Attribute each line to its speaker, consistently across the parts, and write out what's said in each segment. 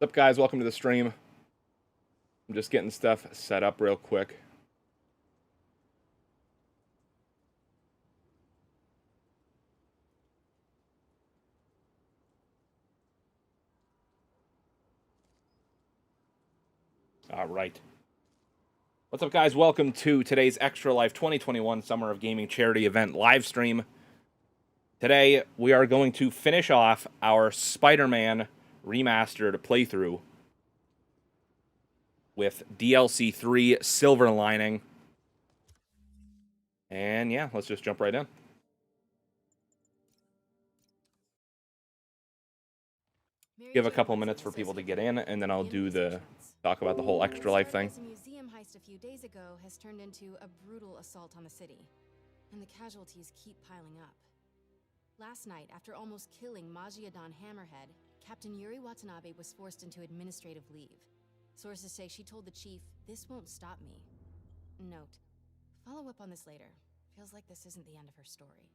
Speaker 1: What's up, guys? Welcome to the stream. I'm just getting stuff set up real quick. All right. What's up, guys? Welcome to today's Extra Life 2021 Summer of Gaming Charity Event live stream. Today, we are going to finish off our Spider-Man Remastered playthrough with DLC 3 Silver Lining. And yeah, let's just jump right in. Give a couple minutes for people to get in, and then I'll do the talk about the whole Extra Life thing.
Speaker 2: A museum heist a few days ago has turned into a brutal assault on the city, and the casualties keep piling up. Last night, after almost killing Majidon Hammerhead, Captain Yuri Watanabe was forced into administrative leave. Sources say she told the chief, "This won't stop me." Note, follow up on this later. Feels like this isn't the end of her story.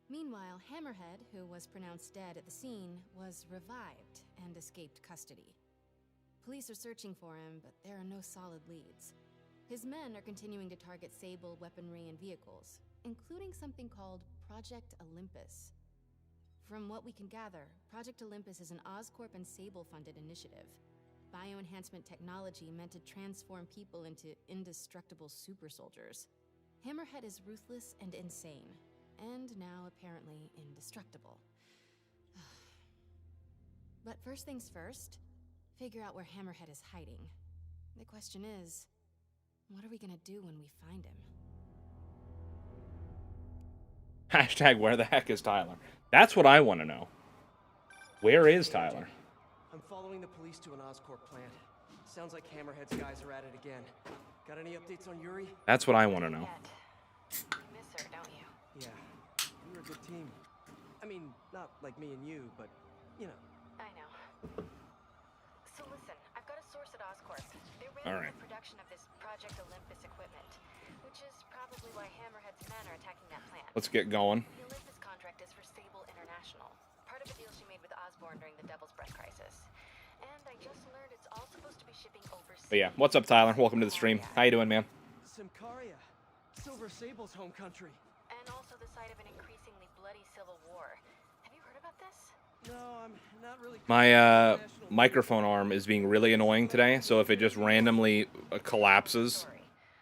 Speaker 2: Meanwhile, Hammerhead, who was pronounced dead at the scene, was revived and escaped custody. Police are searching for him, but there are no solid leads. His men are continuing to target Sable weaponry and vehicles, including something called Project Olympus. From what we can gather, Project Olympus is an Oscorp and Sable-funded initiative. Bioenhancement technology meant to transform people into indestructible super soldiers. Hammerhead is ruthless and insane, and now apparently indestructible. But first things first, figure out where Hammerhead is hiding. The question is, what are we gonna do when we find him?
Speaker 1: Hashtag where the heck is Tyler? That's what I want to know. Where is Tyler?
Speaker 3: I'm following the police to an Oscorp plant. Sounds like Hammerhead's guys are at it again. Got any updates on Yuri?
Speaker 1: That's what I want to know.
Speaker 2: You miss her, don't you?
Speaker 3: Yeah, we were a good team. I mean, not like me and you, but, you know.
Speaker 2: I know. So listen, I've got a source at Oscorp. They're
Speaker 1: All
Speaker 2: ramping
Speaker 1: right.
Speaker 2: up production of this Project Olympus equipment, which is probably why Hammerhead's men are attacking that plant.
Speaker 1: Let's get going.
Speaker 2: The Olympus contract is for Sable International, part of a deal she made with Osborn during the Devil's Breath crisis. And I just learned it's all supposed to be shipping overseas.
Speaker 1: But yeah, what's up, Tyler? Welcome to the stream. How you doing, man?
Speaker 3: Simcaria, Silver Sable's home country.
Speaker 2: And also the site of an increasingly bloody civil war. Have you heard about this?
Speaker 3: No, I'm not really.
Speaker 1: My microphone arm is being really annoying today, so if it just randomly collapses,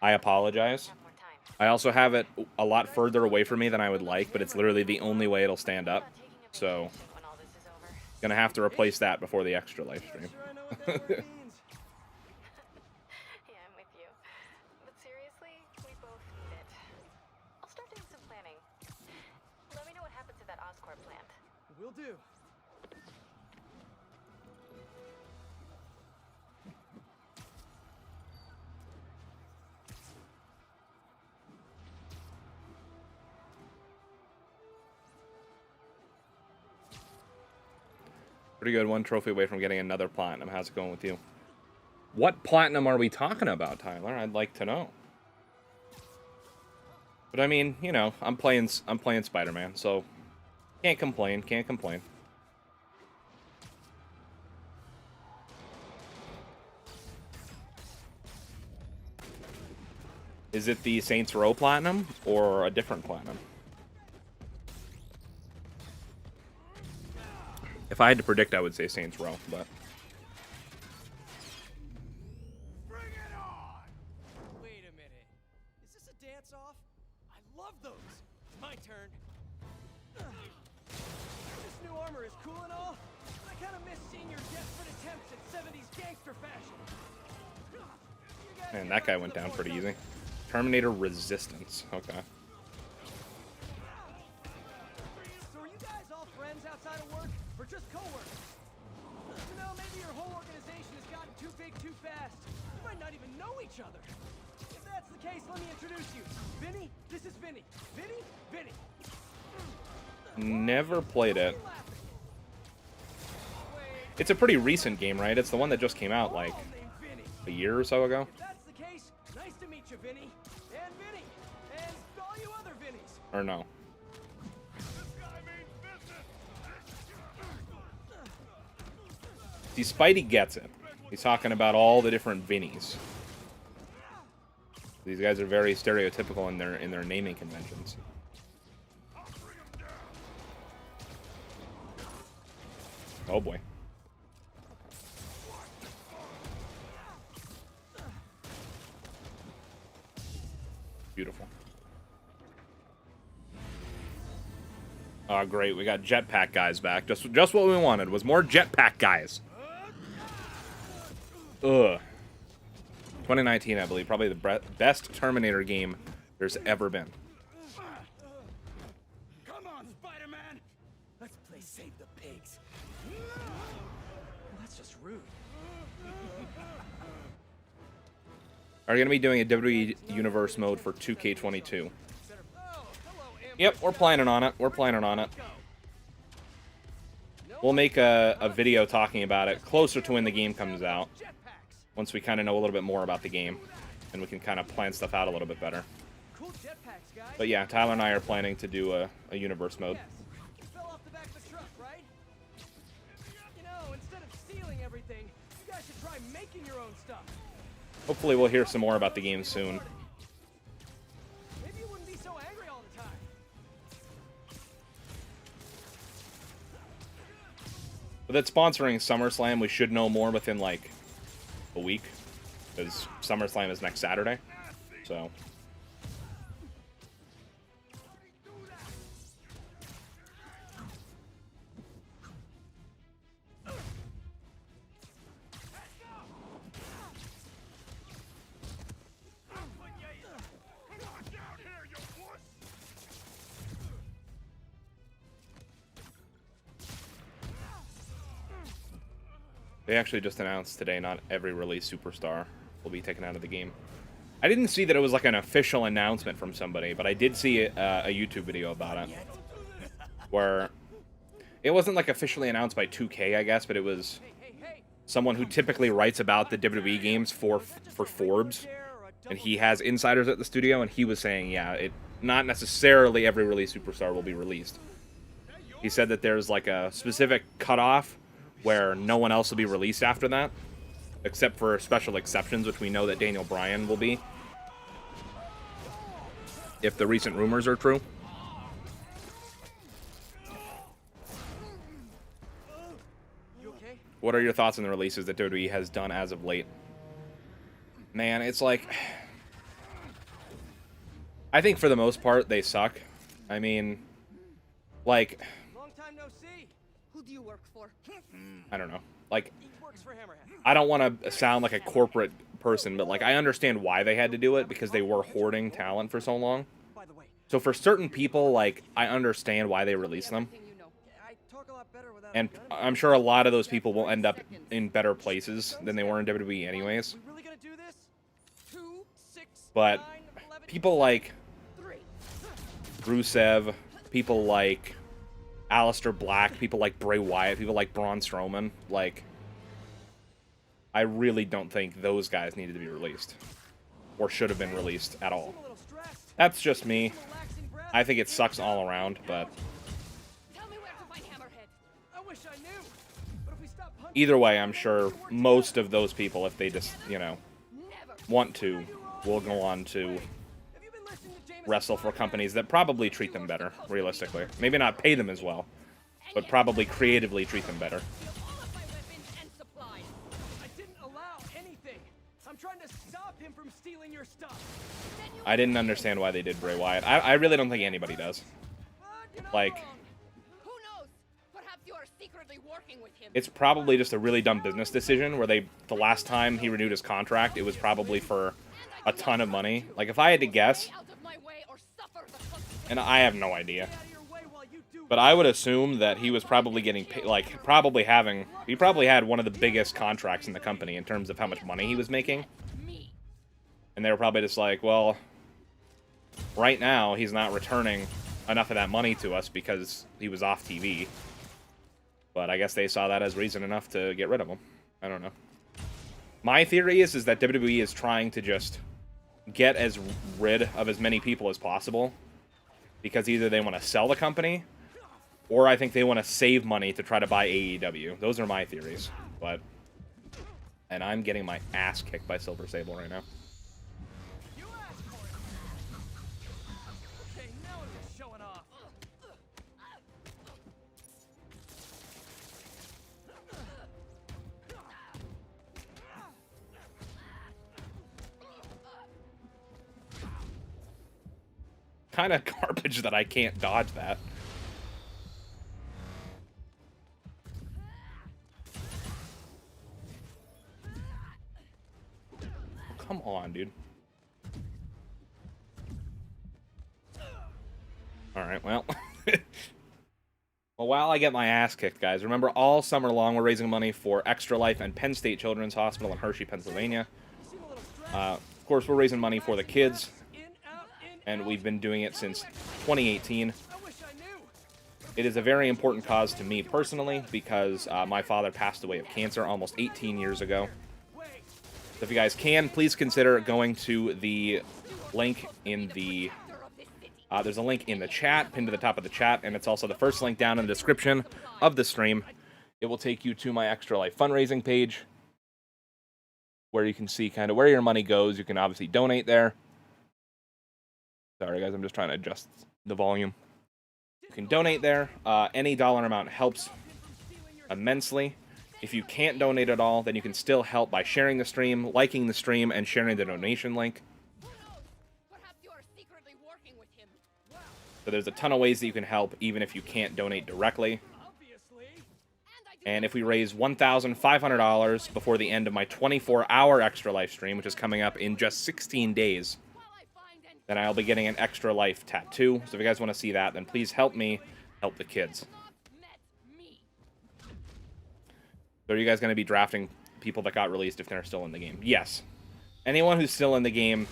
Speaker 1: I apologize.
Speaker 2: Have more time.
Speaker 1: I also have it a lot further away from me than I would like, but it's literally the only way it'll stand up.
Speaker 2: Not taking a
Speaker 1: So,
Speaker 2: vacation when all this is over.
Speaker 1: gonna have to replace that before the Extra Life stream.
Speaker 3: Sure, I know what that word means.
Speaker 2: Yeah, I'm with you. But seriously, we both need it. I'll start doing some planning. Let me know what happens to that Oscorp plant.
Speaker 3: Will do.
Speaker 1: Pretty good. One trophy away from getting another platinum. How's it going with you? What platinum are we talking about, Tyler? I'd like to know. But I mean, you know, I'm playing Spider-Man, so can't complain. Can't complain. Is it the Saints Row platinum or a different platinum? If I had to predict, I would say Saints Row, but
Speaker 3: Bring it on! Wait a minute. Is this a dance-off? I love those. My turn. This new armor is cool and all, but I kind of miss seeing your desperate attempts at 70s gangster fashion.
Speaker 1: man, that guy went down pretty easy. Terminator Resistance. Okay.
Speaker 3: So are you guys all friends outside of work, or just co-workers? You know, maybe your whole organization has gotten too big too fast. You might not even know each other. If that's the case, let me introduce you. Vinny, this is Vinny. Vinny, Vinny.
Speaker 1: Never played it. It's a pretty recent game, right? It's the one that just came out like a year or so ago.
Speaker 3: If that's the case, nice to meet you, Vinny. And Vinny. And all you other Vinnies.
Speaker 1: Or no. See, Spidey gets it. He's talking about all the different Vinnies. These guys are very stereotypical in their naming conventions. Oh boy. Beautiful. Oh, great. We got jetpack guys back. Just what we wanted was more jetpack guys. Ugh. 2019, I believe. Probably the best Terminator game there's ever been.
Speaker 3: Come on, Spider-Man! Let's play Save the Pigs. Well, that's just rude.
Speaker 1: Are you going to be doing a WWE Universe mode for 2K22? Yep, we're planning on it. We're planning on it. We'll make a video talking about it closer to when the game comes out. Once we kind of know a little bit more about the game. And we can kind of plan stuff out a little bit better. But yeah, Tyler and I are planning to do a Universe mode.
Speaker 3: Fell off the back of the truck, right? You know, instead of stealing everything, you guys should try making your own stuff.
Speaker 1: Hopefully we'll hear some more about the game soon.
Speaker 3: Maybe you wouldn't be so angry all the time.
Speaker 1: With it sponsoring SummerSlam, we should know more within, like, a week. Because SummerSlam is next Saturday. So... They actually just announced today not every release superstar will be taken out of the game. I didn't see that it was like an official announcement from somebody, but I did see a YouTube video about it. Where it wasn't like officially announced by 2K, I guess, but it was someone who typically writes about the WWE games for Forbes. And he has insiders at the studio, and he was saying, yeah, not necessarily every release superstar will be released. He said that there's like a specific cutoff where no one else will be released after that, except for special exceptions, which we know that Daniel Bryan will be, if the recent rumors are true.
Speaker 3: You okay?
Speaker 1: What are your thoughts on the releases that WWE has done as of late? Man, it's like... I think for the most part, they suck. I mean, like...
Speaker 3: Long time no see.
Speaker 4: Who do you work for?
Speaker 1: I don't know. Like,
Speaker 3: He works for Hammerhead.
Speaker 1: I don't want to sound like a corporate person, but like I understand why they had to do it, because they were hoarding talent for so long.
Speaker 3: By the way,
Speaker 1: So for certain people, like, I understand why they release them.
Speaker 4: Everything you know.
Speaker 3: I talk a lot better without
Speaker 1: And
Speaker 3: a gun.
Speaker 1: I'm sure a lot of those people will end up in better places than they were in WWE anyways.
Speaker 3: We really gonna do this? 2, 6,
Speaker 1: But
Speaker 3: 9, 11,
Speaker 1: people like
Speaker 3: 3.
Speaker 1: Rusev, people like Aleister Black, people like Bray Wyatt, people like Braun Strowman, like, I really don't think those guys needed to be released. Or should have been released at all.
Speaker 3: Seem a little stressed.
Speaker 1: That's just me.
Speaker 3: Relaxing breath.
Speaker 1: I think it sucks all around, but
Speaker 4: Tell me where to find Hammerhead.
Speaker 3: I wish I knew. But if we stop punching,
Speaker 1: either way, I'm sure most of those people, if they just, you know,
Speaker 4: Never.
Speaker 1: want to, will go on to
Speaker 3: have you been listening to Jameson
Speaker 1: wrestle for
Speaker 3: podcast?
Speaker 1: companies that probably treat them better, realistically. Maybe not pay them as well, but probably creatively treat them better.
Speaker 4: Steal all of my weapons and supplies.
Speaker 3: I didn't allow anything. I'm trying to stop him from stealing your stuff.
Speaker 4: Then you
Speaker 1: I didn't understand why they did Bray Wyatt. I really don't think anybody does.
Speaker 3: You're not
Speaker 1: Like,
Speaker 3: wrong.
Speaker 4: Who knows? Perhaps you are secretly working with him.
Speaker 1: it's probably just a really dumb business decision where the last time he renewed his contract, it was probably for a ton of money. Like, if I had to guess,
Speaker 4: Stay out of my way or suffer the consequences.
Speaker 1: and I have no idea,
Speaker 3: Get out of your way while you do
Speaker 1: but I would assume that he was probably getting paid, like, he probably had one of the biggest contracts in the company in terms of how much money he was making.
Speaker 4: Me.
Speaker 1: And they were probably just like, well, right now he's not returning enough of that money to us because he was off TV. But I guess they saw that as reason enough to get rid of him. I don't know. My theory is that WWE is trying to just get as rid of as many people as possible, because either they want to sell the company, or I think they want to save money to try to buy AEW. Those are my theories. but... And I'm getting my ass kicked by Silver Sable right now.
Speaker 3: You asked for it. Okay, now I'm just showing off.
Speaker 1: Kind of garbage that I can't dodge that. Come on, dude. Alright, well. Well, while I get my ass kicked, guys, remember all summer long we're raising money for Extra Life and Penn State Children's Hospital in Hershey, Pennsylvania. Of course, we're raising money for the kids, and we've been doing it since 2018. It is a very important cause to me personally because my father passed away of cancer almost 18 years ago. So if you guys can, please consider going to the link in the... there's a link in the chat, pinned to the top of the chat, and it's also the first link down in the description of the stream. It will take you to my Extra Life fundraising page, where you can see kind of where your money goes. You can obviously donate there. Sorry, guys, I'm just trying to adjust the volume. You can donate there. Any dollar amount helps immensely. If you can't donate at all, then you can still help by sharing the stream, liking the stream, and sharing the donation link. So there's a ton of ways that you can help, even if you can't donate directly. And if we raise $1,500 before the end of my 24-hour Extra Life stream, which is coming up in just 16 days, then I'll be getting an Extra Life tattoo. So if you guys want to see that, then please help me help the kids. So are you guys going to be drafting people that got released if they're still in the game? Yes. Anyone who's still in the game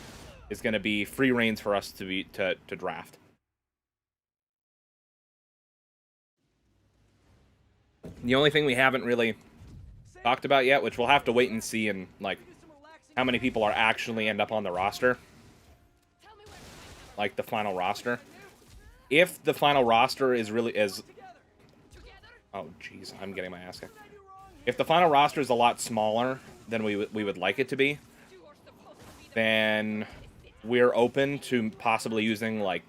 Speaker 1: is going to be free reigns for us to draft. The only thing we haven't really talked about yet, which we'll have to wait and see, and like how many people are actually end up on the roster, like the final roster. If the final roster is really oh jeez, I'm getting my ass kicked. If the final roster is a lot smaller than we would like it to be, then we're open to possibly using like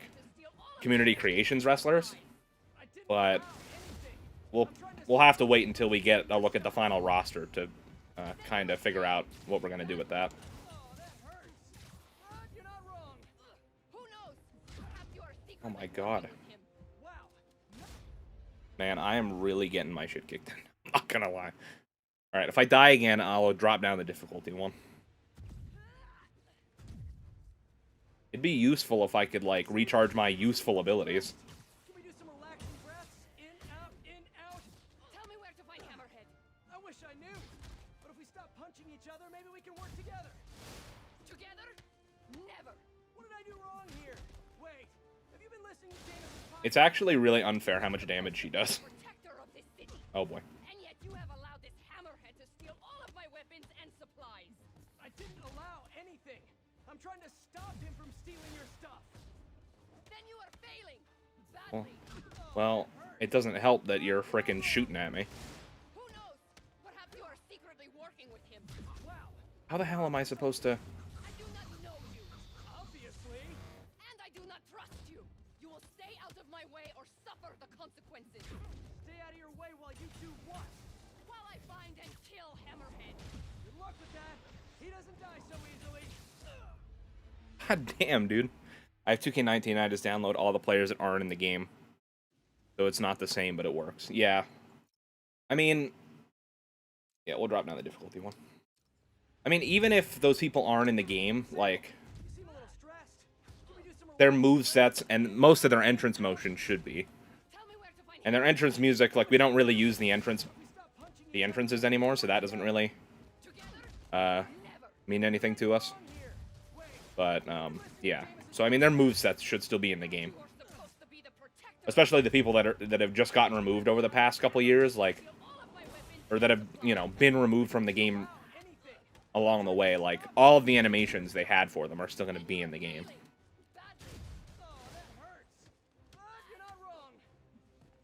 Speaker 1: community creations wrestlers, but we'll have to wait until we get a look at the final roster to kind of figure out what we're going to do with that. Oh my god. Man, I am really getting my shit kicked in. I'm not gonna lie. Alright, if I die again, I'll drop down the difficulty one. It'd be useful if I could, like, recharge my useful abilities.
Speaker 3: Can we do some relaxing breaths? In, out, in, out.
Speaker 4: Tell me where to find Hammerhead.
Speaker 3: I wish I knew. But if we stop punching each other, maybe we can work together.
Speaker 4: Together? Never.
Speaker 3: What did I do wrong here? Wait, have you been listening to Dana's podcast?
Speaker 1: It's actually really unfair how much damage she does.
Speaker 4: Protector of this city.
Speaker 1: Oh boy.
Speaker 4: And yet you have allowed this Hammerhead to steal all of my weapons and supplies.
Speaker 3: I didn't allow anything. I'm trying to stop him from stealing your stuff.
Speaker 4: Then you are failing. Badly.
Speaker 1: Well, it doesn't help that you're frickin' shooting at me.
Speaker 4: Who knows? Perhaps you are secretly working with him.
Speaker 3: Wow,
Speaker 1: How the hell am I supposed to...
Speaker 4: I do not know you.
Speaker 3: obviously.
Speaker 4: And I do not trust you. You will stay out of my way or suffer the consequences.
Speaker 3: Stay out of your way while you do what?
Speaker 4: While I find and kill Hammerhead.
Speaker 3: Good luck with that. He doesn't die so easily.
Speaker 1: God damn, dude. I have 2K19, I just download all the players that aren't in the game. So it's not the same, but it works. Yeah. I mean... Yeah, we'll drop down the difficulty one. I mean, even if those people aren't in the game, like...
Speaker 3: You seem a little stressed. Can we do some
Speaker 1: Their movesets and most of their entrance motion should be.
Speaker 4: Tell me where to find
Speaker 1: And their entrance music, like, we don't really use the entrances anymore, so that doesn't really
Speaker 4: Together?
Speaker 1: mean anything to us. But, yeah. So, I mean, their movesets should still be in the game.
Speaker 4: You are supposed to be the protector.
Speaker 1: Especially the people that have just gotten removed over the past couple years, like,
Speaker 4: All of my weapons.
Speaker 1: or that have, you know, been removed from the game along the way. Like, all of the animations they had for them are still going to be in the game.
Speaker 4: Badly.
Speaker 3: Oh, that hurts. But you're not wrong.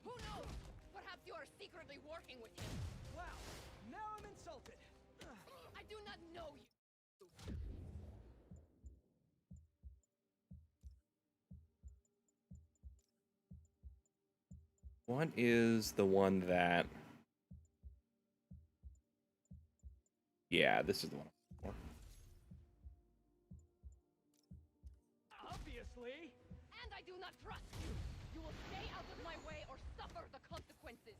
Speaker 4: Who knows? Perhaps you are secretly working with him.
Speaker 3: Wow, now I'm
Speaker 4: do not know you.
Speaker 1: What is the one that... Yeah, this is the one.
Speaker 3: Obviously.
Speaker 4: And I do not trust you. You will stay out of my way or suffer the consequences.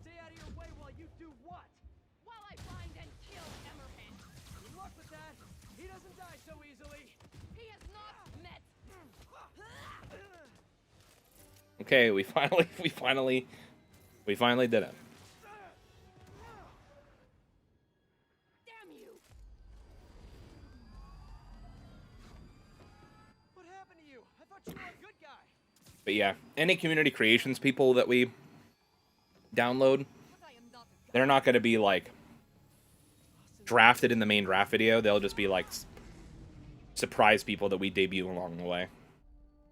Speaker 3: Stay out of your way while you do what?
Speaker 4: While I find and kill Hammerhead.
Speaker 3: Good luck with that. He doesn't die so easily.
Speaker 4: He has not met.
Speaker 1: Okay, we finally did it.
Speaker 4: Damn you!
Speaker 3: What happened to you? I thought you were a good guy.
Speaker 1: But yeah, any community creations people that we download,
Speaker 4: But I am not a god.
Speaker 1: they're not going to be like drafted in the main draft video. They'll just be like surprise people that we debut along the way.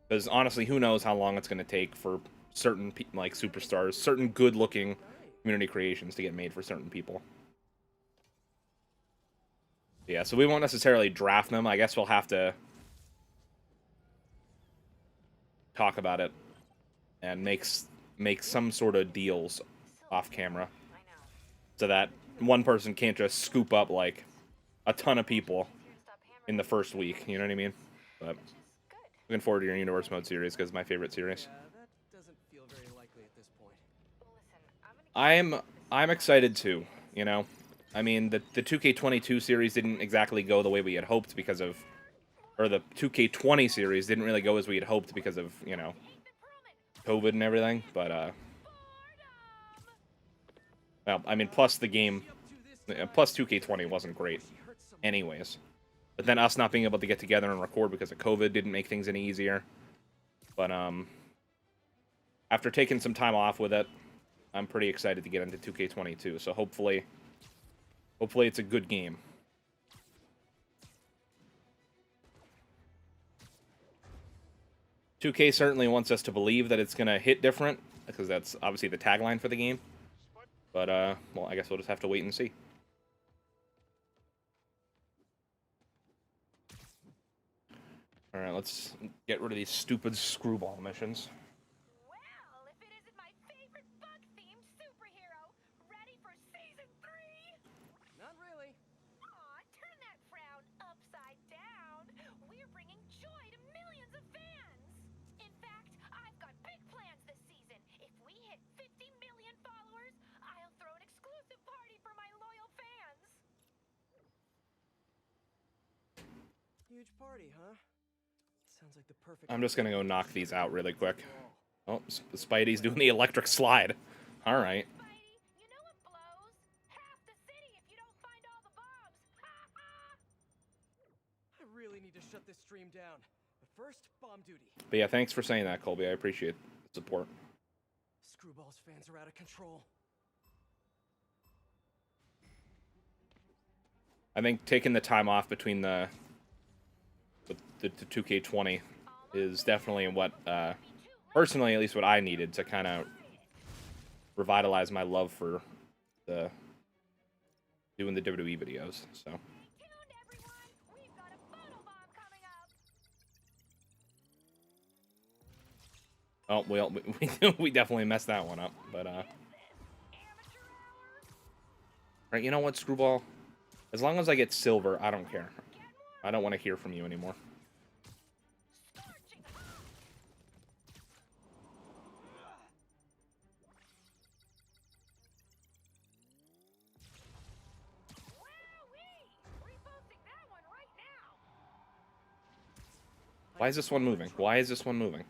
Speaker 1: Because honestly, who knows how long it's going to take for certain like superstars, certain good-looking community creations to get made for certain people. Yeah, so we won't necessarily draft them. I guess we'll have to talk about it and make some sort of deals off camera, so that one person can't just scoop up like a ton of people in the first week. You know what I mean? But looking forward to your Universe Mode series because it's my favorite series.
Speaker 3: Yeah, that doesn't feel very likely at this point.
Speaker 1: I'm excited too. You know, I mean the 2K22 series didn't exactly go the way we had hoped because of, or the 2K20 series didn't really go as we had hoped because of, you know, COVID and everything. But well, I mean, plus the game, plus 2K20 wasn't great, anyways. But then us not being able to get together and record because of COVID didn't make things any easier. But after taking some time off with it, I'm pretty excited to get into 2K22. So hopefully it's a good game. .2K certainly wants us to believe that it's gonna hit different, because that's obviously the tagline for the game. But well, I guess we'll just have to wait and see. All right, let's get rid of these stupid screwball missions.
Speaker 4: Well, if it isn't my favorite bug-themed superhero, ready for season 3?
Speaker 3: Not really.
Speaker 4: Aw, turn that frown upside down. We're bringing joy to millions of fans. In fact, I've got big plans this season. If we hit 50 million followers, I'll throw an exclusive party for my loyal fans.
Speaker 3: Huge party, huh? Sounds like the perfect.
Speaker 1: I'm just gonna go knock these out really quick. Oh, Spidey's doing the electric slide. All right.
Speaker 4: Spidey, you know what blows? Half the city if you don't find all the bombs.
Speaker 3: I really need to shut this stream down. But first, bomb duty.
Speaker 1: But yeah, thanks for saying that, Colby. I appreciate the support.
Speaker 3: Screwball's fans are out of control.
Speaker 1: I think taking the time off between the 2K20 is definitely what, personally, at least what I needed to kind of revitalize my love for the doing the WWE videos. So.
Speaker 4: Stay tuned, everyone. We've got a photo bomb coming up.
Speaker 1: Oh, well, we definitely messed that one up, but,
Speaker 4: Amateur hour.
Speaker 1: right, you know what, Screwball? As long as I get silver, I don't care. I don't want to hear from you anymore.
Speaker 4: Scorching hot. Wowee! Reposting that one right now.
Speaker 1: Why is this one moving? Why is this one moving?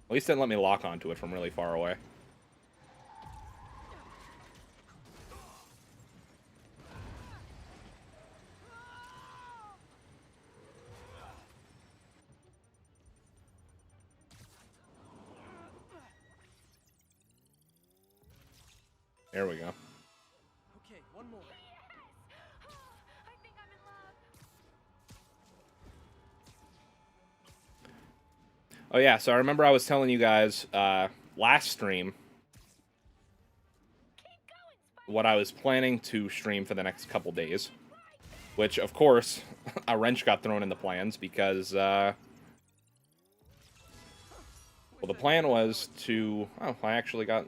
Speaker 1: At least it didn't let me lock onto it from really far away. There we go.
Speaker 3: Okay, one more.
Speaker 4: Yes! I think I'm in love.
Speaker 1: Oh yeah, so I remember I was telling you guys last stream
Speaker 4: Keep going,
Speaker 1: what I was planning to stream for the next couple days, which, of course, a wrench got thrown in the plans because, well, the plan was to... Oh, I actually got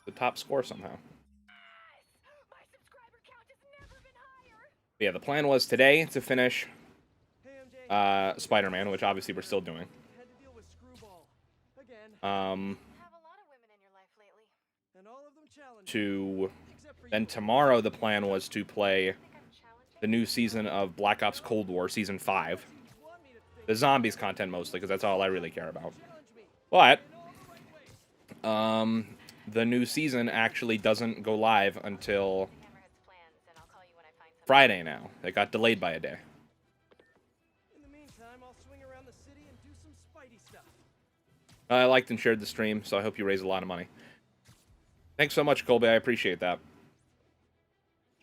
Speaker 1: the top score somehow.
Speaker 4: My subscriber count has never been higher.
Speaker 1: But yeah, the plan was today to finish
Speaker 3: Hey, MJ.
Speaker 1: Spider-Man, which obviously we're still doing.
Speaker 3: Had to deal with Screwball. Again.
Speaker 2: Have a lot of women in your life lately.
Speaker 3: And all of them challenged.
Speaker 1: To...
Speaker 3: Except for
Speaker 1: Then
Speaker 3: you.
Speaker 1: tomorrow the plan was to play
Speaker 2: I think I'm challenging.
Speaker 1: the new season of Black Ops Cold War Season 5.
Speaker 3: Want me to think
Speaker 1: The zombies content mostly, because that's all I really care about.
Speaker 3: challenge me
Speaker 1: But,
Speaker 3: in all the right ways.
Speaker 1: the new season actually doesn't go live until
Speaker 2: Hammerhead's plans, and I'll call you when I find something.
Speaker 1: Friday now. It got delayed by a day.
Speaker 3: In the meantime, I'll swing around the city and do some Spidey stuff.
Speaker 1: I liked and shared the stream, so I hope you raise a lot of money. Thanks so much, Colby. I appreciate that.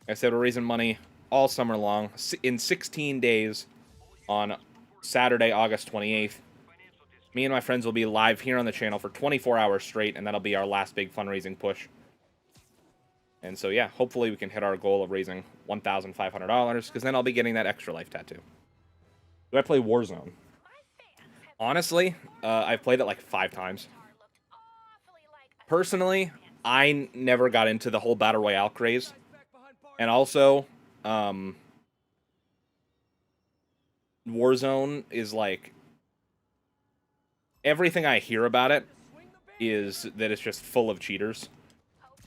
Speaker 1: Like I said, we're raising money all summer long. In 16 days, on Saturday, August 28th, me and my friends will be live here on the channel for 24 hours straight, and that'll be our last big fundraising push. And so, yeah, hopefully we can hit our goal of raising $1,500, because then I'll be getting that Extra Life tattoo. Do I play Warzone? Honestly, I've played it like 5 times. Personally, I never got into the whole Battle Royale craze.
Speaker 3: Back behind bars.
Speaker 1: And also, Warzone is like... Everything I hear about it
Speaker 3: Swing the bat.
Speaker 1: is that it's just full of cheaters.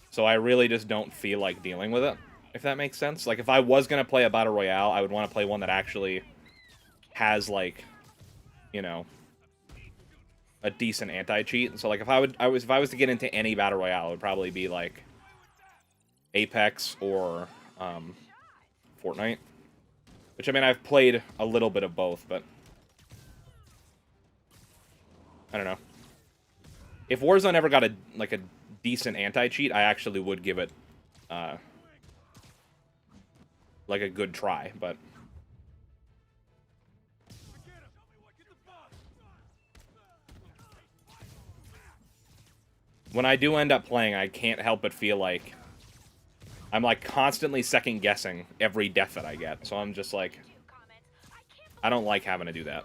Speaker 1: So I really just don't feel like dealing with it, if that makes sense. Like, if I was going to play a Battle Royale, I would want to play one that actually has, like, you know, a decent anti-cheat. So, like, if I was to get into any Battle Royale, it would probably be, like, Apex or Fortnite. Which, I mean, I've played a little bit of both, but I don't know. If Warzone ever got a decent anti-cheat, I actually would give it like a good try, but when I do end up playing, I can't help but feel like I'm like constantly second guessing every death that I get. So I'm just like, I don't like having to do that.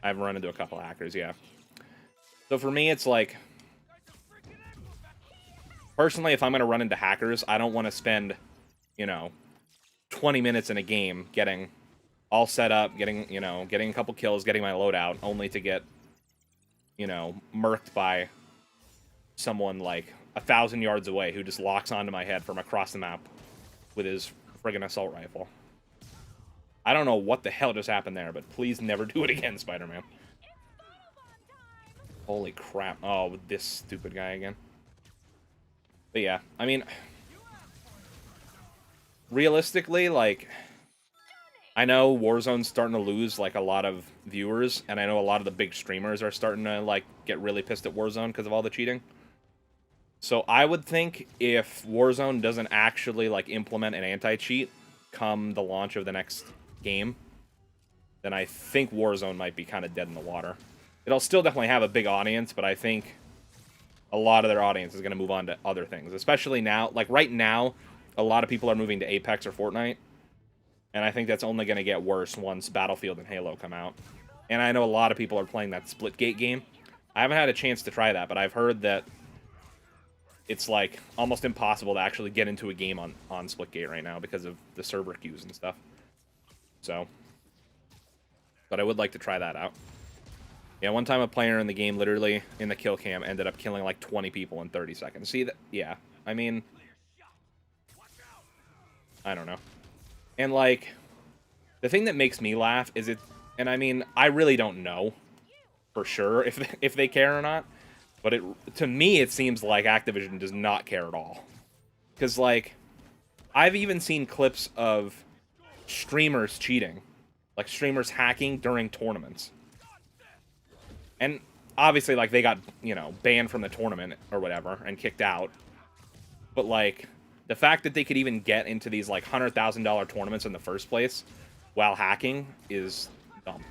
Speaker 1: I've run into a couple of hackers, yeah. So for me, it's like, personally, if I'm going to run into hackers, I don't want to spend, you know, 20 minutes in a game getting all set up, getting a couple kills, getting my loadout, only to get, you know, murked by someone like 1,000 yards away who just locks onto my head from across the map with his friggin' assault rifle. I don't know what the hell just happened there, but please never do it again, Spider-Man. Holy crap. Oh, with this stupid guy again. But yeah, I mean, realistically, like, I know Warzone's starting to lose, like, a lot of viewers, and I know a lot of the big streamers are starting to, like, get really pissed at Warzone because of all the cheating. So I would think if Warzone doesn't actually, like, implement an anti-cheat come the launch of the next game, then I think Warzone might be kind of dead in the water. It'll still definitely have a big audience, but I think a lot of their audience is going to move on to other things. Especially now, like right now, a lot of people are moving to Apex or Fortnite. And I think that's only going to get worse once Battlefield and Halo come out. And I know a lot of people are playing that Splitgate game. I haven't had a chance to try that, but I've heard that it's like almost impossible to actually get into a game on Splitgate right now because of the server queues and stuff. So, but I would like to try that out. Yeah, one time a player in the game literally in the kill cam ended up killing like 20 people in 30 seconds. See that? Yeah. I mean, I don't know. And like, the thing that makes me laugh is and I mean, I really don't know for sure if they care or not, but to me it seems like Activision does not care at all. Cuz like I've even seen clips of streamers cheating, like streamers hacking during tournaments. And obviously, like, they got, you know, banned from the tournament or whatever and kicked out. But, like, the fact that they could even get into these, like, $100,000 tournaments in the first place while hacking is dumb.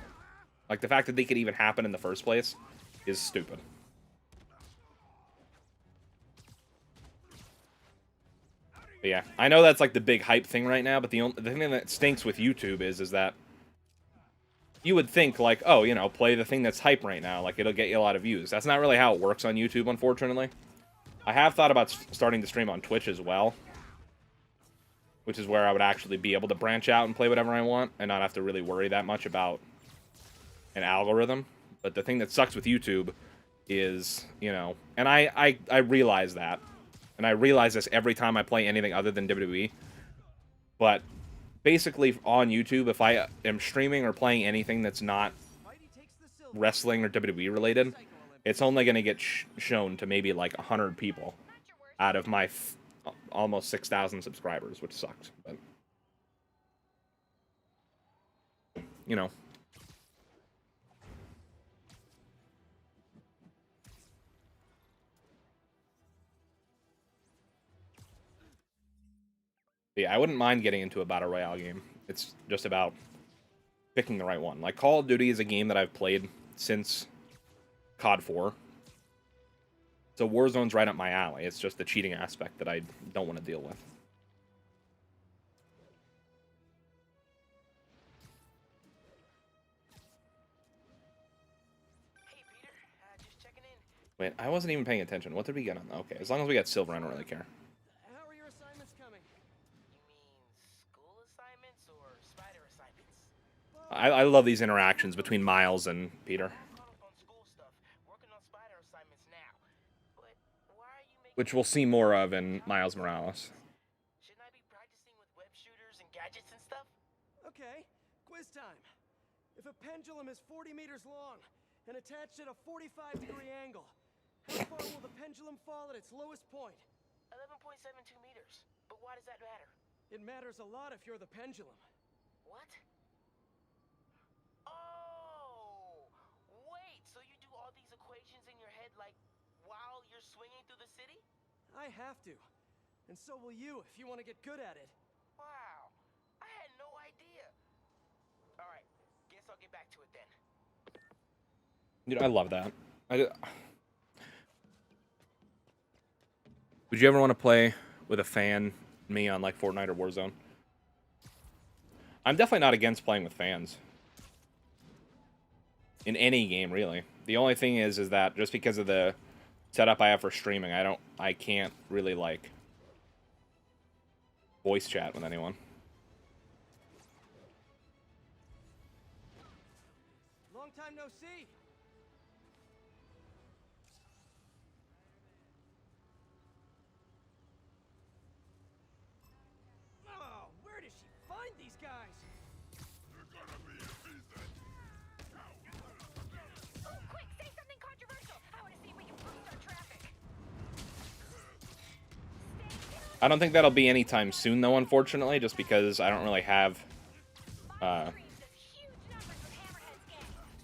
Speaker 1: Like, the fact that they could even happen in the first place is stupid. But yeah, I know that's like the big hype thing right now, but the thing that stinks with YouTube is that you would think like, oh, you know, play the thing that's hype right now, like it'll get you a lot of views. That's not really how it works on YouTube, unfortunately. I have thought about starting to stream on Twitch as well, which is where I would actually be able to branch out and play whatever I want and not have to really worry that much about an algorithm. But the thing that sucks with YouTube is, you know, and I realize that, and I realize this every time I play anything other than WWE, but basically on YouTube, if I am streaming or playing anything that's not wrestling or WWE related, it's only going to get shown to maybe like 100 people out of my almost 6,000 subscribers, which sucks. But, you know. Yeah, I wouldn't mind getting into a Battle Royale game. It's just about picking the right one. Like, Call of Duty is a game that I've played since COD 4. So Warzone's right up my alley. It's just the cheating aspect that I don't want to deal with.
Speaker 3: Hey, Peter. Just checking in.
Speaker 1: Wait, I wasn't even paying attention. What did we get on? Okay, as long as we got silver, I don't really care.
Speaker 3: How are your assignments coming? You mean school assignments or spider assignments?
Speaker 1: I love these interactions between Miles and Peter. Which we'll see more of in Miles Morales.
Speaker 3: Shouldn't I be practicing with web shooters and gadgets and stuff? Okay, quiz time. If a pendulum is 40 meters long and attached at a 45-degree angle, how far will the pendulum fall at its lowest point? 11.72 meters. But why does that matter? It matters a lot if you're the pendulum. What? Oh! Wait, so you do all these equations in your head like while you're swinging through the city? I have to. And so will you if you want to get good at it. Wow. I had no idea. All right. Guess I'll get back to it then.
Speaker 1: Dude, I love that. Would you ever want to play with a fan, me, on like Fortnite or Warzone? I'm definitely not against playing with fans. In any game, really. The only thing is that just because of the setup I have for streaming, I can't really like voice chat with anyone.
Speaker 3: Long time no see. Oh, where did she find these guys?
Speaker 4: Oh, quick, say something controversial. I want to see if we can boost our traffic.
Speaker 1: I don't think that'll be anytime soon, though, unfortunately, just because I don't really have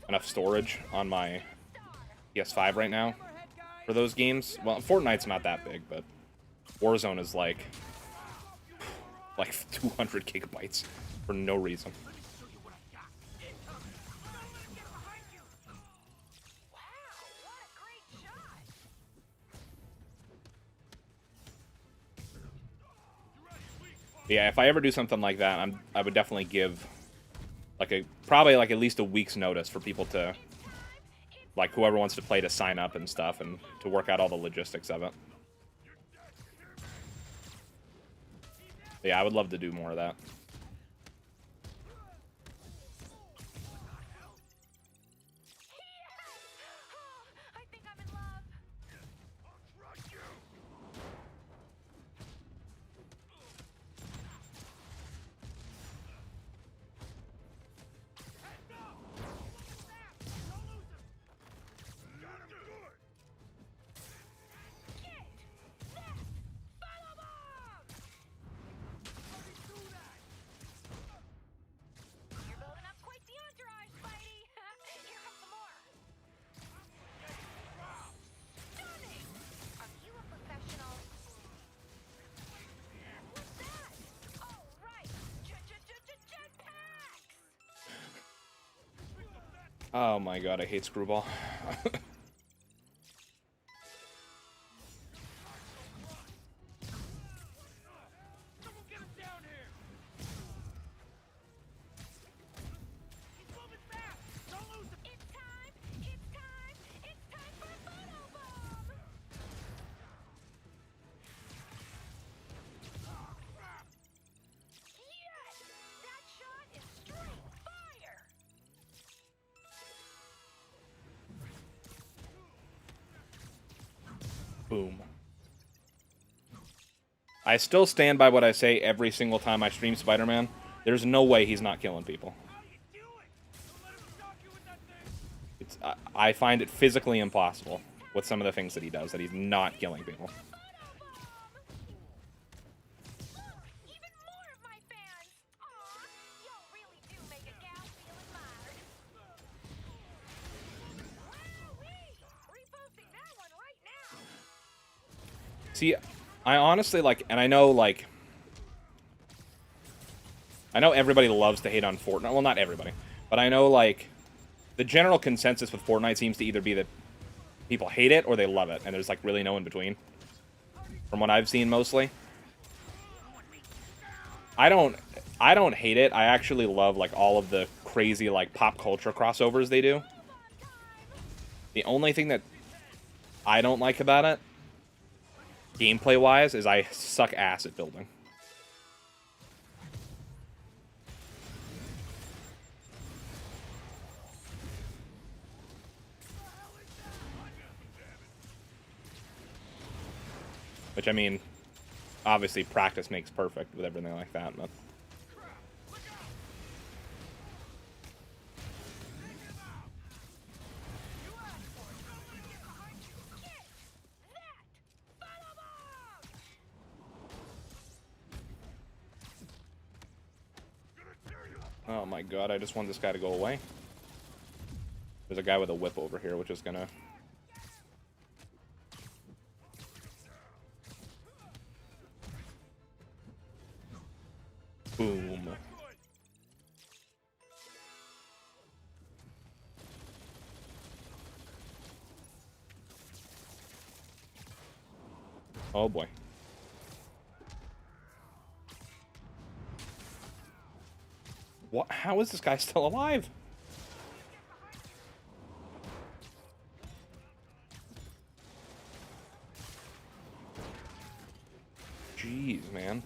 Speaker 1: enough storage on my PS5 right now for those games. Well, Fortnite's not that big, but Warzone is like 200 gigabytes for no reason. Yeah, if I ever do something like that, I would definitely give probably like at least a week's notice for people to, like, whoever wants to play, to sign up and stuff and to work out all the logistics of it. Yeah, I would love to do more of that.
Speaker 4: I think I'm in love. You're building up quite the entourage, Spidey. Here comes some more. Stunning! Are you a professional? What's that? Oh, right. Jetpacks!
Speaker 1: Oh my god, I hate Screwball. Boom. I still stand by what I say every single time I stream Spider-Man. There's no way he's not killing people. It's, I find it physically impossible with some of the things that he does, that he's not killing people.
Speaker 4: Even more of my fans! Aw, y'all really do make a gal feel admired. Wowee! Reposting that one right now!
Speaker 1: See, I honestly, like, and I know, like, I know everybody loves to hate on Fortnite. Well, not everybody. But I know, like, the general consensus with Fortnite seems to either be that people hate it or they love it. And there's, like, really no in between. From what I've seen, mostly. I don't hate it. I actually love, like, all of the crazy, like, pop culture crossovers they do. The only thing that I don't like about it, gameplay-wise, is I suck ass at building. Which, I mean, obviously practice makes perfect with everything like that, but... Oh my god, I just want this guy to go away. There's a guy with a whip over here, which is gonna... Boom. Oh boy. What? How is this guy still alive? Jeez, man.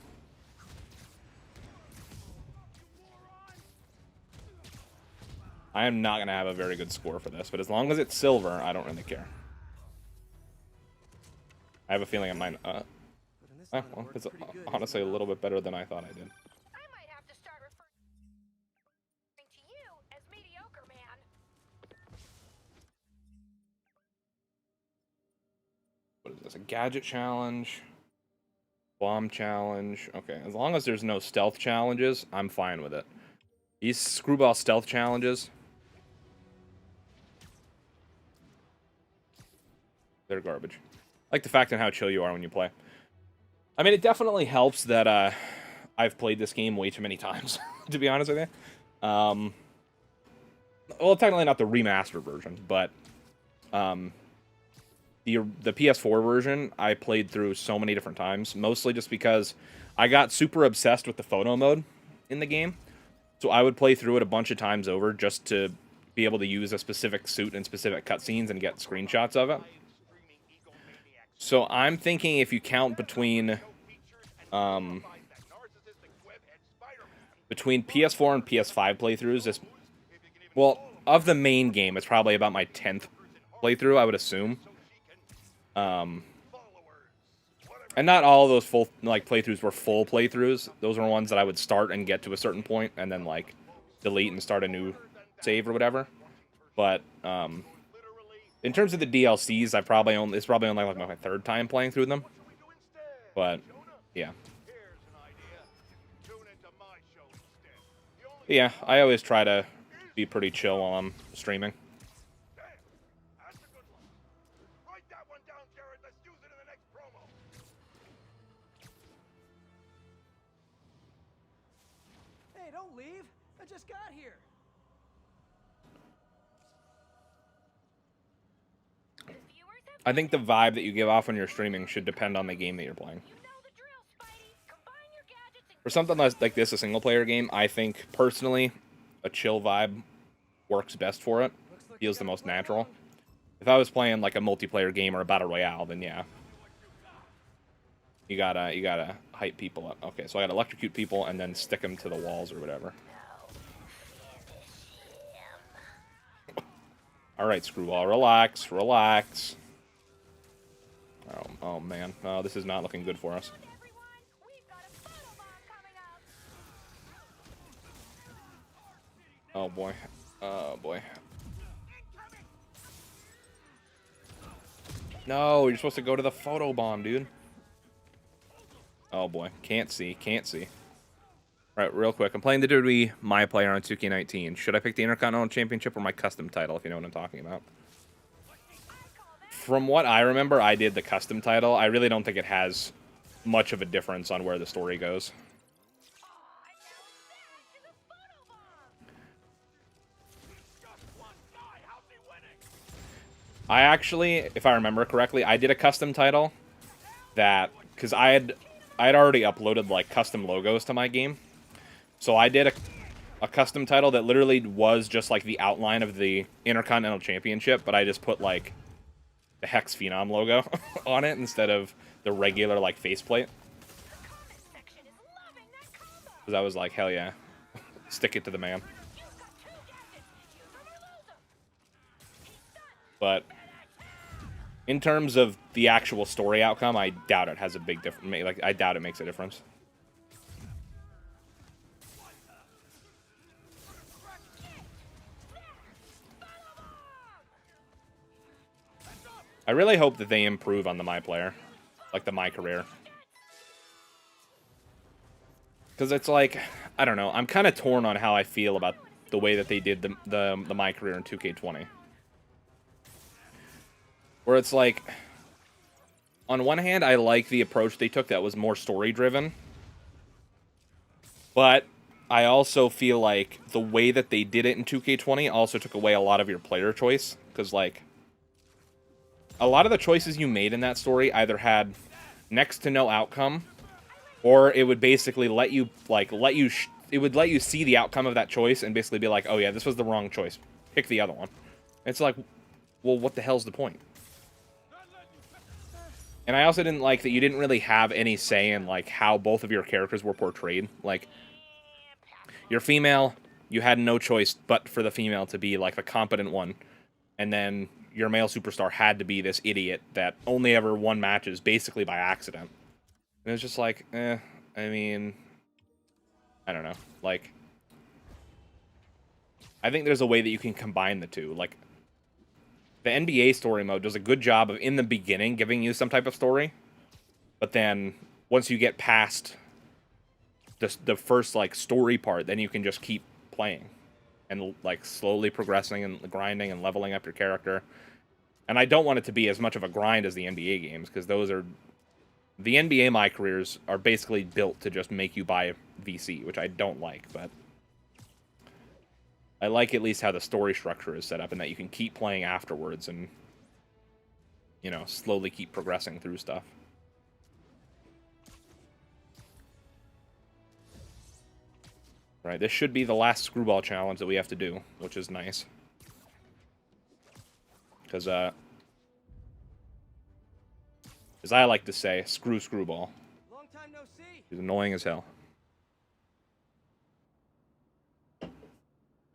Speaker 1: I am not going to have a very good score for this, but as long as it's silver, I don't really care. I have a feeling it might... well, it's honestly a little bit better than I thought I did.
Speaker 4: I might have to start referring to you as mediocre man.
Speaker 1: What is this? A gadget challenge? Bomb challenge? Okay, as long as there's no stealth challenges, I'm fine with it. These screwball stealth challenges... they're garbage. I like the fact on how chill you are when you play. I mean, it definitely helps that I've played this game way too many times, to be honest with you. Well, technically not the remastered version, but the PS4 version I played through so many different times, mostly just because I got super obsessed with the photo mode in the game. So I would play through it a bunch of times over just to be able to use a specific suit in specific cutscenes and get screenshots of it. So I'm thinking if you count between PS4 and PS5 playthroughs, this, well, of the main game, it's probably about my 10th playthrough, I would assume. And not all of those full, like, playthroughs were full playthroughs. Those were ones that I would start and get to a certain point and then, like, delete and start a new save or whatever. But, in terms of the DLCs, it's probably only like my third time playing through them. But, yeah. Yeah, I always try to be pretty chill while I'm streaming.
Speaker 3: Hey, don't leave. I just got here.
Speaker 1: I think the vibe that you give off when you're streaming should depend on the game that you're playing. For something like this, a single-player game, I think, personally, a chill vibe works best for it. Feels the most natural. If I was playing, like, a multiplayer game or a battle royale, then yeah. You gotta hype people up. Okay, so I gotta electrocute people and then stick them to the walls or whatever. Alright, Screwball, relax, relax. Oh, man. Oh, this is not looking good for us.
Speaker 4: Everyone, we've got a photo bomb coming up.
Speaker 1: Oh, boy. Oh, boy. No, you're supposed to go to the photo bomb, dude. Oh, boy. Can't see. Can't see. All right, real quick. I'm playing the WWE My Player on 2K19. Should I pick the Intercontinental Championship or my custom title, if you know what I'm talking about? From what I remember, I did the custom title. I really don't think it has much of a difference on where the story goes. I actually, if I remember correctly, I did a custom title that, because I had already uploaded like custom logos to my game. So I did a custom title that literally was just like the outline of the Intercontinental Championship, but I just put like the HexxedPhenom logo on it instead of the regular like faceplate. Because I was like, hell yeah, stick it to the man. But in terms of the actual story outcome, I doubt it has a big difference. Like, I doubt it makes a difference. I really hope that they improve on the My Player, like the My Career. Because it's like, I don't know, I'm kind of torn on how I feel about the way that they did the My Career in 2K20. Where it's like, on one hand, I like the approach they took that was more story-driven. But I also feel like the way that they did it in 2K20 also took away a lot of your player choice. Because, like, a lot of the choices you made in that story either had next to no outcome, or it would basically let you, like, it would let you see the outcome of that choice and basically be like, oh yeah, this was the wrong choice. Pick the other one. It's like, well, what the hell's the point? And I also didn't like that you didn't really have any say in, like, how both of your characters were portrayed. Like, your female, you had no choice but for the female to be, like, the competent one. And then your male superstar had to be this idiot that only ever won matches basically by accident. And it was just like, I mean, I don't know. Like, I think there's a way that you can combine the two. Like, the NBA story mode does a good job of, in the beginning, giving you some type of story. But then, once you get past the first, like, story part, then you can just keep playing. And, like, slowly progressing and grinding and leveling up your character. And I don't want it to be as much of a grind as the NBA games, because those are... The NBA My Careers are basically built to just make you buy VC, which I don't like, but... I like at least how the story structure is set up and that you can keep playing afterwards and, you know, slowly keep progressing through stuff. Right, this should be the last screwball challenge that we have to do, which is nice. Because, as I like to say, screw screwball.
Speaker 3: Long time no see.
Speaker 1: He's annoying as hell.
Speaker 3: I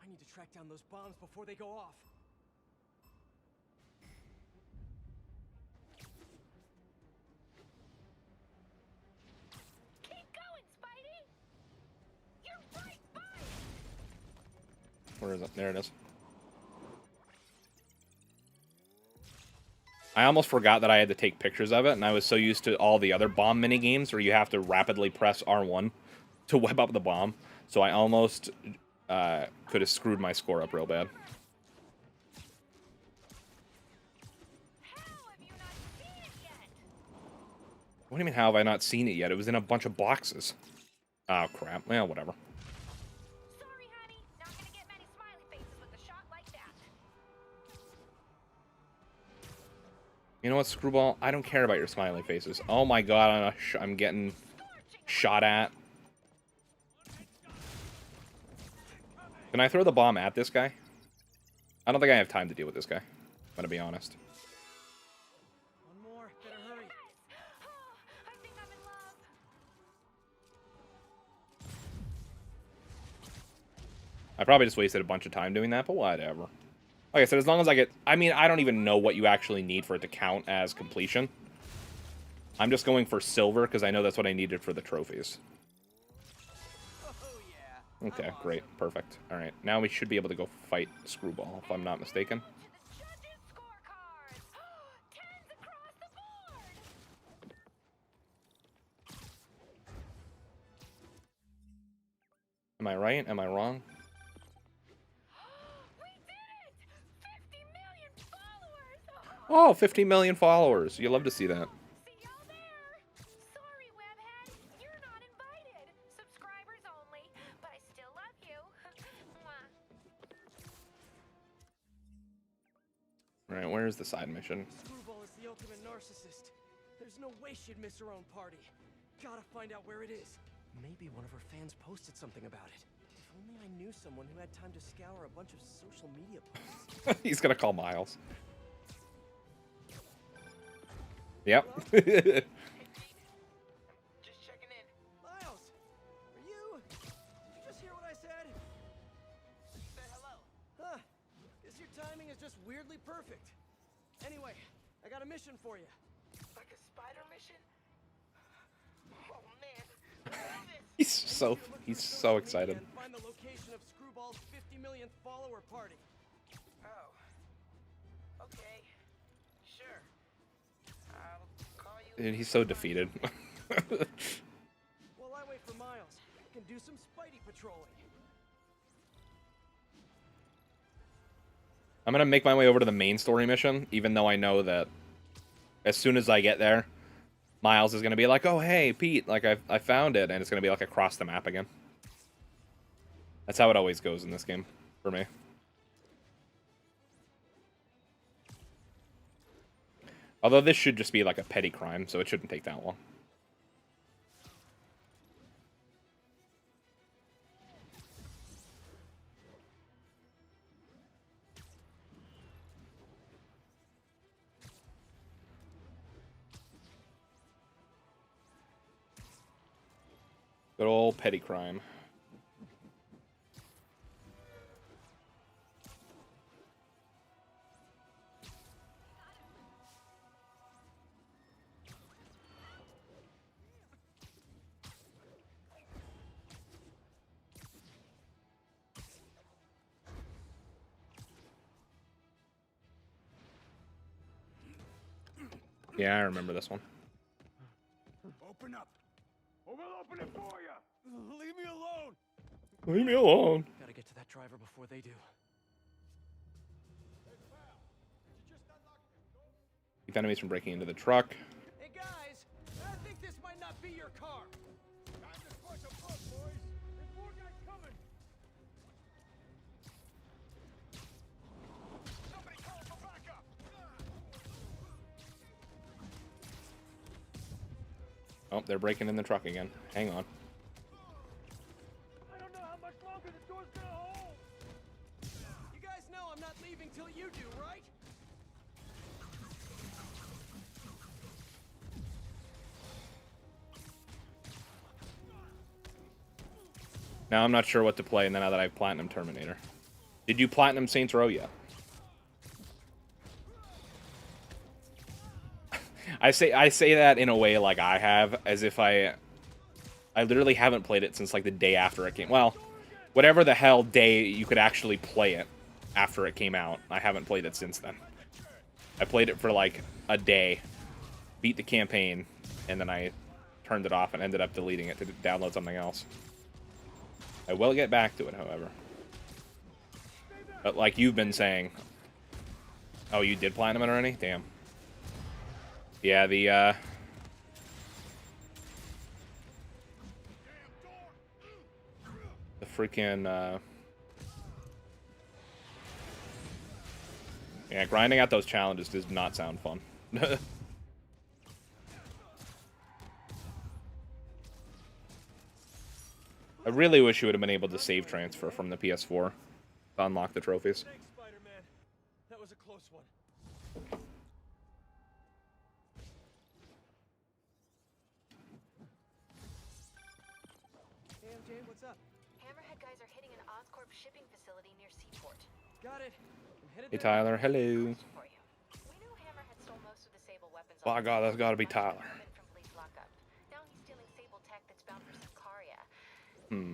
Speaker 3: need to track down those bombs before they go off.
Speaker 4: Keep going, Spidey. You're right by it.
Speaker 1: Where is it? There it is. I almost forgot that I had to take pictures of it, and I was so used to all the other bomb minigames where you have to rapidly press R1 to web up the bomb, so I almost could have screwed my score up real bad.
Speaker 4: How have you not seen it yet?
Speaker 1: What do you mean, how have I not seen it yet? It was in a bunch of boxes. Oh, crap. Well, whatever.
Speaker 4: Sorry, honey. Not gonna get many smiley faces with a shot like that.
Speaker 1: You know what, Screwball? I don't care about your smiley faces. Oh my god, I'm getting shot at. Can I throw the bomb at this guy? I don't think I have time to deal with this guy. I'm gonna be honest.
Speaker 3: One more. Better hurry.
Speaker 4: Oh, I think I'm in love.
Speaker 1: I probably just wasted a bunch of time doing that, but whatever. Like I said, as long as I get... I mean, I don't even know what you actually need for it to count as completion. I'm just going for silver because I know that's what I needed for the trophies.
Speaker 3: Oh yeah.
Speaker 1: Okay,
Speaker 3: I'm
Speaker 1: great.
Speaker 3: awesome.
Speaker 1: Perfect. All right, now we should be able to go fight Screwball, if I'm not mistaken.
Speaker 4: To the judges' scorecards. Tens across the board.
Speaker 1: Am I right? Am I wrong?
Speaker 4: We did it! 50 million followers!
Speaker 1: Oh, 50 million followers. You love to see that.
Speaker 4: See y'all there! Sorry, Webhead, you're not invited. Subscribers only, but I still love you. Mwah.
Speaker 1: All right, where's the side mission?
Speaker 3: Screwball is the ultimate narcissist. There's no way she'd miss her own party. Gotta find out where it is. Maybe one of her fans posted something about it. If only I knew someone who had time to scour a bunch of social media posts.
Speaker 1: He's gonna call Miles. Yep.
Speaker 3: Just checking in. Miles, are you? Did you just hear what I said? Said hello. Huh. Guess your timing is just weirdly perfect. Anyway, I got a mission for you. Like a spider mission? Oh man.
Speaker 1: he's so excited.
Speaker 3: And find the location of Screwball's 50 millionth follower party. Oh. Okay. Sure. I'll call you.
Speaker 1: Dude, he's so defeated.
Speaker 3: While I wait for Miles, I can do some Spidey patrolling.
Speaker 1: I'm gonna make my way over to the main story mission, even though I know that as soon as I get there, Miles is gonna be like, "Oh hey, Pete, like I found it," and it's gonna be like across the map again. That's how it always goes in this game for me. Although this should just be like a petty crime, so it shouldn't take that long. Good old petty crime. Yeah, I remember this one.
Speaker 5: Open up, or we'll open it for you.
Speaker 3: Leave me alone.
Speaker 1: Leave me alone.
Speaker 3: Gotta get to that driver before they do.
Speaker 1: Keep enemies from breaking into the truck.
Speaker 3: Hey guys, I think this might not be your car.
Speaker 5: Time to squash a bug, boys. There's more guys coming. Somebody call for backup.
Speaker 1: Oh, they're breaking in the truck again. Hang on.
Speaker 5: I don't know how much longer the door's gonna hold.
Speaker 3: You guys know I'm not leaving till you do, right?
Speaker 1: Now I'm not sure what to play now that I have Platinum Terminator. Did you Platinum Saints Row yet? I say that in a way like I have, as if I literally haven't played it since like the day after it came. Well, whatever the hell day you could actually play it after it came out. I haven't played it since then. I played it for like a day, beat the campaign, and then I turned it off and ended up deleting it to download something else. I will get back to it, however. But like you've been saying... Oh, you did Platinum it already? Damn. Yeah, the freaking, yeah, grinding out those challenges does not sound fun. I really wish you would have been able to save transfer from the PS4 to unlock the trophies.
Speaker 3: Thanks, Spider-Man. That was a close one. Hey, MJ, what's up?
Speaker 2: Hammerhead guys are hitting an Oscorp shipping facility near Seaport.
Speaker 3: Got it. I'm headed
Speaker 1: Hey
Speaker 3: there.
Speaker 1: Tyler, hello.
Speaker 2: For you. We knew Hammerhead stole most of the Sable weapons.
Speaker 1: By God, that's gotta be Tyler.
Speaker 2: From
Speaker 4: Where's he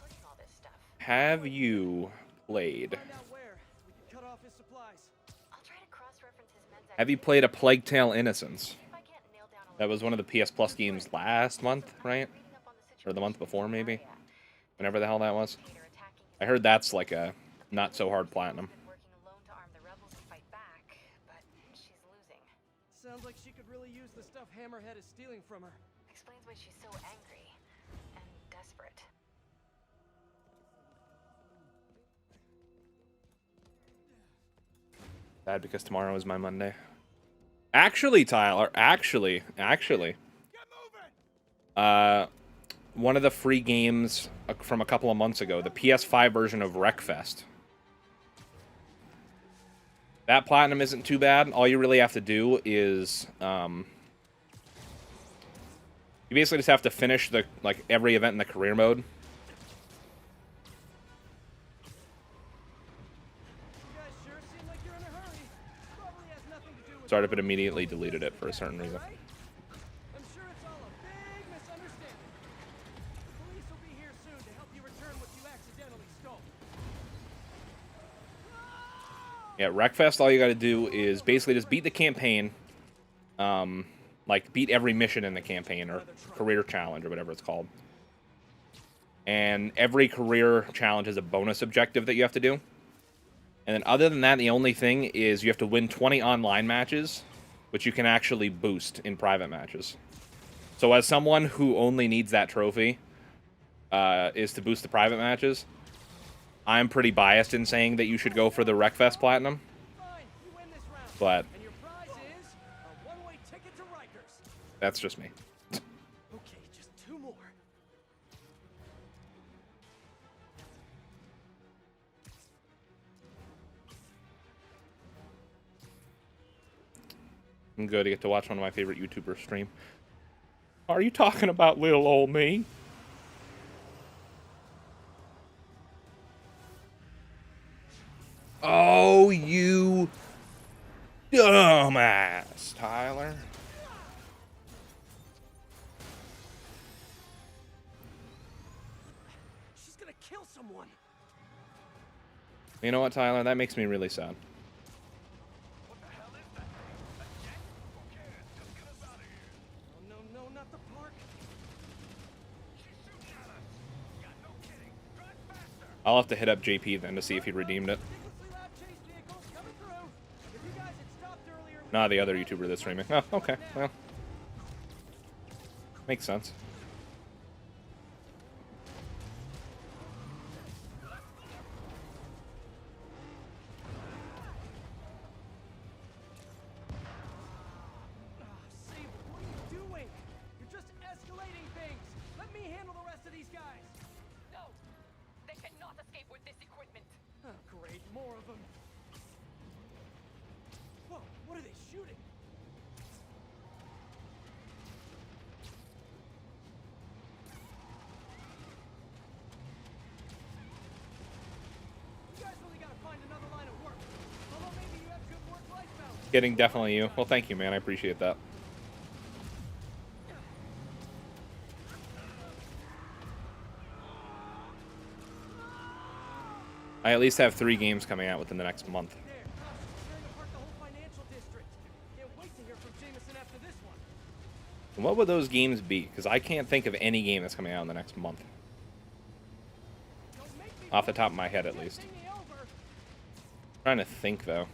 Speaker 4: putting all this stuff?
Speaker 1: Have you played?
Speaker 3: Find out where. We can cut off his supplies.
Speaker 4: I'll try to cross-reference his men's
Speaker 1: Have you
Speaker 4: activity.
Speaker 1: played A Plague Tale: Innocence?
Speaker 4: See if I can't nail down a
Speaker 1: That was one of the PS Plus games last month, right?
Speaker 4: reading up on the
Speaker 1: Or the month
Speaker 4: situation
Speaker 1: before,
Speaker 4: in the
Speaker 1: maybe?
Speaker 4: area.
Speaker 1: Whenever the hell that was.
Speaker 4: Hater attacking
Speaker 1: I heard that's like a not so hard platinum.
Speaker 4: been working alone to arm the rebels and fight back, but she's losing.
Speaker 3: Sounds like she could really use the stuff Hammerhead is stealing from her.
Speaker 4: Explains why she's so angry and desperate.
Speaker 1: Bad because tomorrow is my Monday. Actually, Tyler, actually, one of the free games from a couple of months ago, the PS5 version of Wreckfest. That platinum isn't too bad. All you really have to do is, you basically just have to finish the every event in the career mode.
Speaker 3: You guys sure seem like you're in a hurry. Probably has nothing to do with
Speaker 1: Started, but immediately deleted it for a certain reason.
Speaker 3: right? I'm sure it's all a big misunderstanding. The police will be here soon to help you return what you accidentally stole.
Speaker 1: Yeah, Wreckfest, all you gotta do is basically just beat the campaign. Like, beat every mission in the campaign, or career challenge, or whatever it's called. And every career challenge has a bonus objective that you have to do. And then other than that, the only thing is you have to win 20 online matches, which you can actually boost in private matches. So as someone who only needs that trophy, is to boost the private matches, I'm pretty biased in saying that you should go for the Wreckfest Platinum.
Speaker 3: Fine, you win this round.
Speaker 1: But
Speaker 3: And your prize is a one-way ticket to Rikers.
Speaker 1: that's just me.
Speaker 3: Okay, just two more.
Speaker 1: I'm good to get to watch one of my favorite YouTubers stream. Are you talking about little old me? Oh, you dumbass, Tyler.
Speaker 3: She's gonna kill someone.
Speaker 1: You know what, Tyler? That makes me really sad.
Speaker 3: Oh, no, no, not the park.
Speaker 1: I'll have to hit up JP then to see if he redeemed it.
Speaker 3: Ridiculously loud chase vehicles coming through. If you guys had stopped earlier, we
Speaker 1: Nah, the other YouTuber that's streaming. Oh, okay. Well, makes sense.
Speaker 3: Saber, what are you doing? You're just escalating things. Let me handle the rest of these guys.
Speaker 4: No! They cannot escape with this equipment!
Speaker 3: Oh, great, more of them. Whoa, what are they shooting? You guys really gotta find another line of work. Although maybe you have good work-life balance.
Speaker 1: Getting definitely you. Well, thank you, man. I appreciate that. I at least have 3 games coming out within the next month.
Speaker 3: There, cops are tearing apart the whole financial district. Can't wait to hear from Jameson after this one.
Speaker 1: And what would those games be? Because I can't think of any game that's coming out in the next month.
Speaker 3: Don't make me
Speaker 1: Off the top of my head, at least.
Speaker 3: take me over.
Speaker 1: Trying to think, though.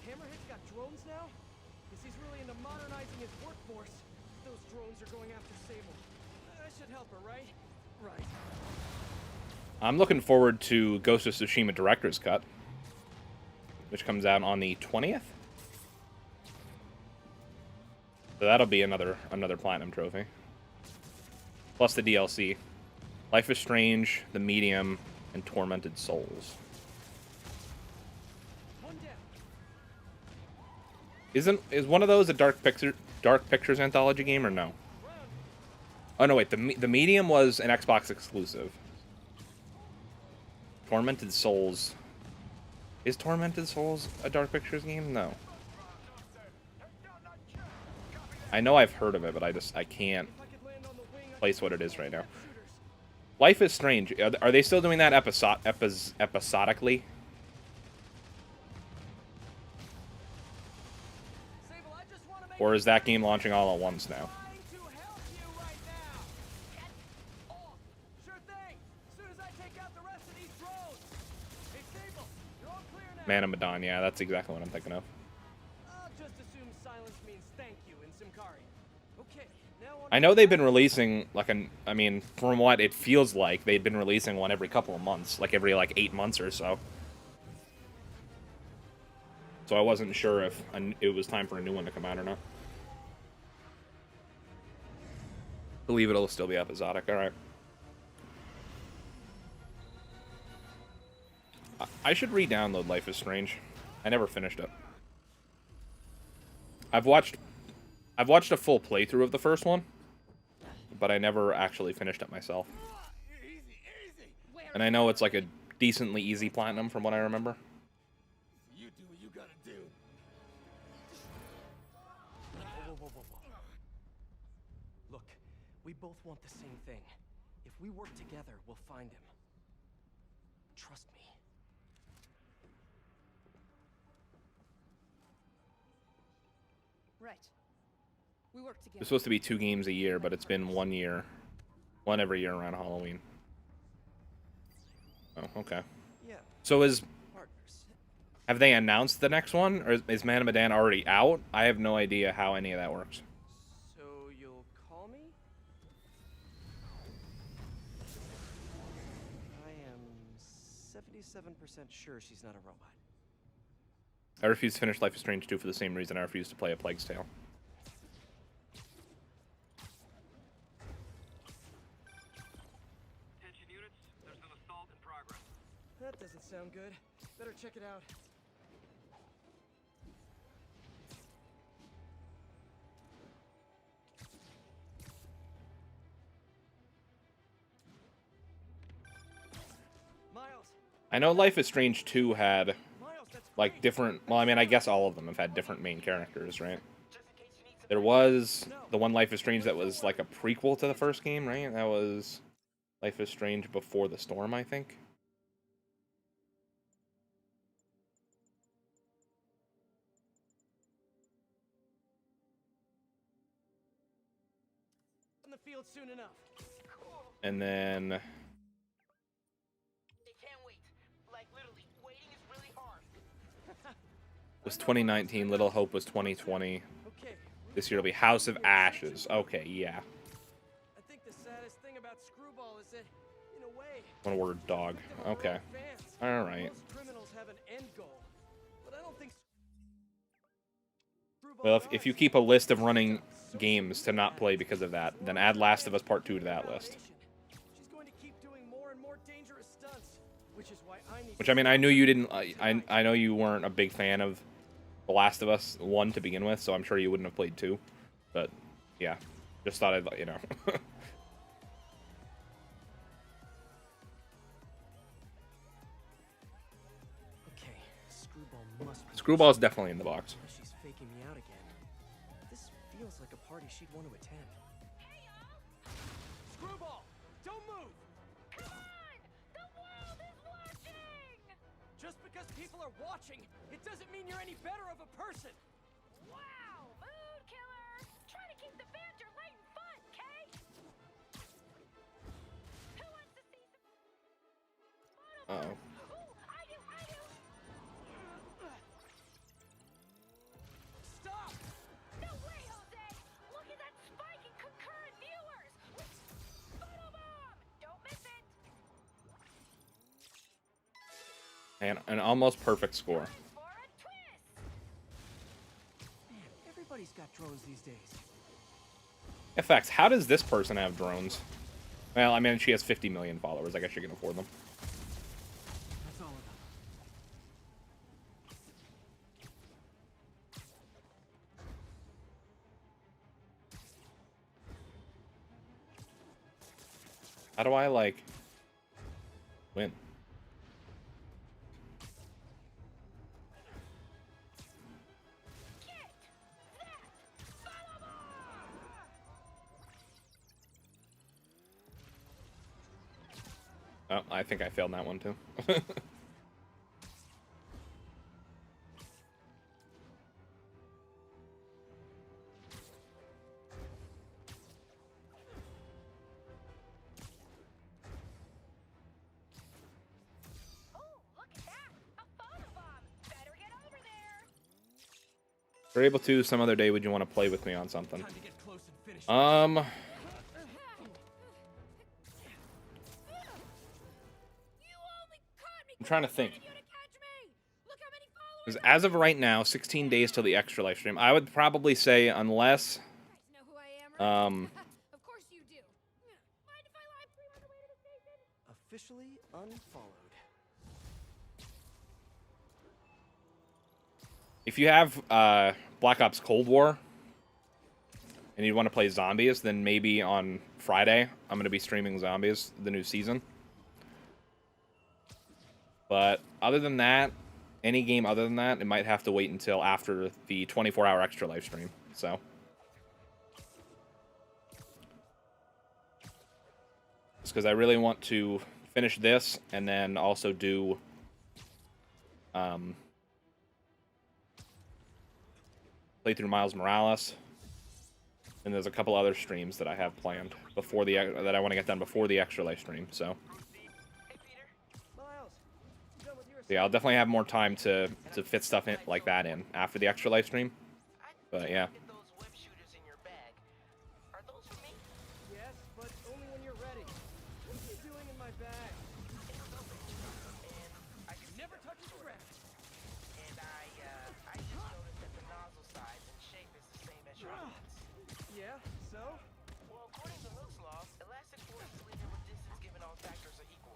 Speaker 3: Hammerhead's got drones now? Guess he's really into modernizing his workforce. Those drones are going after Sable. I should help her, right? Right.
Speaker 1: I'm looking forward to Ghost of Tsushima Director's Cut, which comes out on the 20th. So that'll be another platinum trophy. Plus the DLC. Life is Strange, The Medium, and Tormented Souls.
Speaker 3: One down.
Speaker 1: Is one of those a Dark Pictures anthology game or no?
Speaker 3: Round.
Speaker 1: Oh no, wait. The Medium was an Xbox exclusive. Tormented Souls. Is Tormented Souls a Dark Pictures game? No. I know I've heard of it, but I can't place what it is right now. Life is Strange. Are they still doing that episodically? Or is that game launching all at once now? Man of Medan, yeah, that's exactly what I'm thinking of.
Speaker 3: I'll just assume silence means thank you in Simkari. Okay, now on
Speaker 1: I know they've been releasing, like, I mean, from what it feels like, they've been releasing one every couple of months. Like, every, 8 months or so. So I wasn't sure if it was time for a new one to come out or not. Believe it'll still be episodic, alright. I should re-download Life is Strange. I never finished it. I've watched a full playthrough of the first one, but I never actually finished it myself. And I know it's like a decently easy platinum from what I remember.
Speaker 5: You do what you gotta do.
Speaker 3: Whoa. Look, we both want the same thing. If we work together, we'll find him. Trust me.
Speaker 2: Right. We work together.
Speaker 1: It's supposed to be 2 games a year, but it's been 1 year. One every year around Halloween. Oh, okay.
Speaker 3: Yeah,
Speaker 1: So
Speaker 3: partners.
Speaker 1: have they announced the next one, or is Man of Medan already out? I have no idea how any of that works.
Speaker 3: So you'll call me? I am 77% sure she's not a robot.
Speaker 1: I refuse to finish Life is Strange 2 for the same reason I refuse to play A Plague's Tale.
Speaker 3: Attention units, there's an assault in progress. That doesn't sound good. Better check it out. Miles,
Speaker 1: I know Life is Strange 2 had,
Speaker 3: Miles, that's
Speaker 1: like,
Speaker 3: great.
Speaker 1: different... Well, I mean, I guess all of them have had different main characters, right? There was the one Life is Strange that was, like, a prequel to the first game, right? That was Life is Strange Before the Storm, I think.
Speaker 3: In the field soon enough.
Speaker 1: And then...
Speaker 6: They can't wait. Like, literally, waiting is really hard.
Speaker 1: was 2019, Little Hope was 2020.
Speaker 3: Okay.
Speaker 1: This year will be House of Ashes. Okay, yeah.
Speaker 3: I think the saddest thing about Screwball is that, in a way,
Speaker 1: One word, dog.
Speaker 3: victim of our
Speaker 1: Okay.
Speaker 3: own fans.
Speaker 1: Alright.
Speaker 3: Most criminals have an end goal, but I don't think Screwball
Speaker 1: Well, if
Speaker 3: does.
Speaker 1: you keep a list of running games to not play because of that, then add Last of Us Part 2 to that list.
Speaker 3: She's going to keep doing more and more dangerous stunts, which is why I need
Speaker 1: Which, I mean, I knew you didn't... I know you weren't a big fan of The Last of Us 1 to begin with, so I'm sure you wouldn't have played 2. But, yeah. Just thought I'd let you know.
Speaker 3: Okay, Screwball must be
Speaker 1: Screwball's definitely in the box.
Speaker 3: She's faking me out again. This feels like a party she'd want to attend. Screwball, don't move!
Speaker 4: Come on! The world is watching!
Speaker 3: Just because people are watching, it doesn't mean you're any better of a person.
Speaker 4: Wow! Mood killer! Try to keep the banter light and fun, Kay? Who wants to see some photo?
Speaker 1: Uh-oh.
Speaker 4: Ooh, I do!
Speaker 3: Stop!
Speaker 4: No way, Jose! Look at that spike in concurrent viewers! Photobomb! Don't miss it!
Speaker 1: And an almost perfect score.
Speaker 4: For a twist!
Speaker 3: Man, everybody's got drones these days.
Speaker 1: FX, how does this person have drones? Well, I mean, she has 50 million followers. I guess she can afford them.
Speaker 3: That's all of them.
Speaker 1: How do I, like, win? Oh, I think I failed that one too.
Speaker 4: Oh, look at that! A photobomb! Better get over there!
Speaker 1: If you're able to, some other day would you want to play with me on something?
Speaker 3: Time to get close and finish.
Speaker 4: You only caught me.
Speaker 1: I'm trying to
Speaker 4: 'Cause I
Speaker 1: think.
Speaker 4: wanted you to catch me. Look how many followers.
Speaker 1: Because as of right now, 16 days till the extra live stream. I would probably say unless
Speaker 4: You guys know who I am, right?
Speaker 1: um
Speaker 4: Of course you do. Mind if I live stream on the way to the station?
Speaker 3: Officially unfollowed.
Speaker 1: if you have Black Ops Cold War and you want to play zombies, then maybe on Friday I'm going to be streaming Zombies, the new season. But other than that, any game other than that, it might have to wait until after the 24-hour extra live stream. So it's because I really want to finish this and then also do play through Miles Morales. And there's a couple other streams that I have planned before that I want to get done before the extra live stream. So
Speaker 6: Hey, Peter.
Speaker 3: Miles, you done with your
Speaker 1: yeah, I'll definitely have more time to fit stuff in like that in after the extra live stream. But yeah.
Speaker 6: Get those web shooters in your bag. Are those for me?
Speaker 3: Yes, but only when you're ready. What are you doing in my bag?
Speaker 6: And I can
Speaker 3: Never touch the ground.
Speaker 6: And I just noticed that the nozzle size and shape is the same as your hands.
Speaker 3: Yeah, so?
Speaker 6: Well, according to Hooke's law, elastic force is linear with distance given all factors are equal.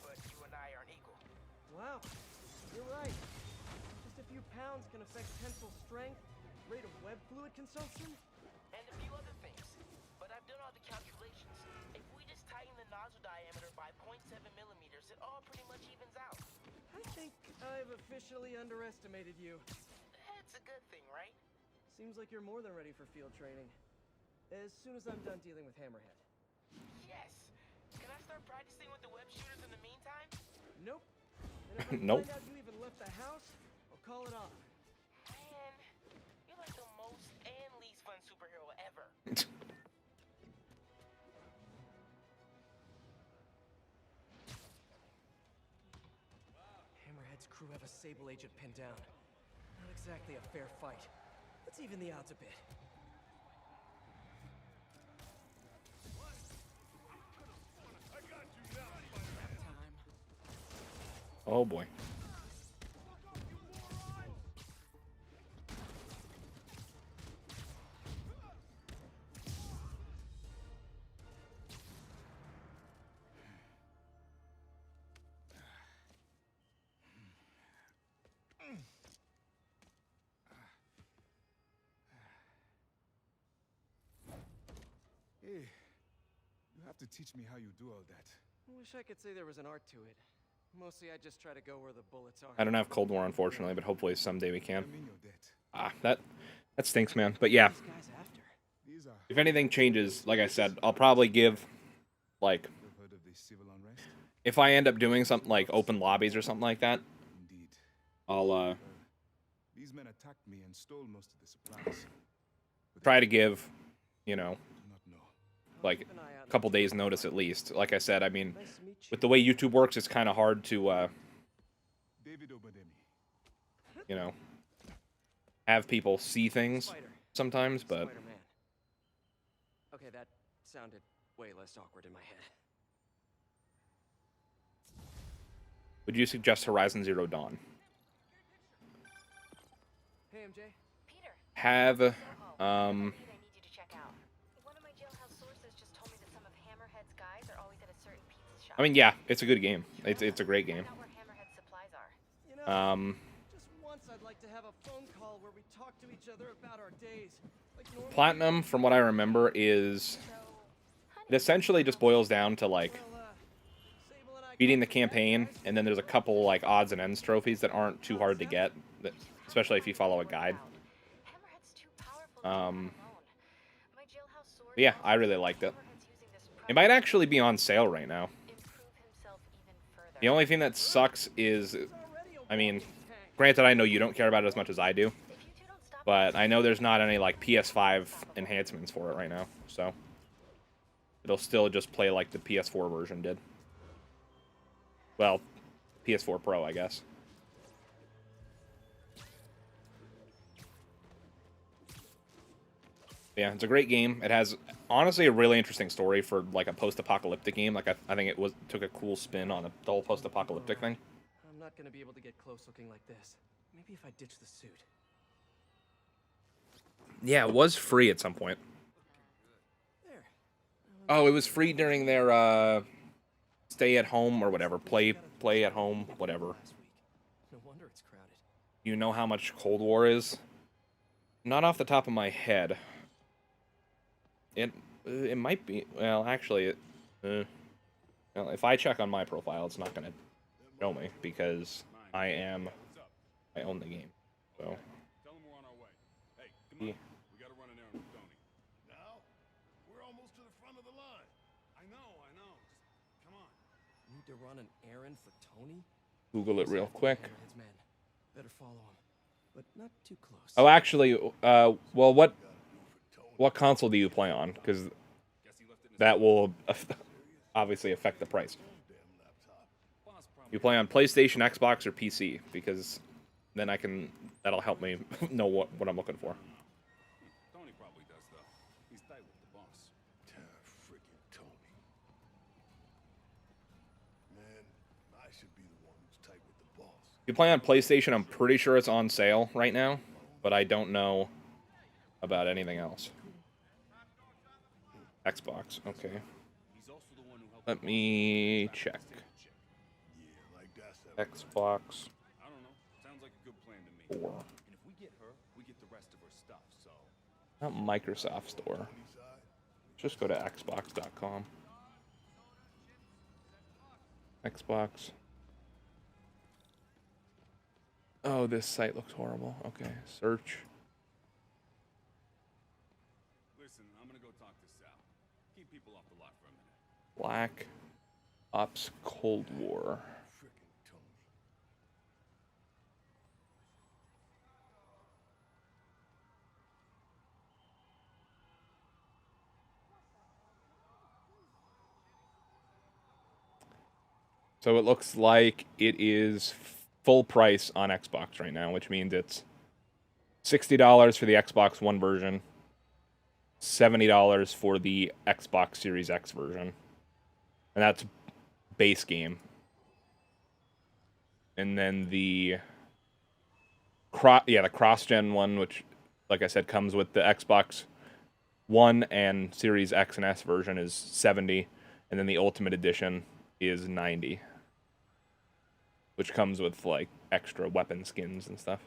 Speaker 6: But you and I aren't equal.
Speaker 3: Wow, you're right. Just a few pounds can affect tensile strength, rate of web fluid consumption.
Speaker 6: And a few other things. But I've done all the calculations. If we just tighten the nozzle diameter by 0.7 millimeters, it all pretty much evens out.
Speaker 3: I think I've officially underestimated you.
Speaker 6: That's a good thing, right?
Speaker 3: Seems like you're more than ready for field training. As soon as I'm done dealing with Hammerhead.
Speaker 6: Yes. Can I start practicing with the web shooters in the meantime?
Speaker 3: Nope. And if I
Speaker 1: Nope.
Speaker 3: find out you even left the house, I'll call it off.
Speaker 6: Man, you're like the most and least fun superhero ever.
Speaker 3: Hammerhead's crew have a Sable agent pinned down. Not exactly a fair fight. Let's even the odds a bit. Time.
Speaker 1: Oh boy.
Speaker 5: Hey, you have to teach me how you do all that.
Speaker 3: I wish I could say there was an art to it. Mostly I just try to go where the bullets are.
Speaker 1: I don't have Cold War, unfortunately, but hopefully someday we can.
Speaker 5: I mean your debt.
Speaker 1: Ah, that stinks, man. But yeah,
Speaker 3: These guys after.
Speaker 5: These are.
Speaker 1: if anything changes, like I said, I'll probably give, like,
Speaker 5: You've heard of the civil unrest?
Speaker 1: if I end up doing something like open lobbies or something like that,
Speaker 5: Indeed.
Speaker 1: I'll
Speaker 5: These men attacked me and stole most of the supplies. But
Speaker 1: try
Speaker 5: I
Speaker 1: to give, you know,
Speaker 5: do not know.
Speaker 1: like
Speaker 3: Keep an eye out.
Speaker 1: a couple days notice at least. Like I said, I mean,
Speaker 3: Nice to meet you.
Speaker 1: with the way YouTube works, it's kind of hard to,
Speaker 5: David Obademi.
Speaker 1: you know, have people see things
Speaker 3: Spider.
Speaker 1: sometimes, but
Speaker 3: Spider-Man. Okay, that sounded way less awkward in my head.
Speaker 1: would you suggest Horizon Zero Dawn?
Speaker 3: Hey, MJ.
Speaker 4: Peter.
Speaker 1: Have,
Speaker 4: I need you to check out. One of my jailhouse sources just told me that some of Hammerhead's guys are always at a certain pizza shop.
Speaker 1: I mean, yeah, it's a good game. It's a great game.
Speaker 4: Find out where Hammerhead's supplies are.
Speaker 3: You know,
Speaker 1: Um,
Speaker 3: just once I'd like to have a phone call where we talk to each other about our days. Like normal.
Speaker 1: Platinum, from what I remember, is it essentially just boils down to like
Speaker 3: Well, Sable and I
Speaker 1: beating the
Speaker 3: got together,
Speaker 1: campaign,
Speaker 3: guys.
Speaker 1: and then there's a couple like odds and ends trophies that aren't too hard to get, especially if you follow a guide.
Speaker 4: Hammerhead's too powerful to
Speaker 1: Um,
Speaker 4: leave alone. My jailhouse source
Speaker 1: But yeah,
Speaker 4: also
Speaker 1: I really
Speaker 4: says
Speaker 1: liked it.
Speaker 4: Hammerhead's using this
Speaker 1: It might actually be on sale right now.
Speaker 4: improve his
Speaker 1: The only thing that sucks is, I mean, granted, I know you don't care about it as much as I do, but I know there's not any, like, PS5 enhancements for it right now, so it'll still just play like the PS4 version did. Well, PS4 Pro, I guess. Yeah, it's a great game. It has, honestly, a really interesting story for, like, a post-apocalyptic game. Like, I think it took a cool spin on the whole post-apocalyptic thing.
Speaker 3: I'm not gonna be able to get close looking like this. Maybe if I ditch the suit.
Speaker 1: Yeah, it was free at some point.
Speaker 3: There.
Speaker 1: Oh, it was free during their, stay at home or whatever. Play at home, whatever.
Speaker 3: Last week. No wonder it's crowded.
Speaker 1: You know how much Cold War is? Not off the top of my head. It might be, well, actually, well, if I check on my profile, it's not going to show me, because I own the game, so.
Speaker 5: Tell him we're on our way. Hey, come on. We gotta run an errand for Tony. Now? We're almost to the front of the line. I know. Just come on.
Speaker 3: Need to run an errand for Tony?
Speaker 1: Google it real quick.
Speaker 3: Hammerhead's men. Better follow him, but not too close.
Speaker 1: Oh, actually, well, what console do you play on? Because that will obviously affect the price. You play on PlayStation, Xbox, or PC? Because then that'll help me know what I'm looking for.
Speaker 5: Tony probably does, though. He's tight with the boss. Freaking Tony. Man, I should be the one who's tight with the boss.
Speaker 1: If you play on PlayStation, I'm pretty sure it's on sale right now, but I don't know about anything else. Xbox, okay. Let me check. Xbox
Speaker 5: I don't know. Sounds like a good plan to me.
Speaker 1: 4.
Speaker 5: And if we get her, we get the rest of her stuff, so.
Speaker 1: Not Microsoft Store. Just go to Xbox.com. Xbox. Oh, this site looks horrible. Okay, search.
Speaker 5: Listen, I'm gonna go talk to Sal. Keep people off the lot for a minute.
Speaker 1: Black Ops Cold War.
Speaker 5: Freaking Tony.
Speaker 1: So it looks like it is full price on Xbox right now, which means it's $60 for the Xbox One version, $70 for the Xbox Series X version. And that's base game. And then the cross-gen one, which, like I said, comes with the Xbox One and Series X and S version, is $70, and then the Ultimate Edition is $90, which comes with, like, extra weapon skins and stuff.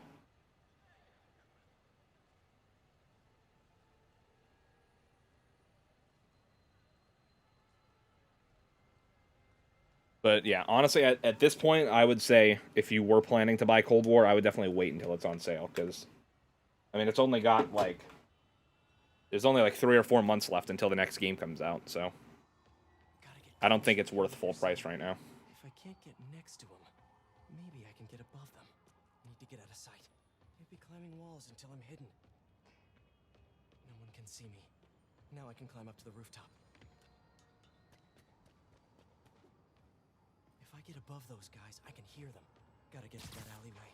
Speaker 1: But yeah, honestly, at this point, I would say if you were planning to buy Cold War, I would definitely wait until it's on sale, because, I mean, it's only got, like, there's only, like, 3 or 4 months left until the next game comes out, so I don't think it's worth full price right now.
Speaker 3: If I can't get next to him, maybe I can get above them. Need to get out of sight. Can't be climbing walls until I'm hidden. No one can see me. Now I can climb up to the rooftop. If I get above those guys, I can hear them. Gotta get to that alleyway.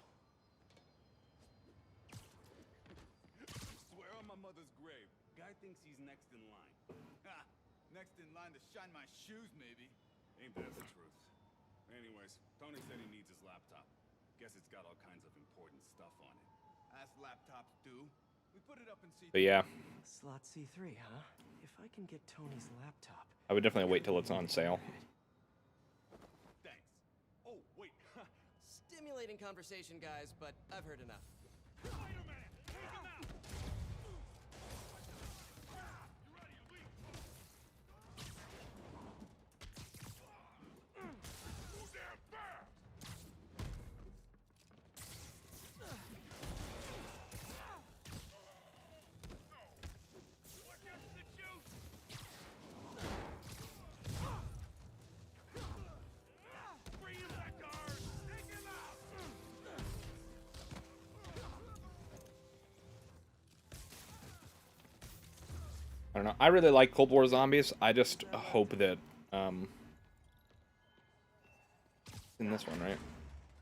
Speaker 5: Swear on my mother's grave. Guy thinks he's next in line.
Speaker 7: Ha! Next in line to shine my shoes, maybe.
Speaker 5: Ain't that the truth? Anyways, Tony said he needs his laptop. Guess it's got all kinds of important stuff on it.
Speaker 7: As laptops do. We put it up in C3.
Speaker 1: But yeah,
Speaker 3: Slot C3, huh? If I can get Tony's laptop.
Speaker 1: I would definitely wait till it's on sale.
Speaker 5: Thanks. Oh, wait.
Speaker 3: Stimulating conversation, guys, but I've heard enough.
Speaker 5: Bring him
Speaker 1: I don't know. I really like Cold War Zombies. I just hope that in this one, right?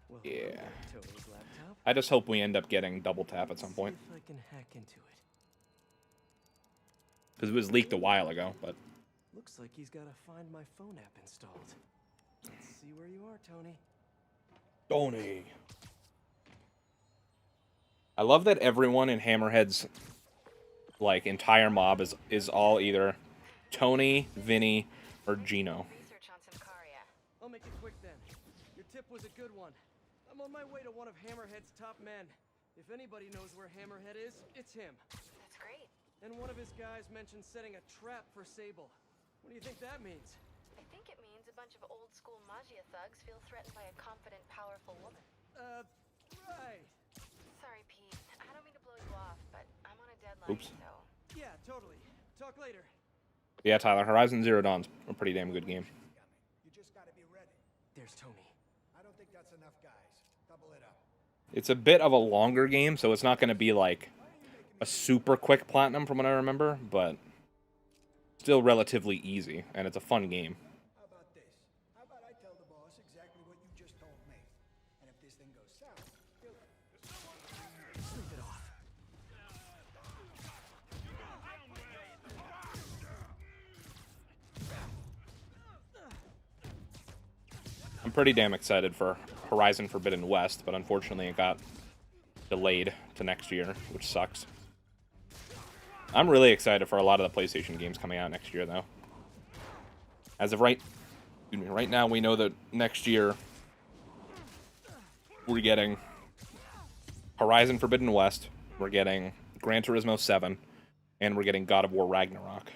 Speaker 3: Well,
Speaker 1: Yeah.
Speaker 3: Tony's laptop.
Speaker 1: I just hope we end up getting double tap at some point.
Speaker 3: See if I can hack into it.
Speaker 1: Because it was leaked a while ago, but
Speaker 3: Looks like he's got a Find My Phone app installed. Let's see where you are, Tony.
Speaker 1: Tony. I love that everyone in Hammerhead's like entire mob is all either Tony, Vinny, or Gino.
Speaker 2: Research on Simcaria.
Speaker 3: I'll make it quick then. Your tip was a good one. I'm on my way to one of Hammerhead's top men. If anybody knows where Hammerhead is, it's him.
Speaker 2: That's great.
Speaker 3: And one of his guys mentioned setting a trap for Sable. What do you think that means?
Speaker 2: I think it means a bunch of old-school Magia thugs feel threatened by a confident, powerful woman.
Speaker 3: Right.
Speaker 2: Sorry, Pete. I don't mean to blow you off, but I'm on a deadline,
Speaker 1: Oops.
Speaker 2: so...
Speaker 3: Yeah, totally. Talk later.
Speaker 1: Yeah, Tyler, Horizon Zero Dawn's a pretty damn good game.
Speaker 7: You just gotta be ready.
Speaker 3: There's Tony.
Speaker 7: I don't think that's enough, guys. Double it up.
Speaker 1: It's a bit of a longer game, so it's not going to be like a super quick platinum from what I remember, but still relatively easy, and it's a fun game.
Speaker 7: How about this? How about I tell the boss exactly what you just told me? And if this thing goes south, he'll...
Speaker 3: Sleep it off.
Speaker 1: I'm pretty damn excited for Horizon Forbidden West, but unfortunately it got delayed to next year, which sucks. I'm really excited for a lot of the PlayStation games coming out next year, though. As of right now, we know that next year we're getting Horizon Forbidden West, we're getting Gran Turismo 7, and we're getting God of War Ragnarok.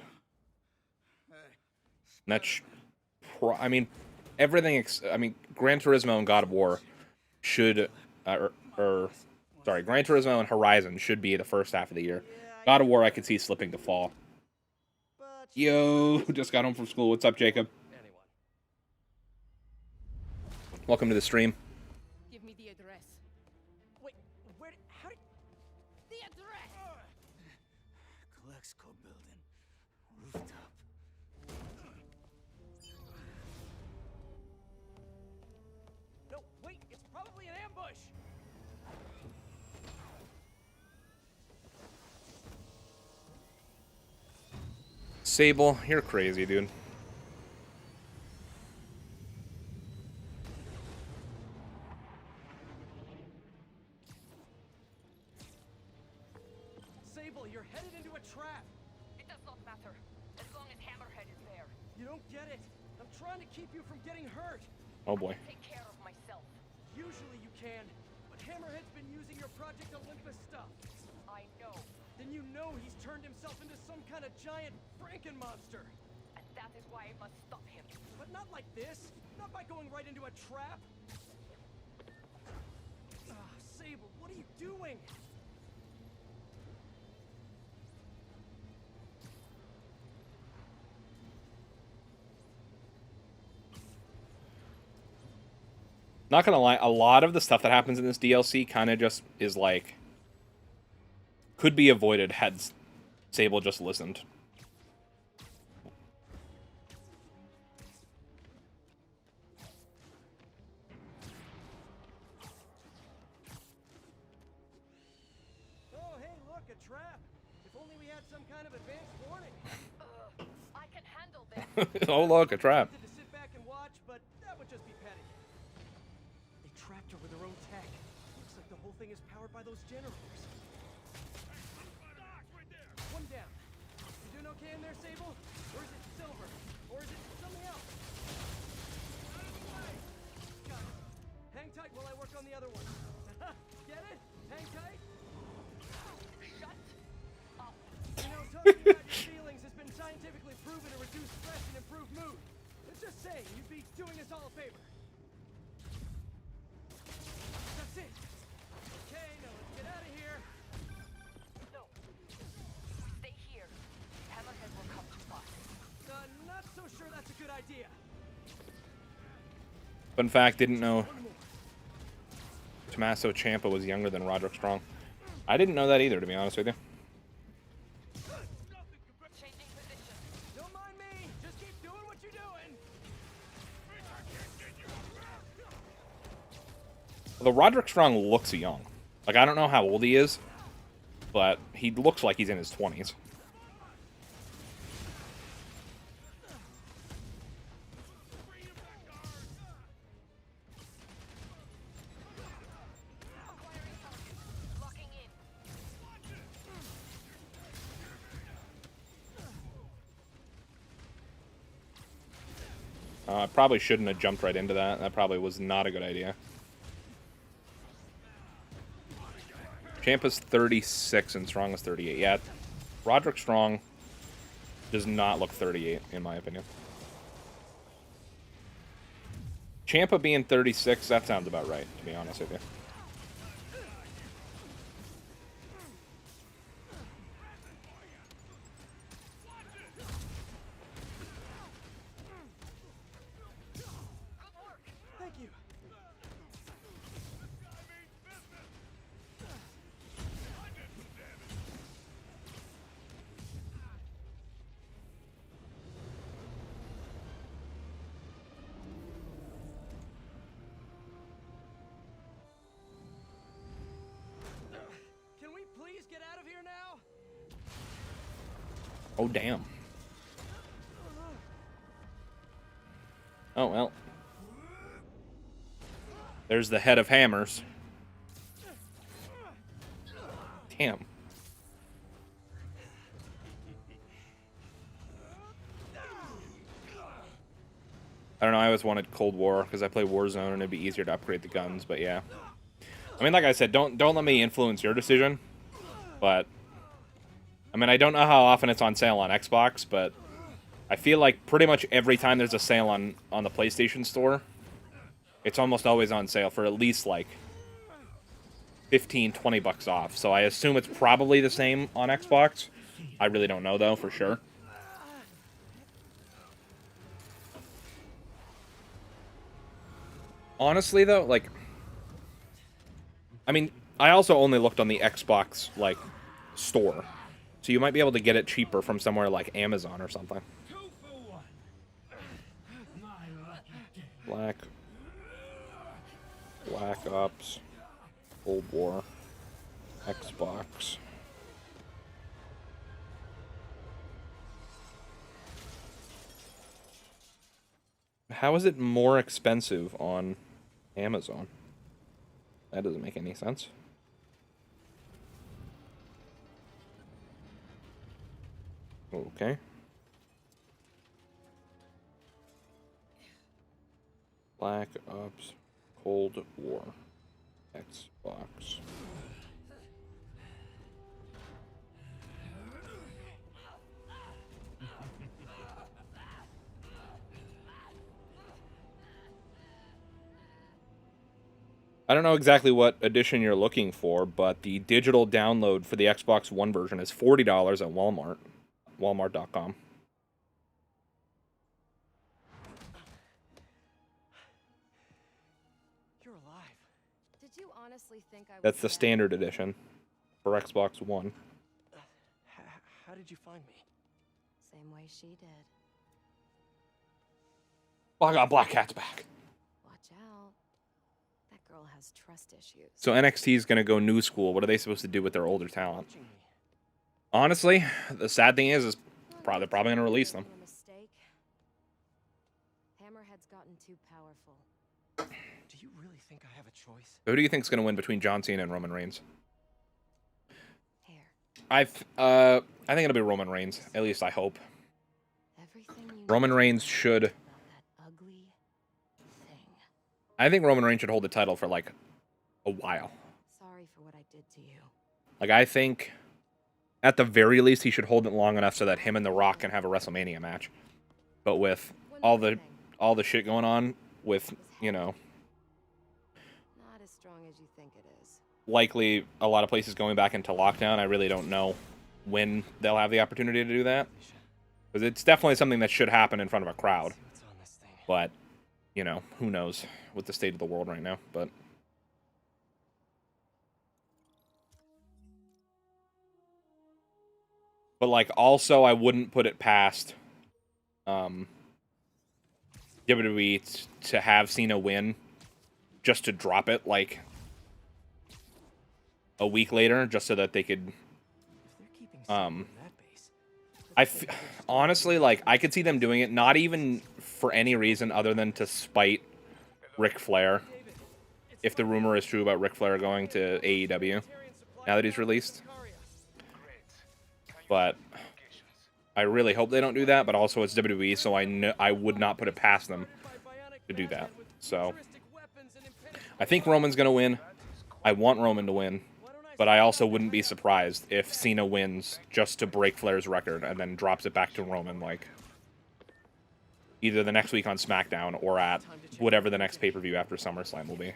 Speaker 1: And that's, I mean, everything. I mean, Gran Turismo and God of War should, Gran Turismo and Horizon should be the first half of the year. God of War, I could see slipping to fall.
Speaker 3: But
Speaker 1: Yo, just got home from school. What's up, Jacob?
Speaker 3: anyone.
Speaker 1: Welcome to the stream.
Speaker 2: Give me the address.
Speaker 3: Wait, where? How did?
Speaker 2: The address!
Speaker 7: Clexco building. Rooftop.
Speaker 3: No, wait. It's probably an ambush.
Speaker 1: Sable, you're crazy, dude.
Speaker 3: Sable, you're headed into a trap.
Speaker 4: It does not matter, as long as Hammerhead is there.
Speaker 3: You don't get it. I'm trying to keep you from getting hurt.
Speaker 1: Oh boy.
Speaker 4: Take care of myself.
Speaker 3: Usually you can, but Hammerhead's been using your Project Olympus stuff.
Speaker 4: I know,
Speaker 3: Then you know he's turned himself into some kind of giant Franken monster.
Speaker 4: and that is why I must stop him.
Speaker 3: But not like this. Not by going right into a trap. Sable, what are you doing?
Speaker 1: Not gonna lie, a lot of the stuff that happens in this DLC kind of just is like could be avoided had Sable just listened.
Speaker 3: Oh, hey, look, a trap. If only we had some kind of advanced warning.
Speaker 4: I can handle this.
Speaker 1: Oh look, a trap.
Speaker 3: To sit back and watch, but that would just be petty. They trapped her with their own tech. Looks like the whole thing is powered by those generators. One down. You doing okay in there, Sable? Or is it silver? Or is it something else? Got it. Hang tight while I work on the other one. Get it? Hang tight?
Speaker 4: Shut up.
Speaker 3: You know, talking about your feelings has been scientifically proven to reduce stress and improve mood. Let's just say you'd be doing us all a favor. That's it. Okay, now let's get out of here.
Speaker 4: No. Stay here. Hammerhead will come to us.
Speaker 3: Not so sure that's a good idea.
Speaker 1: Fun fact, didn't know Tommaso Ciampa was younger than Roderick Strong. I didn't know that either, to be honest with you.
Speaker 4: Changing
Speaker 1: The Roderick Strong looks young. Like, I don't know how old he is, but he looks like he's in his 20s. I probably shouldn't have jumped right into that. That probably was not a good idea. Ciampa's 36 and Strong is 38. Yeah, Roderick Strong does not look 38, in my opinion. Ciampa being 36, that sounds about right, to be honest with you.
Speaker 3: Thank you. Can we please get out of here now?
Speaker 1: Oh, damn. Oh, well. There's the head of hammers. Damn. I don't know, I always wanted Cold War, because I play Warzone, and it'd be easier to upgrade the guns, but yeah. I mean, like I said, don't let me influence your decision, but... I mean, I don't know how often it's on sale on Xbox, but... I feel like pretty much every time there's a sale on the PlayStation Store, it's almost always on sale for at least, like, 15, 20 bucks off. So I assume it's probably the same on Xbox. I really don't know, though, for sure. Honestly, though, like... I mean, I also only looked on the Xbox, like, store. So you might be able to get it cheaper from somewhere like Amazon or something. Black Ops, Cold War, Xbox. How is it more expensive on Amazon? That doesn't make any sense. Okay. Black Ops, Cold War, Xbox. I don't know exactly what edition you're looking for, but the digital download for the Xbox One version is $40 at Walmart. Walmart.com.
Speaker 3: You're alive.
Speaker 2: Did you honestly think I was
Speaker 1: That's the
Speaker 2: dead?
Speaker 1: standard edition for Xbox One.
Speaker 3: How did you find me?
Speaker 2: Same way she did.
Speaker 1: Oh, I got Black Cat's back.
Speaker 2: Watch out. That girl has trust issues.
Speaker 1: So NXT is going to go new school. What are they supposed to do with their older talent?
Speaker 3: Watching me.
Speaker 1: Honestly, the sad thing is they're probably going to release them.
Speaker 2: A mistake. Hammerhead's gotten too powerful.
Speaker 3: Do you really think I have a choice?
Speaker 1: Who do you think is going to win between John Cena and Roman Reigns?
Speaker 2: Here.
Speaker 1: I think it'll be Roman Reigns. At least I hope.
Speaker 2: Everything you
Speaker 1: Roman
Speaker 2: know
Speaker 1: Reigns should.
Speaker 2: about that ugly thing.
Speaker 1: I think Roman Reigns should hold the title for like a while.
Speaker 2: Sorry for what I did to you.
Speaker 1: Like, I think at the very least he should hold it long enough so that him and The Rock can have a WrestleMania match. But with all the shit going on with, you know,
Speaker 2: Not as strong as you think it is.
Speaker 1: likely a lot of places going back into lockdown, I really don't know when they'll have the opportunity to do that. Because it's definitely something that should happen in front of a crowd.
Speaker 3: See what's on this thing.
Speaker 1: But, you know, who knows with the state of the world right now. But like, also, I wouldn't put it past WWE to have Cena win just to drop it. Like, a week later, just so that they could. Honestly, like, I could see them doing it, not even for any reason other than to spite Ric Flair. If the rumor is true about Ric Flair going to AEW now that he's released. But I really hope they don't do that, but also it's WWE, so I would not put it past them to do that. So I think Roman's going to win. I want Roman to win, but I also wouldn't be surprised if Cena wins just to break Flair's record and then drops it back to Roman, like either the next week on SmackDown or at whatever the next pay-per-view after SummerSlam will be.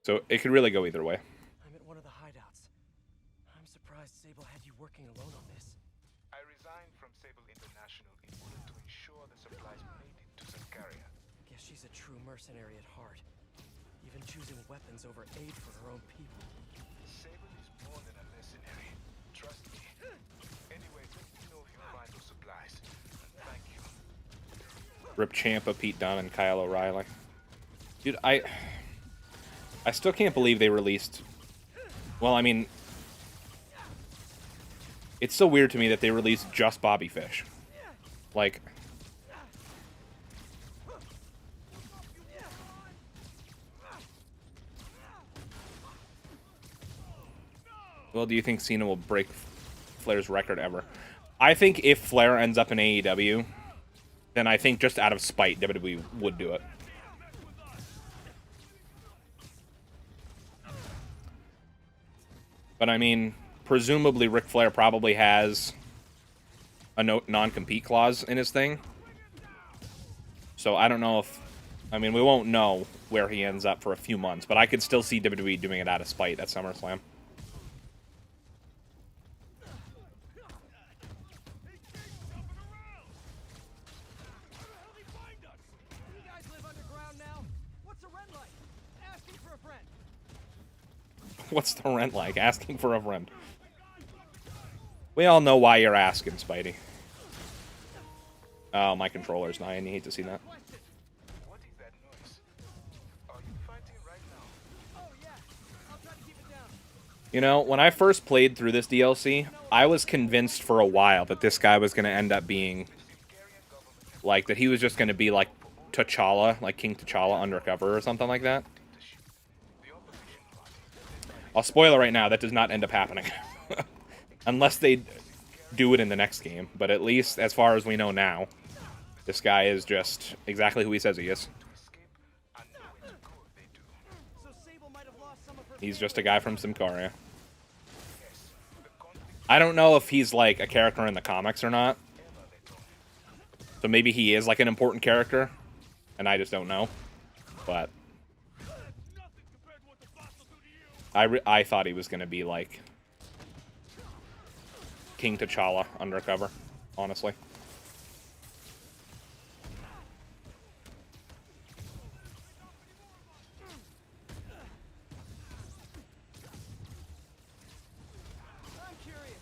Speaker 1: So it could really go either way.
Speaker 3: I'm at one of the hideouts. I'm surprised Sable had you working alone on this.
Speaker 8: I resigned from Sable International in order to ensure the supplies made it to Sakaria.
Speaker 3: Guess she's a true mercenary at heart. Even choosing weapons over aid for her own people.
Speaker 8: Sable is more than a mercenary. Trust me. Anyway, let me know if you find those supplies. And thank you.
Speaker 1: Rip Ciampa, Pete Dunne, and Kyle O'Reilly. Dude, I still can't believe they released... Well, I mean... It's so weird to me that they released just Bobby Fish. Like... Well, do you think Cena will break Flair's record ever? I think if Flair ends up in AEW, then I think just out of spite, WWE would do it. But I mean, presumably Ric Flair probably has a non-compete clause in his thing. So I don't know if... I mean, we won't know where he ends up for a few months, but I could still see WWE doing it out of spite at SummerSlam. What's the rent like? Asking for a friend. We all know why you're asking, Spidey. Oh, my controller's dying. You hate to see that.
Speaker 8: What is that noise? Are you fighting right now?
Speaker 3: Oh yeah. I'll try to keep it down.
Speaker 1: You know, when I first played through this DLC, I was convinced for a while that this guy was going to end up being... Like, that he was just going to be like T'Challa, like King T'Challa undercover or something like that. I'll spoil it right now, that does not end up happening. Unless they do it in the next game. But at least, as far as we know now, this guy is just exactly who he says he is. He's just a guy from Symkaria. I don't know if he's like a character in the comics or not. So maybe he is like an important character, and I just don't know. But... I thought he was going to be, like, King T'Challa undercover, honestly.
Speaker 3: I'm curious.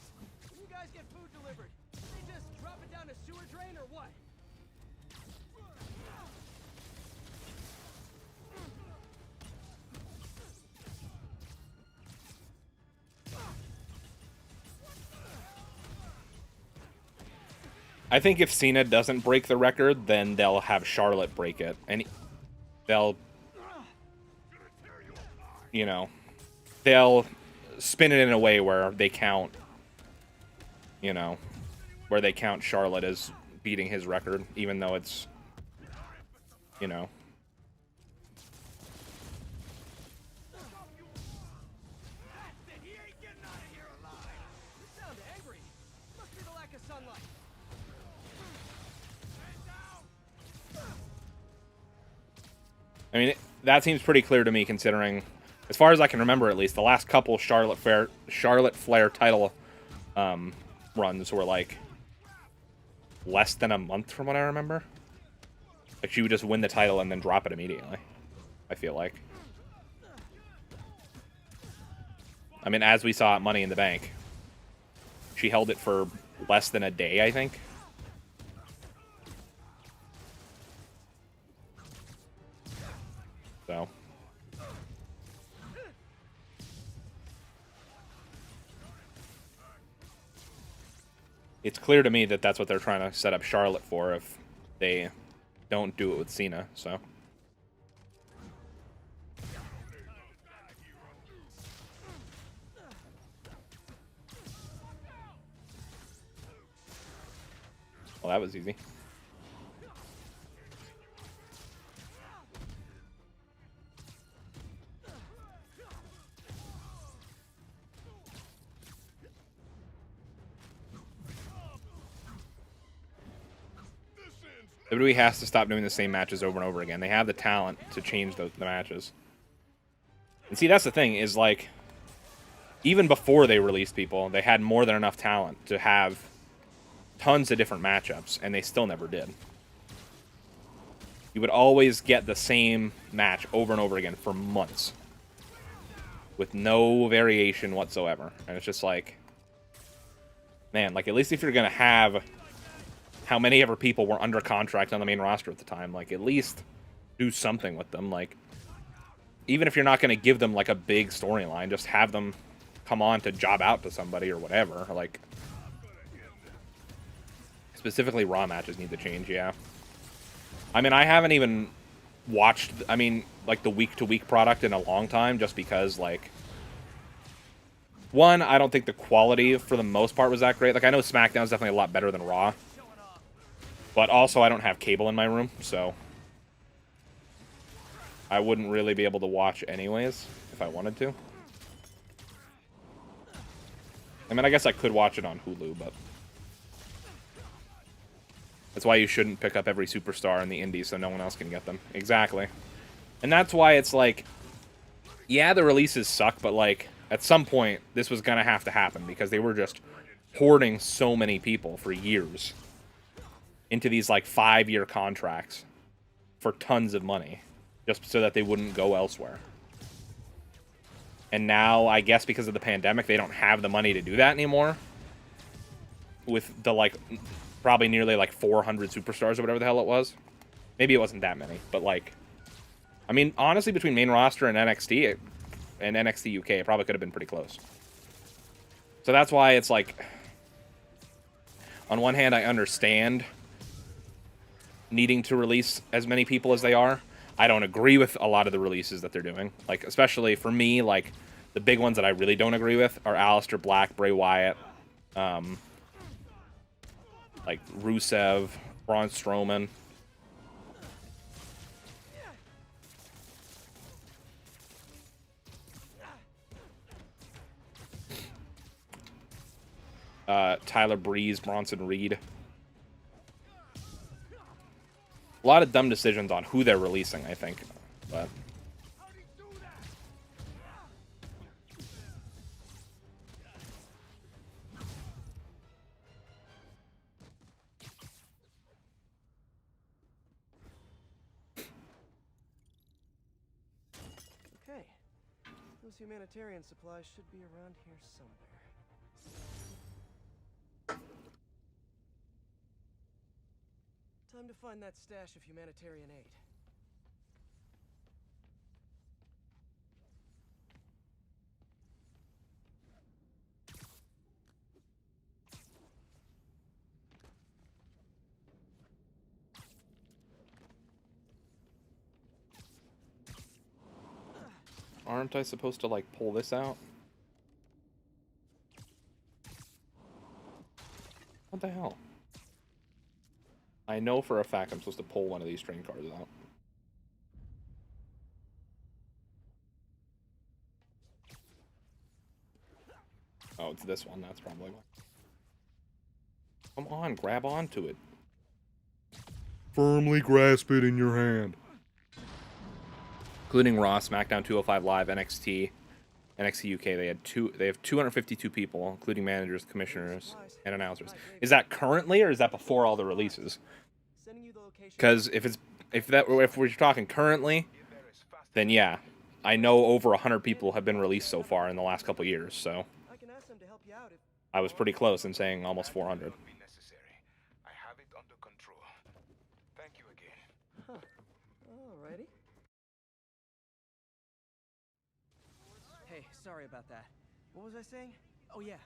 Speaker 3: When you guys get food delivered, they just drop it down a sewer drain or what?
Speaker 1: I think if Cena doesn't break the record, then they'll have Charlotte break it. And they'll, you know, they'll spin it in a way where they count, you know, where they count Charlotte as beating his record, even though it's, you know. I mean, that seems pretty clear to me, considering, as far as I can remember at least, the last couple Charlotte Flair title runs were like less than a month from what I remember. Like, she would just win the title and then drop it immediately, I feel like. I mean, as we saw at Money in the Bank, she held it for less than a day, I think. So it's clear to me that that's what they're trying to set up Charlotte for if they don't do it with Cena. So well, that was easy. WWE has to stop doing the same matches over and over again. They have the talent to change the matches. And see, that's the thing, is like, even before they released people, they had more than enough talent to have tons of different matchups, and they still never did. You would always get the same match over and over again for months, with no variation whatsoever. And it's just like, man, like, at least if you're going to have how many ever people were under contract on the main roster at the time, like, at least do something with them. Like, even if you're not going to give them, like, a big storyline, just have them come on to job out to somebody or whatever. Like, specifically Raw matches need to change, yeah. I mean, I haven't even watched, I mean, like, the week-to-week product in a long time, just because, like, one, I don't think the quality for the most part was that great. Like, I know SmackDown's definitely a lot better than Raw, but also I don't have cable in my room, so I wouldn't really be able to watch anyways if I wanted to. I mean, I guess I could watch it on Hulu, but that's why you shouldn't pick up every superstar in the indies so no one else can get them. Exactly. And that's why it's like, yeah, the releases suck, but like, at some point, this was going to have to happen because they were just hoarding so many people for years into these like 5-year contracts for tons of money just so that they wouldn't go elsewhere. And now, I guess because of the pandemic, they don't have the money to do that anymore. With the, like, probably nearly, like, 400 superstars or whatever the hell it was. Maybe it wasn't that many, but, like, I mean, honestly, between main roster and NXT, and NXT UK, it probably could have been pretty close. So that's why it's, like, on one hand, I understand needing to release as many people as they are. I don't agree with a lot of the releases that they're doing. Like, especially for me, like, the big ones that I really don't agree with are Aleister Black, Bray Wyatt, like, Rusev, Braun Strowman. Tyler Breeze, Bronson Reed. A lot of dumb decisions on who they're releasing, I think. But
Speaker 3: Okay. Those humanitarian supplies should be around here somewhere. Time to find that stash of humanitarian aid.
Speaker 1: aren't I supposed to, like, pull this out? What the hell? I know for a fact I'm supposed to pull one of these train cars out. Oh, it's this one. That's probably why. Come on, grab onto it. Firmly grasp it in your hand. Including Raw, SmackDown, 205 Live, NXT, NXT UK. They have 252 people, including managers, commissioners, and announcers. Is that currently, or is that before all the releases? Because if we're talking currently, then yeah, I know over 100 people have been released so far in the last couple years. So I was pretty close in saying almost 400.
Speaker 3: Sorry about that. What was I saying? Oh yeah.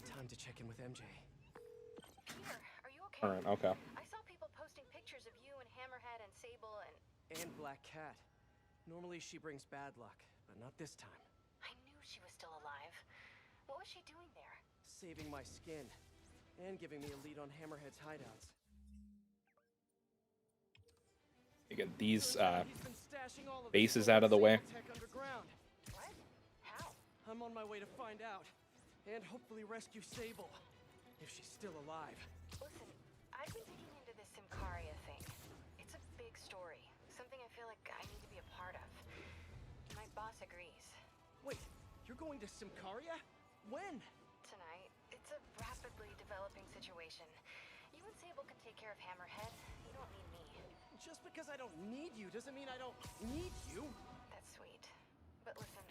Speaker 3: Time to check in with MJ.
Speaker 2: Peter, are you okay?
Speaker 1: All right, okay.
Speaker 2: I saw people posting pictures of you and Hammerhead and Sable and...
Speaker 3: And Black Cat. Normally she brings bad luck, but not this time.
Speaker 2: I knew she was still alive. What was she doing there?
Speaker 3: Saving my skin. And giving me a lead on Hammerhead's hideouts.
Speaker 1: You get these
Speaker 3: He's been stashing all of
Speaker 1: bases
Speaker 3: the
Speaker 1: out of the way.
Speaker 3: Tech underground.
Speaker 2: What? How?
Speaker 3: I'm on my way to find out. And hopefully rescue Sable. If she's still alive.
Speaker 2: Listen, I've been digging into this Simcaria thing. It's a big story. Something I feel like I need to be a part of. My boss agrees.
Speaker 3: Wait, you're going to Simcaria? When?
Speaker 2: Tonight, it's a rapidly developing situation. You and Sable can take care of Hammerhead. You don't need me.
Speaker 3: Just because I don't need you doesn't mean I don't need you.
Speaker 2: That's sweet. But listen,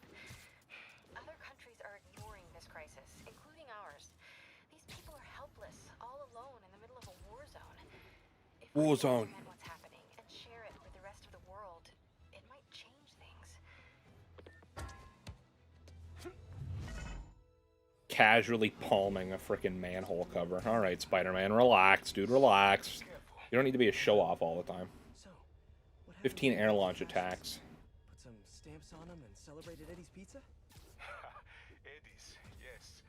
Speaker 2: other countries are ignoring this crisis, including ours. These people are helpless, all alone in the middle of a war zone. If we
Speaker 1: War zone.
Speaker 2: document what's happening and share it with the rest of the world, it might change things.
Speaker 1: Casually palming a freaking manhole cover. All right, Spider-Man, relax, dude, relax. You don't need to be a show-off all the time.
Speaker 3: So, what happened
Speaker 1: 15
Speaker 3: to
Speaker 1: air
Speaker 3: the
Speaker 1: launch
Speaker 3: Masters?
Speaker 1: attacks.
Speaker 3: Put some stamps on them and celebrated Eddie's Pizza?
Speaker 8: Eddie's, yes.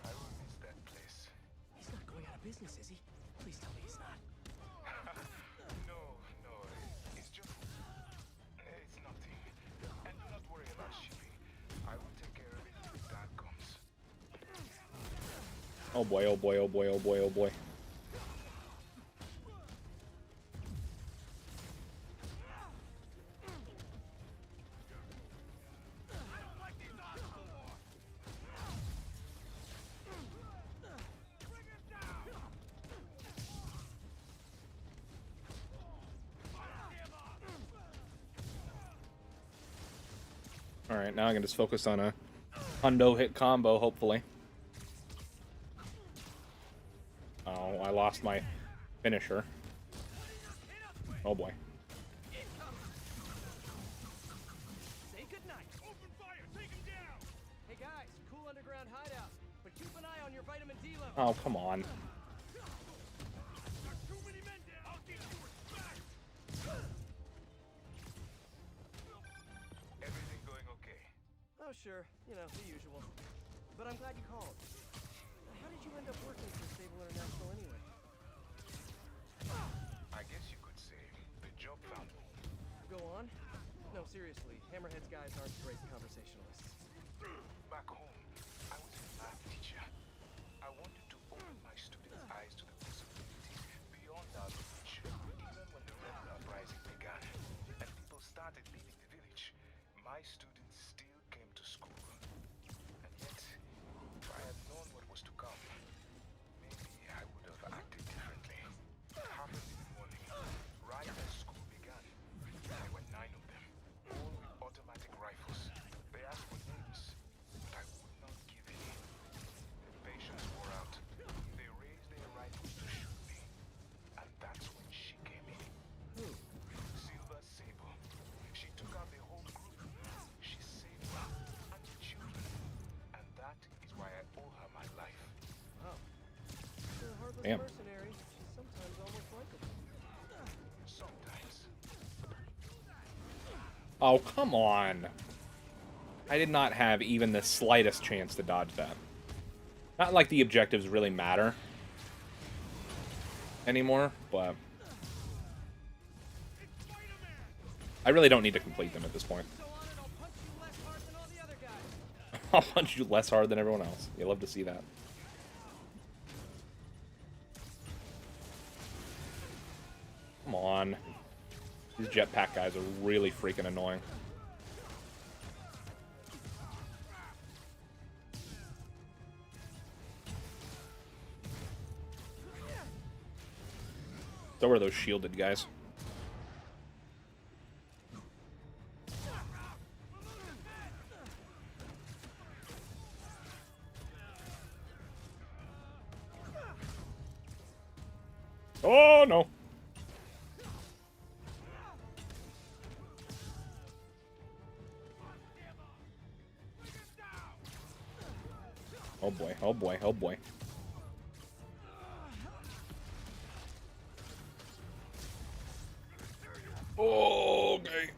Speaker 8: I will miss that place.
Speaker 3: He's not going out of business, is he? Please tell me he's not.
Speaker 8: No, it's just... It's nothing. And do not worry about shipping. I will take care of it when the time comes.
Speaker 1: Oh boy, oh boy, oh boy, oh boy, oh boy. Alright, now I can just focus on a hundo hit combo, hopefully. Oh, I lost my finisher. Oh boy.
Speaker 3: Say goodnight.
Speaker 5: Open fire! Take him down!
Speaker 3: Hey guys, cool underground hideout. But keep an eye on your vitamin D level.
Speaker 1: Oh, come on.
Speaker 5: There's too many men down! I'll get you respect!
Speaker 8: Everything going okay?
Speaker 3: Oh sure, you know, the usual. But I'm glad you called. How did you end up working for Sable International anyway?
Speaker 8: I guess you could say the job found me.
Speaker 3: Go on. No, seriously, Hammerhead's guys aren't great conversationalists.
Speaker 8: Back home, I was a math teacher. I wanted to open my students' eyes to the possibilities beyond our reach. Even when the rebel uprising began and people started leaving the village, my students still came to school. And yet, if I had known what was to come, maybe I would have acted differently. Half of the morning, right as school began, there were 9 of them, all with automatic rifles. They asked for names, but I would not give any. Their patience wore out. They raised their rifles to shoot me. And that's when she came in.
Speaker 3: Who?
Speaker 8: Silver Sable. She took out the whole group. She saved me and the children. And that is why I owe her my life.
Speaker 3: Oh. She's a heartless
Speaker 1: Damn.
Speaker 3: mercenary. She's sometimes almost likable.
Speaker 8: Sometimes.
Speaker 1: Oh, come on. I did not have even the slightest chance to dodge that. Not like the objectives really matter anymore, but I really don't need to complete them at this point.
Speaker 3: So on it, I'll punch you less hard than all the other guys.
Speaker 1: I'll punch you less hard than everyone else. You love to see that. Come on. These jetpack guys are really freaking annoying. So are those shielded guys. Oh no. Oh boy, oh boy, oh boy. Oh, okay.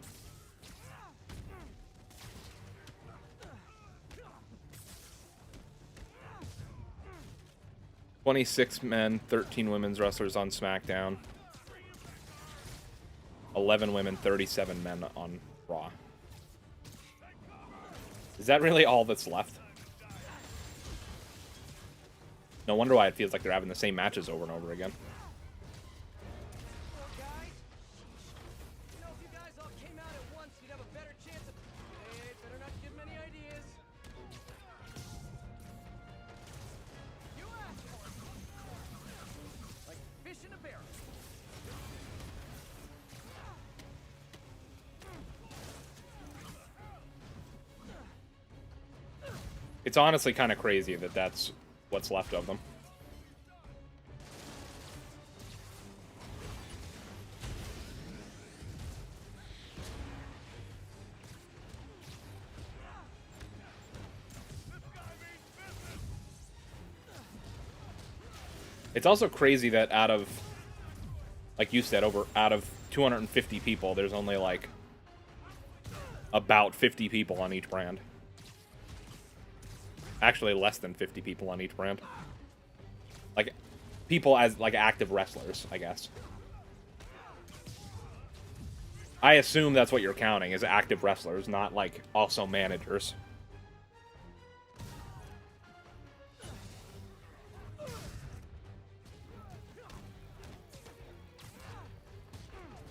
Speaker 1: 26 men, 13 women's wrestlers on SmackDown. 11 women, 37 men on Raw. Is that really all that's left? No wonder why it feels like they're having the same matches over and over again.
Speaker 3: Well, guys, you know, if you guys all came out at once, you'd have a better chance of... Hey, better not give them any ideas. You asked for it. Like fish in a barrel.
Speaker 1: It's honestly kind of crazy that that's what's left of them. It's also crazy that out of, like you said, out of 250 people, there's only like about 50 people on each brand. Actually, less than 50 people on each brand. Like, people as, like, active wrestlers, I guess. I assume that's what you're counting, is active wrestlers, not, like, also managers.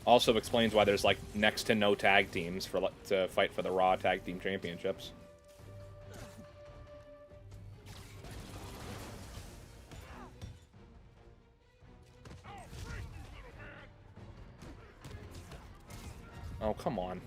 Speaker 1: Also explains why there's, like, next to no tag teams to fight for the Raw Tag Team Championships. Oh, come on.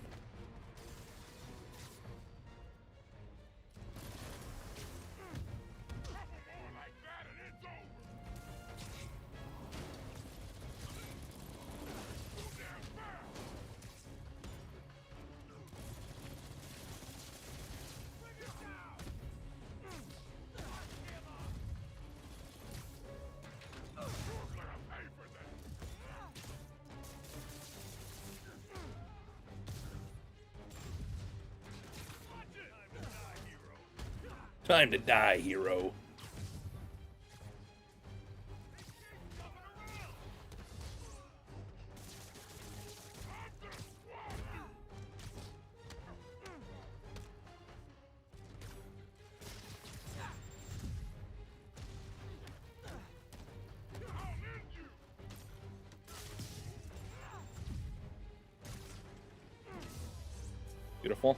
Speaker 1: Time to die, hero. Beautiful.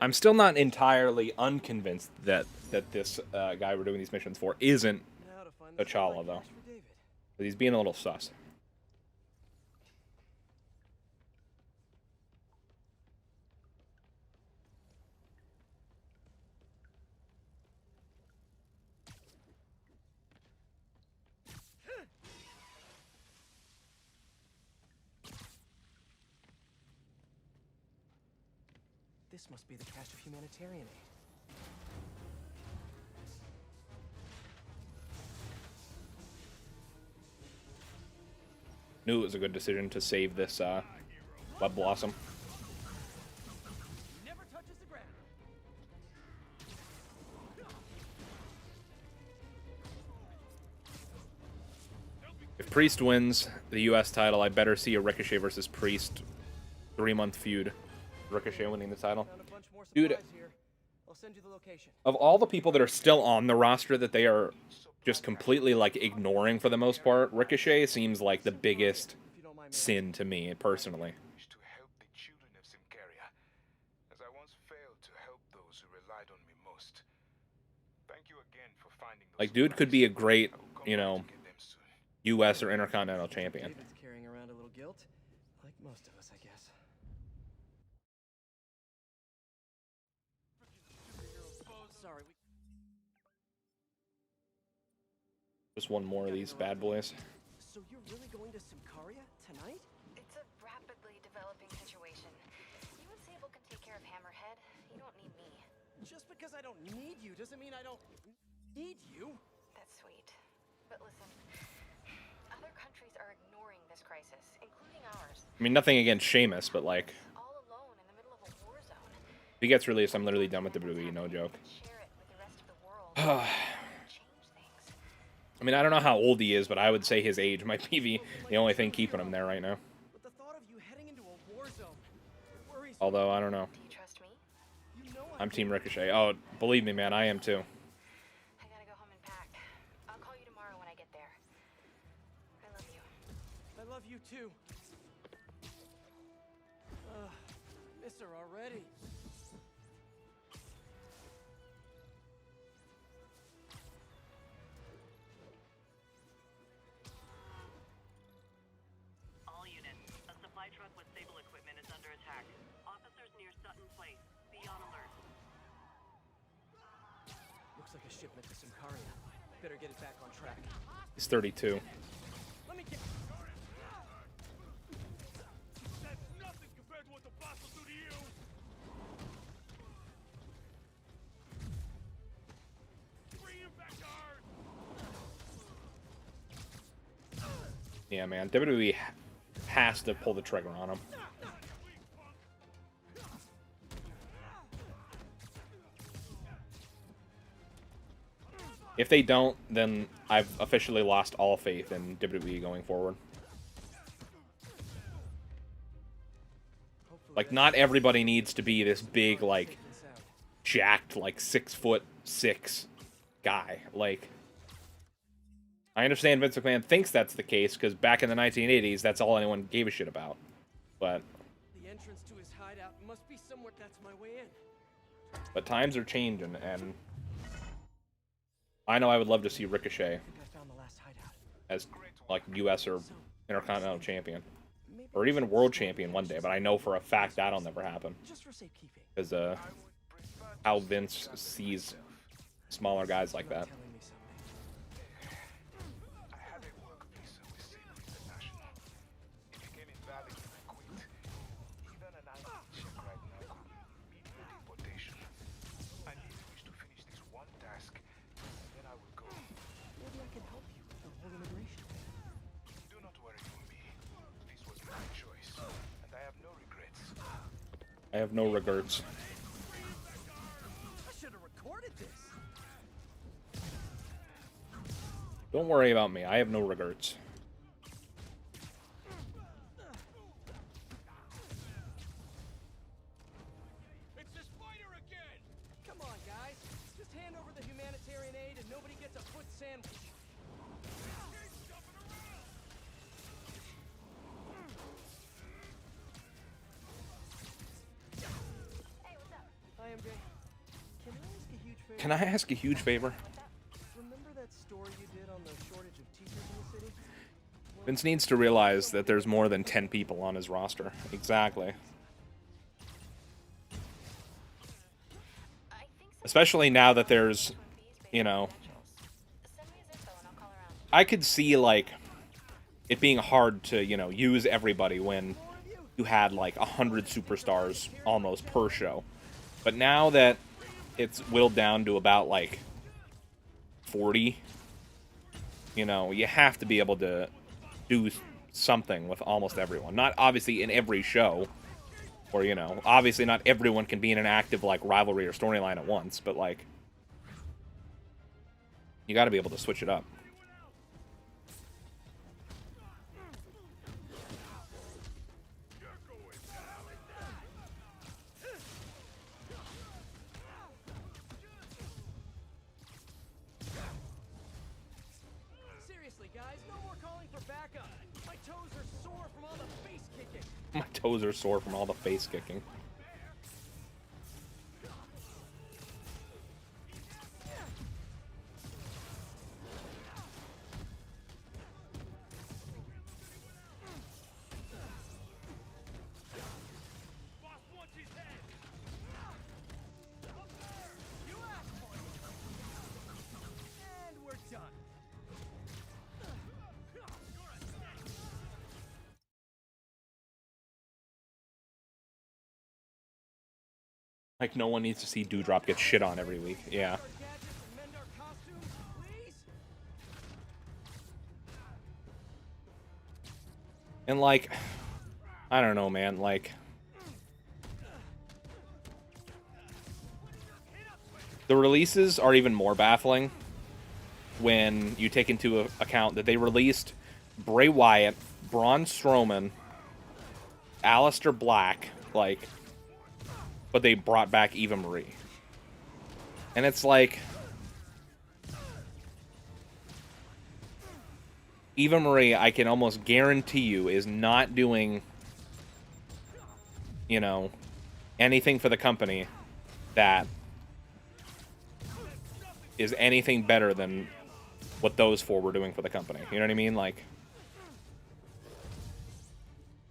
Speaker 1: I'm still not entirely unconvinced that this guy we're doing these missions for isn't
Speaker 3: Now to find the
Speaker 1: T'Challa,
Speaker 3: supply
Speaker 1: though.
Speaker 3: cache for David.
Speaker 1: But he's being a little sus.
Speaker 3: This must be the cache of humanitarian aid.
Speaker 1: Knew it was a good decision to save this Web Blossom.
Speaker 3: Never touches the ground.
Speaker 1: If Priest wins the US title, I better see a Ricochet versus Priest 3-month feud. Ricochet winning the title.
Speaker 3: Found a bunch more
Speaker 1: Dude,
Speaker 3: supplies here. I'll send you the location.
Speaker 1: of all the people that are still on the roster that they are just completely, like, ignoring for the most part, Ricochet seems like the biggest
Speaker 3: If you don't mind me.
Speaker 1: sin to me, personally.
Speaker 8: Wish to help the children of Simcaria, as I once failed to help those who relied on me most. Thank you again for finding those
Speaker 1: Like, dude could be a
Speaker 8: supplies.
Speaker 1: great,
Speaker 8: I will come
Speaker 1: you
Speaker 8: back
Speaker 1: know,
Speaker 8: to get them soon.
Speaker 1: US or Intercontinental Champion.
Speaker 3: David's carrying around a little guilt, like most of us, I guess. Sorry, we...
Speaker 1: Just one more of these bad boys.
Speaker 3: So you're really going to Simcaria tonight?
Speaker 4: It's a rapidly developing
Speaker 3: Just because I don't need you doesn't mean I don't need you.
Speaker 2: That's sweet. But listen, other countries are ignoring this crisis, including ours.
Speaker 1: I mean, nothing against Sheamus, but like,
Speaker 2: All alone in the middle of a war zone.
Speaker 1: if he gets released, I'm literally done with WWE, no joke.
Speaker 2: Share it with the rest of the world.
Speaker 1: I
Speaker 2: Change things.
Speaker 1: mean, I don't know how old he is, but I would say his age might be the only thing keeping him there right now.
Speaker 3: But the thought of you heading into a war zone, it worries me.
Speaker 1: Although, I don't know.
Speaker 2: Do you trust me?
Speaker 3: You know
Speaker 1: I'm Team Ricochet. Oh, believe me, man, I am too.
Speaker 2: I gotta go home and pack. I'll call you tomorrow when I get there. I love you.
Speaker 3: I love you too. Miss her already.
Speaker 9: All units, a supply truck with stable equipment is under attack. Officers near Sutton Place. Be on alert.
Speaker 3: Looks like a shipment to Symkaria. Better get it back on track.
Speaker 1: He's 32.
Speaker 3: Let me get.
Speaker 5: That's nothing compared to what the boss will do to you. Bring him back to Earth.
Speaker 1: Yeah, man, WWE has to pull the trigger on him. If they don't, then I've officially lost all faith in WWE going forward. Like, not everybody needs to be this big, like, jacked, like, 6'6" guy. Like, I understand Vince McMahon thinks that's the case, because back in the 1980s, that's all anyone gave a shit about. But
Speaker 3: The entrance to his hideout must be somewhere. That's my way in.
Speaker 1: times are changing, and I know I would love to see Ricochet
Speaker 3: I think I found the last hideout.
Speaker 1: as, like, U.S. or Intercontinental Champion. Or even World Champion one day, but I know for a fact that'll never happen.
Speaker 3: Just for safekeeping.
Speaker 1: Because, how Vince sees smaller guys like that.
Speaker 3: Telling me something.
Speaker 8: I had a work visa with Sabre International. It became invalid when I quit. Even an ID check right now could mean no deportation. I need to finish this one task, and then I will go.
Speaker 3: Maybe I can help you with the whole immigration thing.
Speaker 8: Do not worry for me. This was my choice, and I have no regrets.
Speaker 1: I have no regrets.
Speaker 3: I should have recorded this.
Speaker 1: Don't worry about me. I have no regrets.
Speaker 5: It's the spider again.
Speaker 3: Come on, guys. Just hand over the humanitarian aid and nobody gets a foot sandwich.
Speaker 5: He's jumping around.
Speaker 2: Hey, what's up?
Speaker 3: Hi, MJ. Can I ask a huge favor?
Speaker 1: Can I ask a huge favor?
Speaker 3: Remember that story you did on the shortage of teachers in the city?
Speaker 1: Vince needs to realize that there's more than 10 people on his roster. Exactly.
Speaker 2: I think so.
Speaker 1: Especially now that there's, you know,
Speaker 2: Send me his info and I'll call around.
Speaker 1: I could see, like, it being hard to, you know, use everybody when you had, like, 100 superstars almost per show. But now that it's whittled down to about, like, 40, you know, you have to be able to do something with almost everyone. Not obviously in every show, or, you know, obviously not everyone can be in an active, like, rivalry or storyline at once, but, like, you gotta be able to switch it up.
Speaker 3: Seriously, guys, no more calling for backup. My toes are sore from all the face kicking.
Speaker 1: My toes are sore from all the face kicking. Like, no one needs to see Dewdrop get shit on every week. Yeah.
Speaker 3: Our gadgets and mend our costumes, please?
Speaker 1: And, like, I don't know, man. Like, the releases are even more baffling when you take into account that they released Bray Wyatt, Braun Strowman, Aleister Black, like, but they brought back Eva Marie. And it's like, Eva Marie, I can almost guarantee you, is not doing, you know, anything for the company that is anything better than what those four were doing for the company. You know what I mean? Like,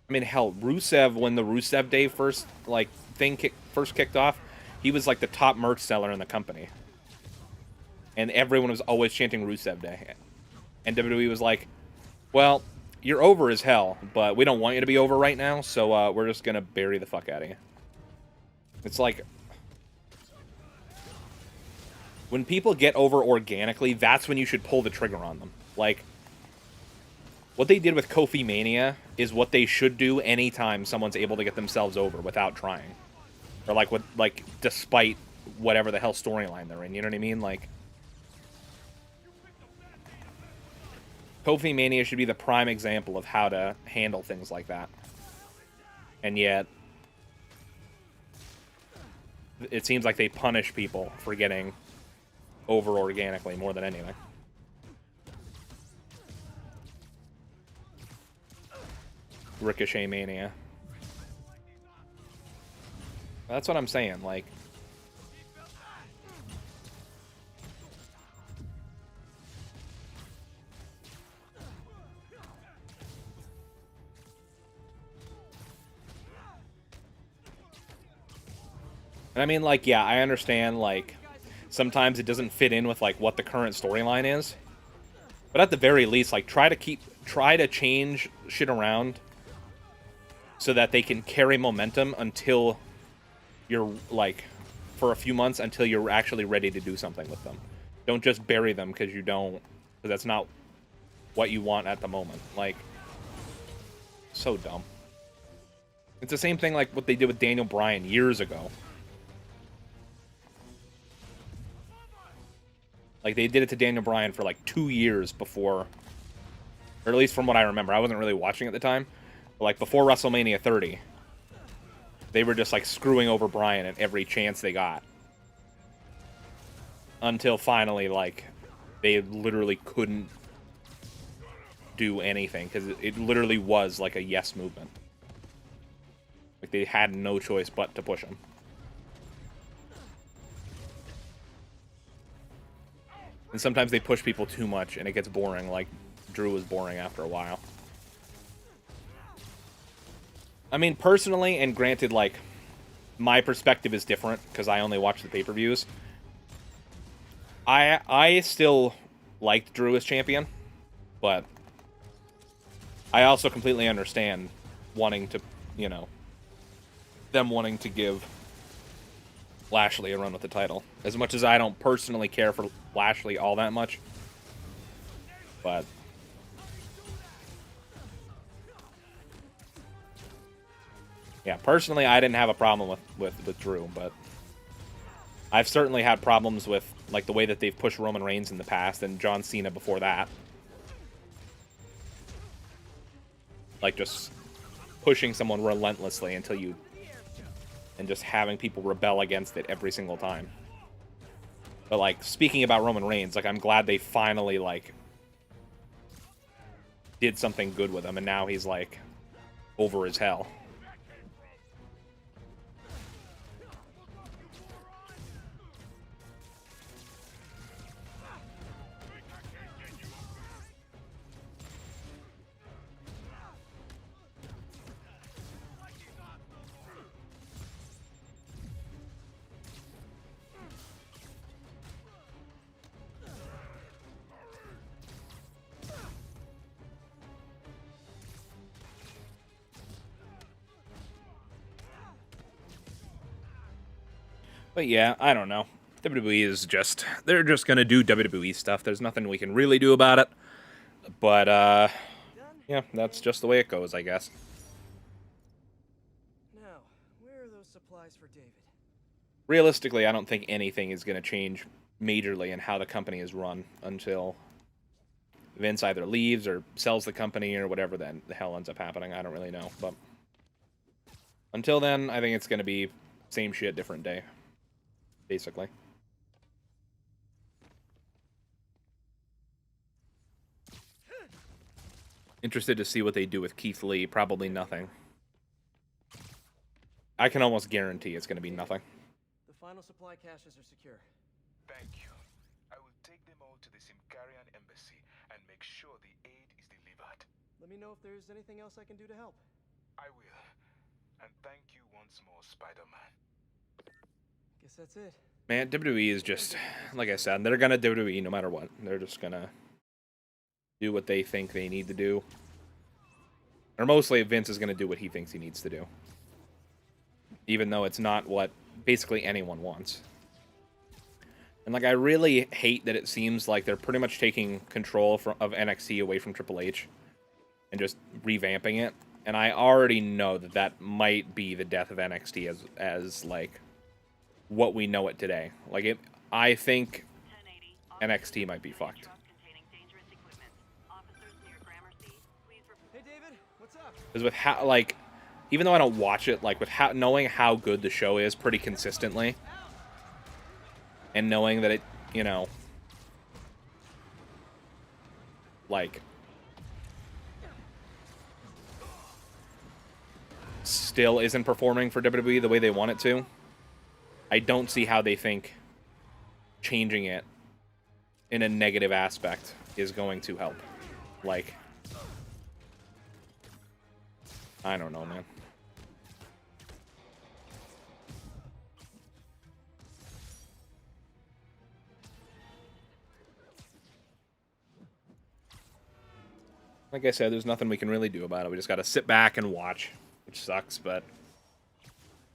Speaker 1: I mean, hell, Rusev, when the Rusev Day first kicked off, he was like the top merch seller in the company. And everyone was always chanting Rusev Day. And WWE was like, well, you're over as hell, but we don't want you to be over right now, so we're just going to bury the fuck out of you. It's like, when people get over organically, that's when you should pull the trigger on them. Like, what they did with Kofi Mania is what they should do anytime someone's able to get themselves over without trying. Or, like, despite whatever the hell storyline they're in, you know what I mean? Like, Kofi Mania should be the prime example of how to handle things like that. And yet, it seems like they punish people for getting over organically more than anything. Ricochet Mania. That's what I'm saying, like, and I mean, like, yeah, I understand, like, sometimes it doesn't fit in with, like, what the current storyline is. But at the very least, like, try to change shit around so that they can carry momentum until you're, like, for a few months until you're actually ready to do something with them. Don't just bury them because you don't, because that's not what you want at the moment. Like, so dumb. It's the same thing like what they did with Daniel Bryan years ago. Like, they did it to Daniel Bryan for, like, 2 years before, or at least from what I remember. I wasn't really watching at the time. But, like, before WrestleMania 30, they were just, like, screwing over Bryan at every chance they got. Until finally, like, they literally couldn't do anything. Because it literally was, like, a yes movement. Like, they had no choice but to push him. And sometimes they push people too much, and it gets boring, like Drew was boring after a while. I mean, personally, and granted, like, my perspective is different, because I only watch the pay-per-views. I still liked Drew as champion, but I also completely understand wanting to, you know, them wanting to give Lashley a run with the title. As much as I don't personally care for Lashley all that much. But yeah, personally I didn't have a problem with Drew, but I've certainly had problems with, like, the way that they've pushed Roman Reigns in the past and John Cena before that. Like, just pushing someone relentlessly until you, and just having people rebel against it every single time. But, like, speaking about Roman Reigns, like, I'm glad they finally, like, did something good with him, and now he's, like, over as hell. But yeah, I don't know. WWE is just, they're just gonna do WWE stuff. There's nothing we can really do about it. But yeah, that's just the way it goes, I guess.
Speaker 3: Now, where are those supplies for David?
Speaker 1: Realistically, I don't think anything is gonna change majorly in how the company is run until Vince either leaves or sells the company or whatever then the hell ends up happening. I don't really know, but until then, I think it's gonna be same shit, different day, basically. Interested to see what they do with Keith Lee. Probably nothing. I can almost guarantee it's gonna be nothing.
Speaker 3: The final supply caches are secure.
Speaker 8: Thank you. I will take them all to the Simkarian embassy and make sure the aid is delivered.
Speaker 3: Let me know if there's anything else I can do to help.
Speaker 8: I will. And thank you once more, Spider-Man.
Speaker 3: Guess that's it.
Speaker 1: Man, WWE is just, like I said, they're gonna WWE no matter what. They're just gonna do what they think they need to do. Or mostly Vince is gonna do what he thinks he needs to do. Even though it's not what basically anyone wants. And like, I really hate that it seems like they're pretty much taking control of NXT away from Triple H and just revamping it. And I already know that that might be the death of NXT as like what we know it today. Like, I think NXT might be fucked.
Speaker 3: Hey David, what's up?
Speaker 1: Because with how, like, even though I don't watch it, like, with how, knowing how good the show is pretty consistently, and knowing that it, you know, like, still isn't performing for WWE the way they want it to, I don't see how they think changing it in a negative aspect is going to help. Like, I don't know, man. Like I said, there's nothing we can really do about it. We just gotta sit back and watch, which sucks, but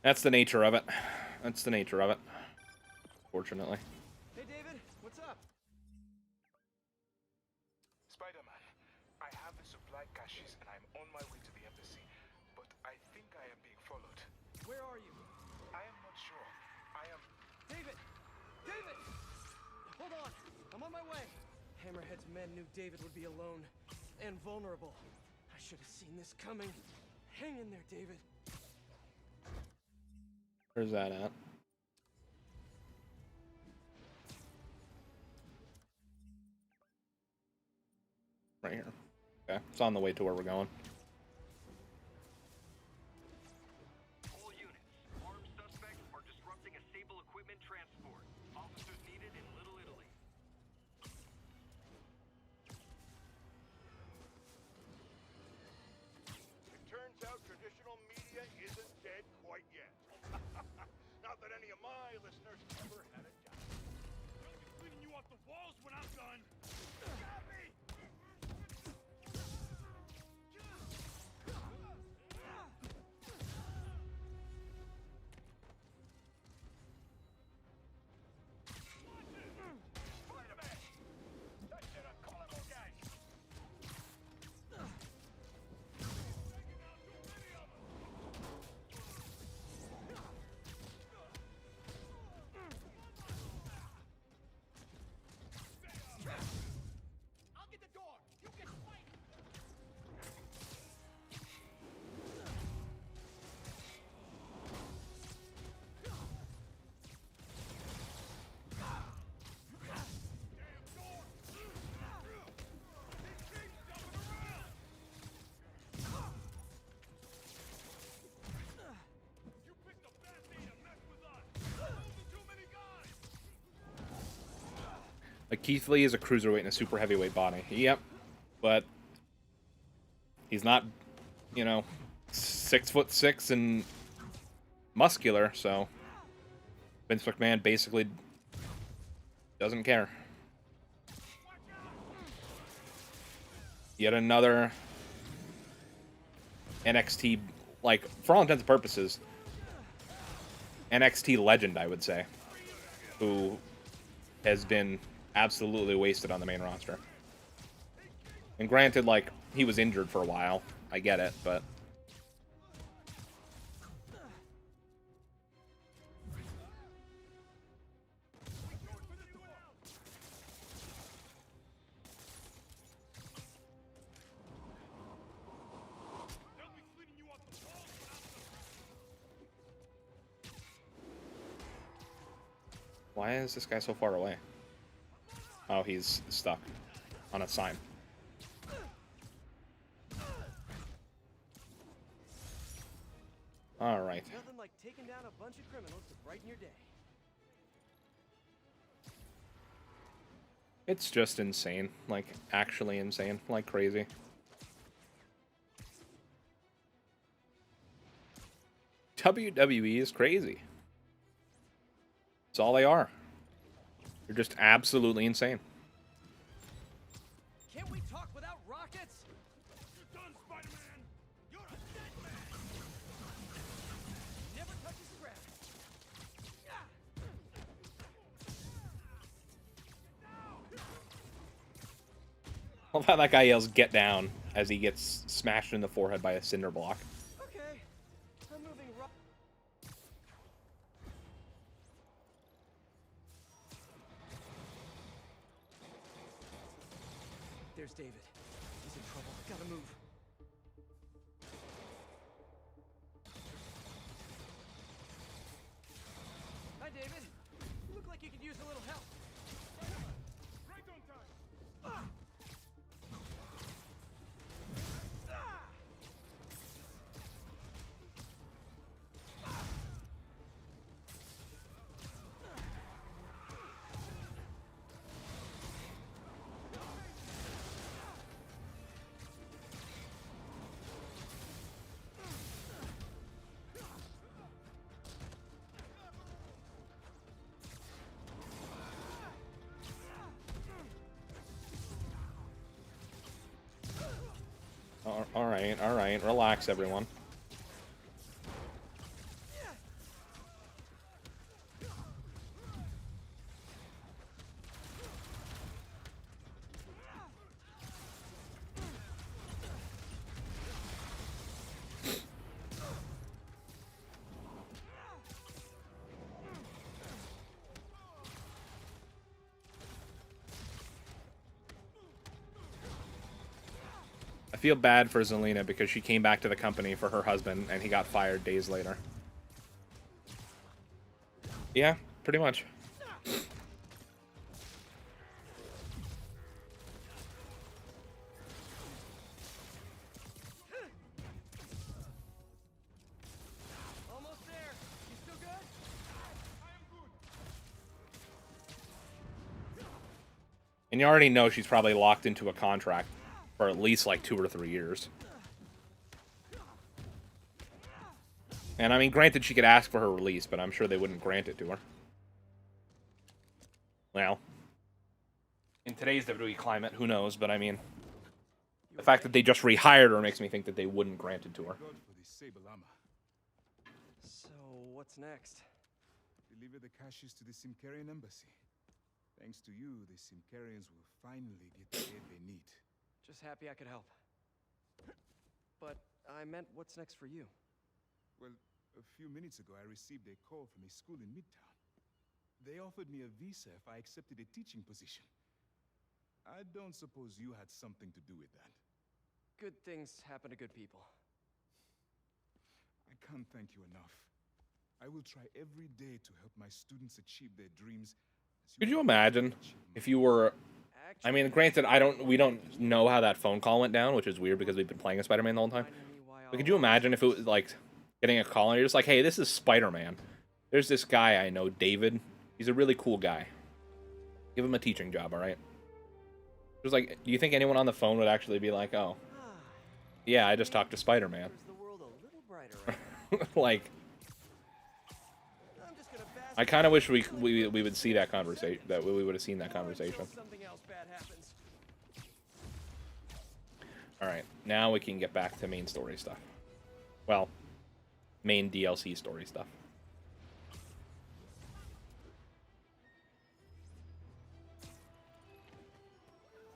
Speaker 1: that's the nature of it. That's the nature of it, fortunately.
Speaker 3: Hey David, what's up?
Speaker 8: Spider-Man, I have the supply caches and I'm on my way to the embassy, but I think I am being followed.
Speaker 3: Where are you?
Speaker 8: I am not sure. I am...
Speaker 3: David! David! Hold on, I'm on my way. Hammerhead's men knew David would be alone and vulnerable. I should have seen this coming. Hang in there, David.
Speaker 1: Where's that at? Right here. Okay, it's on the way to where we're going.
Speaker 9: All units, armed suspects are disrupting a stable equipment transport. Officers needed in Little Italy.
Speaker 5: It turns out traditional media isn't dead quite yet. Not that any of my listeners ever had a doubt. I'll be cleaning you off the walls when I'm done. Got me! Spider-Man! That shit I'm calling all gang! I'll get the door! You get fight! You picked a bad day to mess with us! We're losing too many guys!
Speaker 1: Like, Keith Lee is a cruiserweight and a super heavyweight body. Yep. But he's not, you know, 6'6" and muscular, so Vince McMahon basically doesn't care. Yet another NXT, like, for all intents and purposes, NXT legend, I would say, who has been absolutely wasted on the main roster. And granted, like, he was injured for a while. I get it, but... Why is this guy so far away? Oh, he's stuck on a sign. All right.
Speaker 3: Nothing like taking down a bunch of criminals to brighten your day.
Speaker 1: It's just insane. Like, actually insane. Like crazy. WWE is crazy. That's all they are. They're just absolutely insane.
Speaker 3: Can't we talk without rockets?
Speaker 5: You're done, Spider-Man! You're a dead man!
Speaker 3: Never touches the ground.
Speaker 1: I love how that guy yells, "Get down," as he gets smashed in the forehead by a cinder block.
Speaker 3: Okay, I'm moving right. There's David. He's in trouble. Gotta move. Hi, David. You look like you could use a little help.
Speaker 5: Right on time!
Speaker 3: Ah! Ah!
Speaker 1: All right. Relax, everyone. I feel bad for Zelina because she came back to the company for her husband and he got fired days later. Yeah, pretty much.
Speaker 3: Almost there. You still good?
Speaker 5: I am good!
Speaker 1: And you already know she's probably locked into a contract for at least like 2 or 3 years. And I mean, granted, she could ask for her release, but I'm sure they wouldn't grant it to her. Well, in today's WWE climate, who knows? But I mean, the fact that they just rehired her makes me think that they wouldn't grant it to her.
Speaker 8: God for the sable armor.
Speaker 3: So, what's next?
Speaker 8: Deliver the caches to the Simkarian embassy. Thanks to you, the Simkarians will finally get the aid they need.
Speaker 3: Just happy I could help. But I meant, what's next for you?
Speaker 8: Well, a few minutes ago, I received a call from a school in Midtown. They offered me a visa if I accepted a teaching position. I don't suppose you had something to do with that.
Speaker 3: Good things happen to good people.
Speaker 8: I can't thank you enough. I will try every day to help my students achieve their dreams.
Speaker 1: Could you imagine if you were... I mean, granted, we don't know how that phone call went down, which is weird because we've been playing as Spider-Man the whole time. But could you imagine if it was like getting a call and you're just like, "Hey, this is Spider-Man. There's this guy I know, David. He's a really cool guy. Give him a teaching job, all right?" It was like, do you think anyone on the phone would actually be like, "Oh, yeah, I just talked to Spider-Man"?
Speaker 3: The world a little brighter right
Speaker 1: Like,
Speaker 3: I'm just gonna bask
Speaker 1: I kind of wish we would see that conversation. That we would have seen that conversation.
Speaker 3: until something else bad happens.
Speaker 1: All right, now we can get back to main story stuff. Well, main DLC story stuff.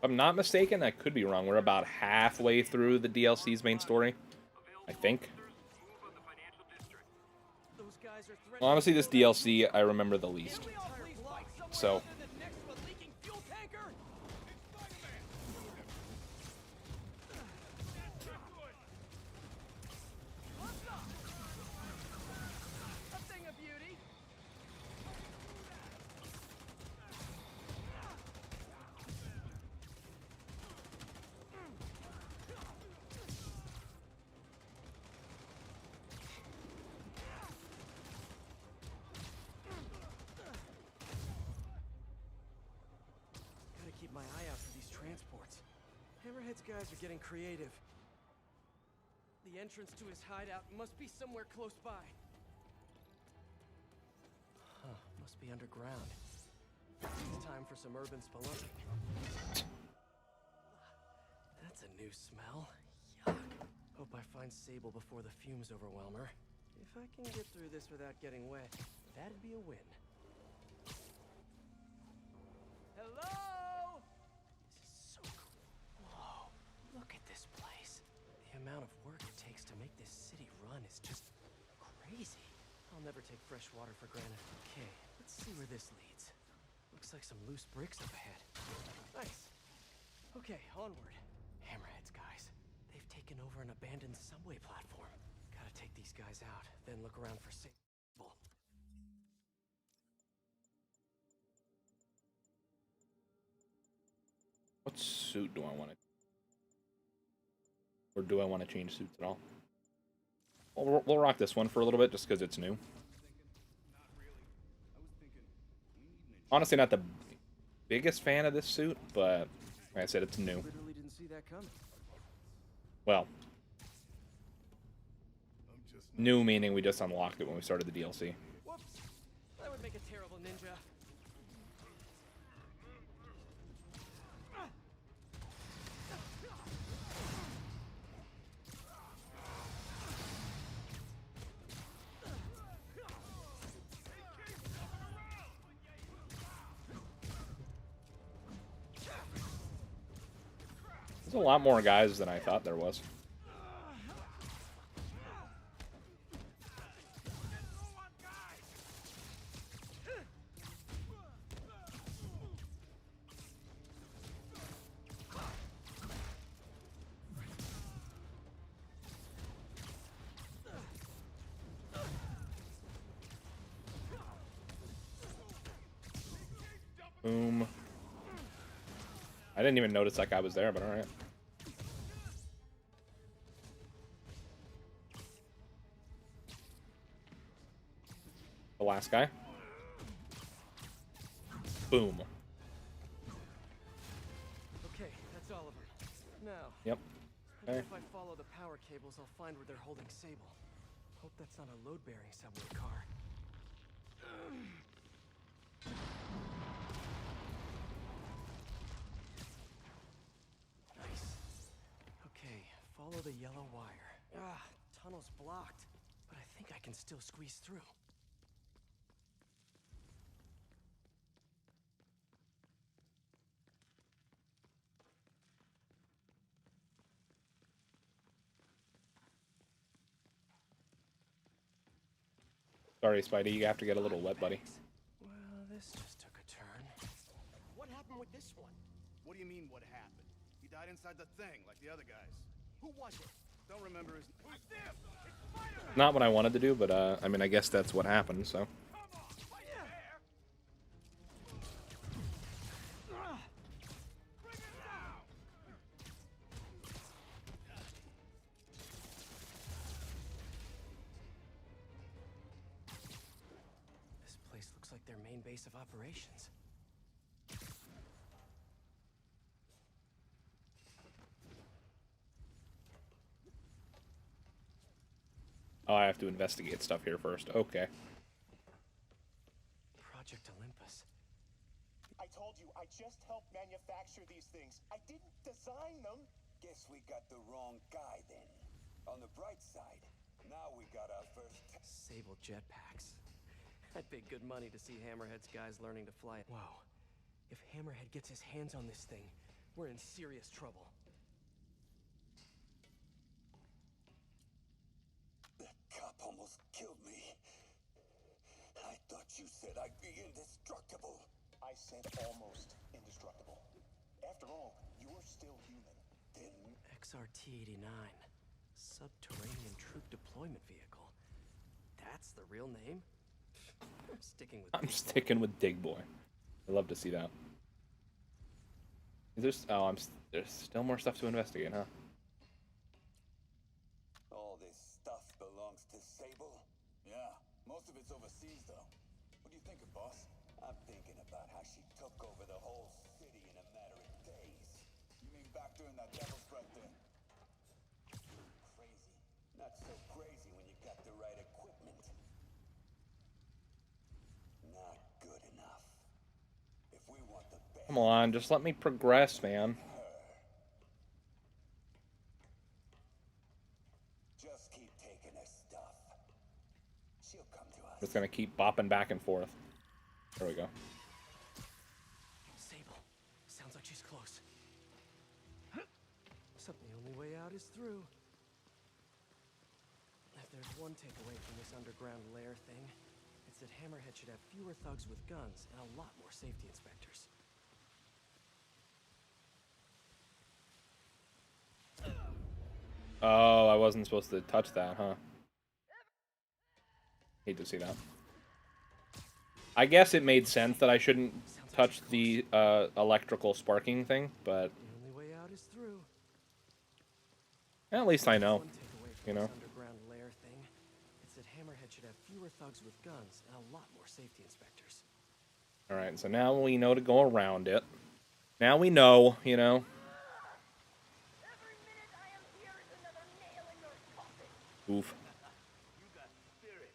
Speaker 1: I'm not mistaken, I could be wrong. We're about halfway through the DLC's main story, I think.
Speaker 3: Those guys are threatening
Speaker 1: Honestly, this
Speaker 3: to build that
Speaker 1: DLC I remember the least.
Speaker 3: Can we all please find somewhere
Speaker 1: So,
Speaker 3: other than next to a leaking fuel tanker? A thing of beauty. Gotta keep my eye out for these transports. Hammerhead's guys are getting creative. The entrance to his hideout must be somewhere close by. Huh, must be underground. It's time for some urban spelunking. That's a new smell. Yuck. Hope I find Sable before the fumes overwhelm her. If I can get through this without getting wet, that'd be a win. Hello? This is so cool. Whoa, look at this place. The amount of work it takes to make this city run is just crazy. I'll never take fresh water for granted. Okay, let's see where this leads. Looks like some loose bricks up ahead. Nice. Okay, onward. Hammerheads, guys. They've taken over an abandoned subway platform. Gotta take these guys out, then look around for Sable.
Speaker 1: what suit do I want to... Or do I want to change suits at all? Well, we'll rock this one for a little bit, just because it's new. Honestly, not the biggest fan of this suit, but like I said, it's new.
Speaker 3: Literally didn't see that coming.
Speaker 1: Well, new meaning we just unlocked it when we started the DLC.
Speaker 3: Whoops. That would make a terrible ninja.
Speaker 1: There's a lot more guys than I thought there was. Boom. I didn't even notice that guy was there, but alright. The last guy. Boom.
Speaker 3: Okay, that's all of them. Now,
Speaker 1: Yep.
Speaker 3: I
Speaker 1: Okay.
Speaker 3: bet if I follow the power cables, I'll find where they're holding Sable. Hope that's not a load-bearing subway car. Nice. Okay, follow the yellow wire. Ah, tunnel's blocked, but I think I can still squeeze through.
Speaker 1: Sorry, Spidey, you have to get a little wet, buddy.
Speaker 3: Well, this just took a turn.
Speaker 5: What happened with this one? What do you mean, what happened? He died inside the thing, like the other guys. Who was it? Don't remember his... Who's this? It's Spider-Man!
Speaker 1: Not what I wanted to do, but I mean, I guess that's what happened, so.
Speaker 5: Come on, right there! Bring it down!
Speaker 3: This place looks like their main base of operations.
Speaker 1: Oh, I have to investigate stuff here first. Okay.
Speaker 3: Project Olympus.
Speaker 10: I told you, I just helped manufacture these things. I didn't design them. Guess we got the wrong guy then. On the bright side, now we got our first...
Speaker 3: Sable jetpacks. I'd pay good money to see Hammerhead's guys learning to fly. Wow. If Hammerhead gets his hands on this thing, we're in serious trouble.
Speaker 10: That cop almost killed me. I thought you said I'd be indestructible. I said almost indestructible. After all, you're still human. Then
Speaker 3: XRT-89. Subterranean Troop Deployment Vehicle. That's the real name? I'm sticking with
Speaker 1: I'm sticking with Dig Boy. I'd love to see that. Is there? Oh, there's still more stuff to investigate, huh?
Speaker 10: all this stuff belongs to Sable? Yeah, most of it's overseas though. What do you think, boss? I'm thinking about how she took over the whole city in a matter of days. You mean back during that Devil's Breath thing? Crazy. Not so crazy when you got the right equipment. Not good enough. If we want the best...
Speaker 1: Come on, just let me progress, man.
Speaker 10: Just keep taking her stuff. She'll come to us.
Speaker 1: Just gonna keep bopping back and forth. There we go.
Speaker 3: Sable. Sounds like she's close. So the only way out is through. If there's one takeaway from this underground lair thing, it's that Hammerhead should have fewer thugs with guns and a lot more safety inspectors.
Speaker 1: Oh, I wasn't supposed to touch that, huh? Hate to see that. I guess it made sense that I shouldn't touch the electrical sparking thing, but
Speaker 3: The only way out is through.
Speaker 1: at least I know,
Speaker 3: One takeaway from
Speaker 1: you know.
Speaker 3: this underground lair thing, it's that Hammerhead should have fewer thugs with guns and a lot more safety inspectors.
Speaker 1: All right, so now we know to go around it. Now we know, you know.
Speaker 4: Every minute I am here is another nail in your coffin.
Speaker 1: Oof.
Speaker 6: You got spirit.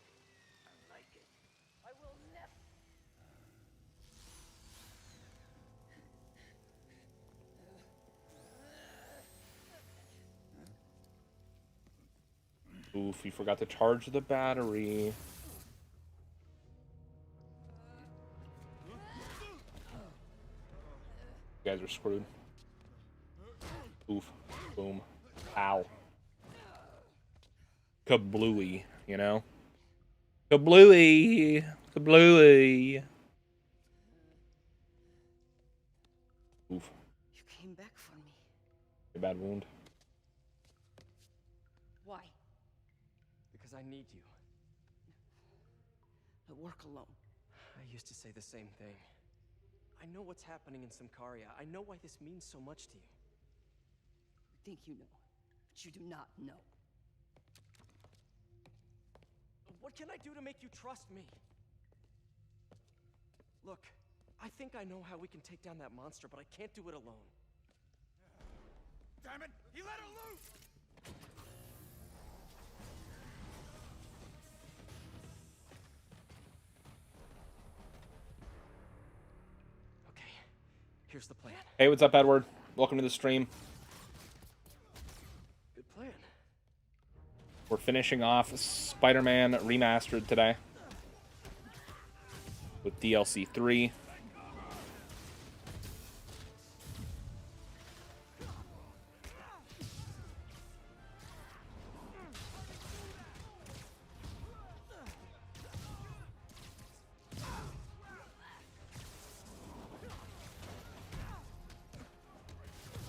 Speaker 6: I like it.
Speaker 4: I will never.
Speaker 1: Oof, you forgot to charge the battery. You guys are screwed. Oof. Boom. Ow. Kablooey, you know? Kablooey! Kablooey! Oof.
Speaker 2: You came back for me.
Speaker 1: A bad wound.
Speaker 2: Why?
Speaker 3: Because I need you.
Speaker 2: I work alone.
Speaker 3: I used to say the same thing. I know what's happening in Symkaria. I know why this means so much to you.
Speaker 2: You think you know, but you do not know.
Speaker 3: What can I do to make you trust me? Look, I think I know how we can take down that monster, but I can't do it alone.
Speaker 5: Damn it! He let her loose!
Speaker 3: Okay, here's the plan.
Speaker 1: Hey, what's up, Edward? Welcome to the stream.
Speaker 3: Good plan.
Speaker 1: We're finishing off Spider-Man Remastered today with DLC 3.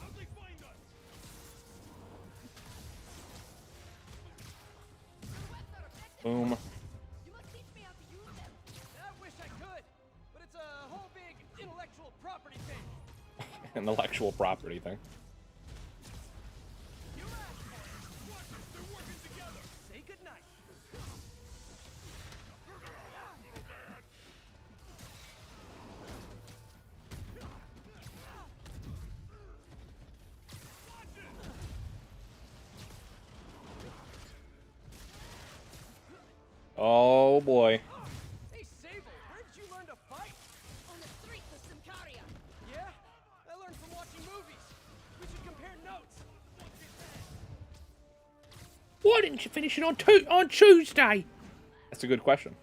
Speaker 5: How'd they find us?
Speaker 1: Boom.
Speaker 4: You must teach me how to use them.
Speaker 3: I wish I could, but it's a whole big intellectual property thing.
Speaker 1: Intellectual property thing.
Speaker 3: You asked for it.
Speaker 5: What? They're working together!
Speaker 3: Say goodnight.
Speaker 1: Oh boy.
Speaker 3: Hey, Sable, where did you learn to fight?
Speaker 4: On the streets of Symkaria.
Speaker 3: Yeah? I learned from watching movies. We should compare notes.
Speaker 1: Why didn't you finish it on Tuesday? That's a good question.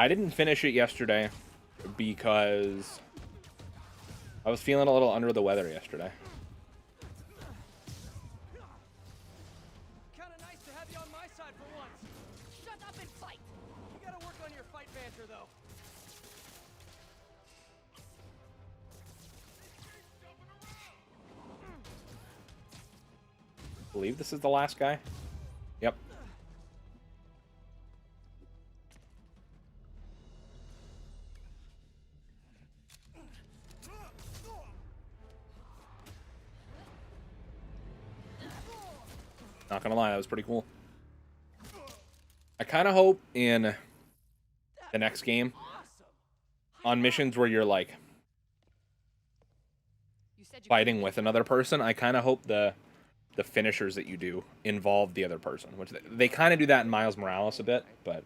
Speaker 1: I didn't finish it yesterday because I was feeling a little under the weather yesterday.
Speaker 3: Kinda nice to have you on my side for once.
Speaker 4: Shut up and fight!
Speaker 3: You gotta work on your fight banter, though.
Speaker 1: I believe this is the last guy. Yep. Not gonna lie, that was pretty cool. I kind of hope in the next game, on missions where you're like fighting with another person, I kind of hope the finishers that you do involve the other person, which they kind of do that in Miles Morales a bit, but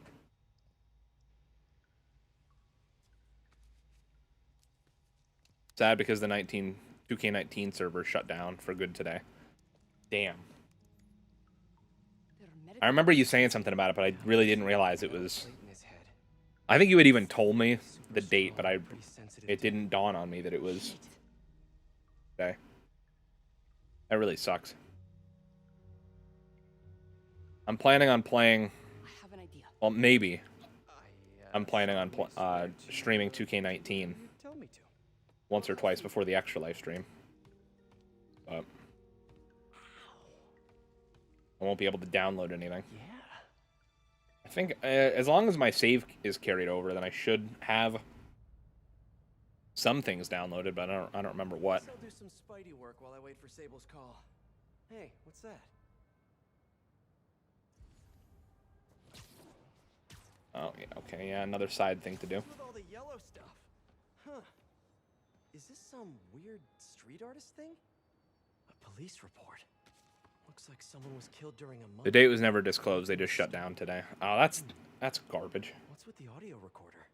Speaker 1: sad because the 2K19 server shut down for good today. Damn. I remember you saying something about it, but I really didn't realize it was... I think you had even told me the date, but it didn't dawn on me that it was... Okay. That really sucks. I'm planning on playing... Well, maybe. I'm planning on streaming 2K19 once or twice before the extra live stream. But I won't be able to download anything. Yeah. I think as long as my save is carried over, then I should have some things downloaded, but I don't remember what.
Speaker 3: I'll do some Spidey work while I wait for Sable's call. Hey, what's that?
Speaker 1: Oh, yeah, okay, yeah, another side thing to do.
Speaker 3: What's with all the yellow stuff? Huh. Is this some weird street artist thing? A police report. Looks like someone was killed during a
Speaker 1: The date was never disclosed. They just shut down today. Oh, that's garbage.
Speaker 3: What's with the audio recorder?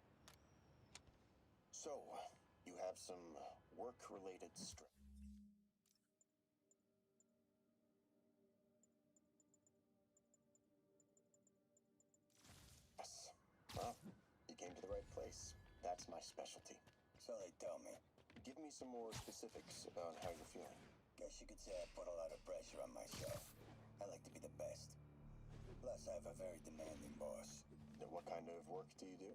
Speaker 11: So, you have some work-related stress. Well, you came to the right place. That's my specialty.
Speaker 10: So they tell me.
Speaker 11: Give me some more specifics about how you're feeling.
Speaker 10: Guess you could say I put a lot of pressure on myself. I like to be the best. Plus, I have a very demanding boss.
Speaker 11: Then what kind of work do you do?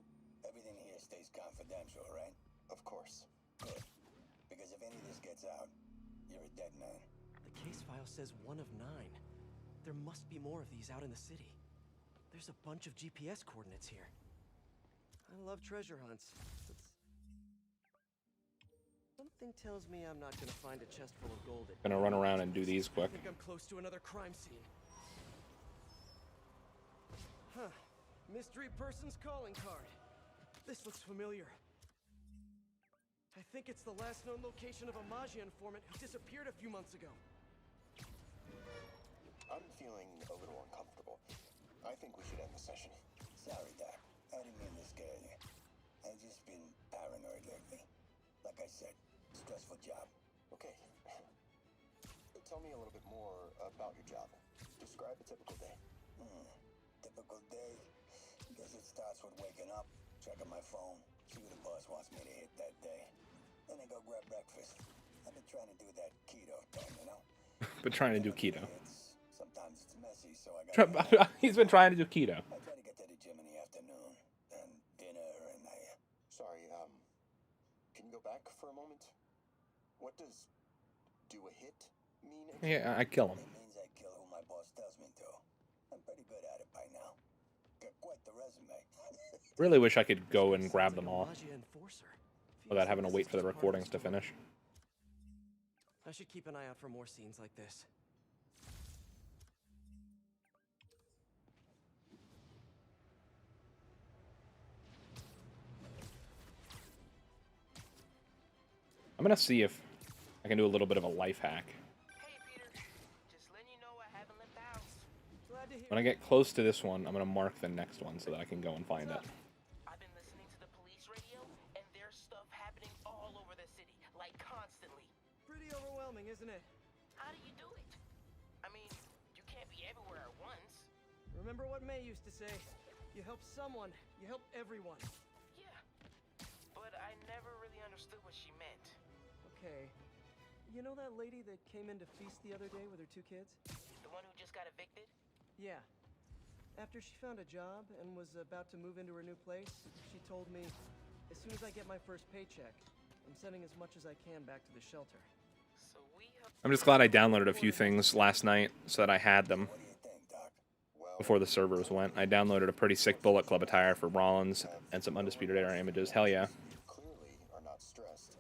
Speaker 10: Everything here stays confidential, right?
Speaker 11: Of course.
Speaker 10: Good. Because if any of this gets out, you're a dead man.
Speaker 3: The case file says 1 of 9. There must be more of these out in the city. There's a bunch of GPS coordinates here. I love treasure hunts. Something tells me I'm not gonna find a chest full of gold.
Speaker 1: Gonna run around and do these quick.
Speaker 3: I think I'm close to another crime scene. Huh. Mystery person's calling card. This looks familiar. I think it's the last known location of a Magia informant who disappeared a few months ago.
Speaker 11: I'm feeling a little uncomfortable. I think we should end the session.
Speaker 10: Sorry, Doc. I didn't mean to scare you. I've just been paranoid lately. Like I said, stressful job.
Speaker 11: Okay. Tell me a little bit more about your job. Describe a typical day.
Speaker 10: Typical day? Guess it starts with waking up, checking my phone, see who the boss wants me to hit that day. Then I go grab breakfast. I've been trying to do that keto thing, you know?
Speaker 1: Been trying to do keto.
Speaker 10: Sometimes it's messy, so I got.
Speaker 1: He's been trying to do keto.
Speaker 10: I try to get to the gym in the afternoon, then dinner, and
Speaker 11: Sorry, can you go back for a moment? What does do a hit mean?
Speaker 1: Yeah, I kill him.
Speaker 10: It means I kill who my boss tells me to. I'm pretty good at it by now. Got quite the resume.
Speaker 1: Really wish I could go and grab them all without having to wait for the recordings to finish.
Speaker 3: I should keep an eye out for more scenes like this.
Speaker 1: I'm gonna see if I can do a little bit of a life hack.
Speaker 6: Hey, Peter. Just letting you know I haven't left the house.
Speaker 3: Glad to hear.
Speaker 1: When I get close to this one, I'm gonna mark the next one so that I can go and find it.
Speaker 6: I've been listening to the police radio, and there's stuff happening all over the city, like constantly.
Speaker 3: Pretty overwhelming, isn't it?
Speaker 6: How do you do it? I mean, you can't be everywhere at once.
Speaker 3: Remember what May used to say? You help someone, you help everyone.
Speaker 6: Yeah, but I never really understood what she meant.
Speaker 3: Okay. You know that lady that came in to feast the other day with her 2 kids?
Speaker 6: The one who just got evicted?
Speaker 3: Yeah. After she found a job and was about to move into her new place, she told me, as soon as I get my first paycheck, I'm sending as much as I can back to the shelter.
Speaker 6: So we
Speaker 1: I'm just glad I downloaded a few things last night so that I had them
Speaker 11: What do you think, Doc? Well,
Speaker 1: before the servers went. I downloaded a pretty sick Bullet Club attire for Rollins and some Undisputed Era images. Hell yeah.
Speaker 11: you clearly are not stressed.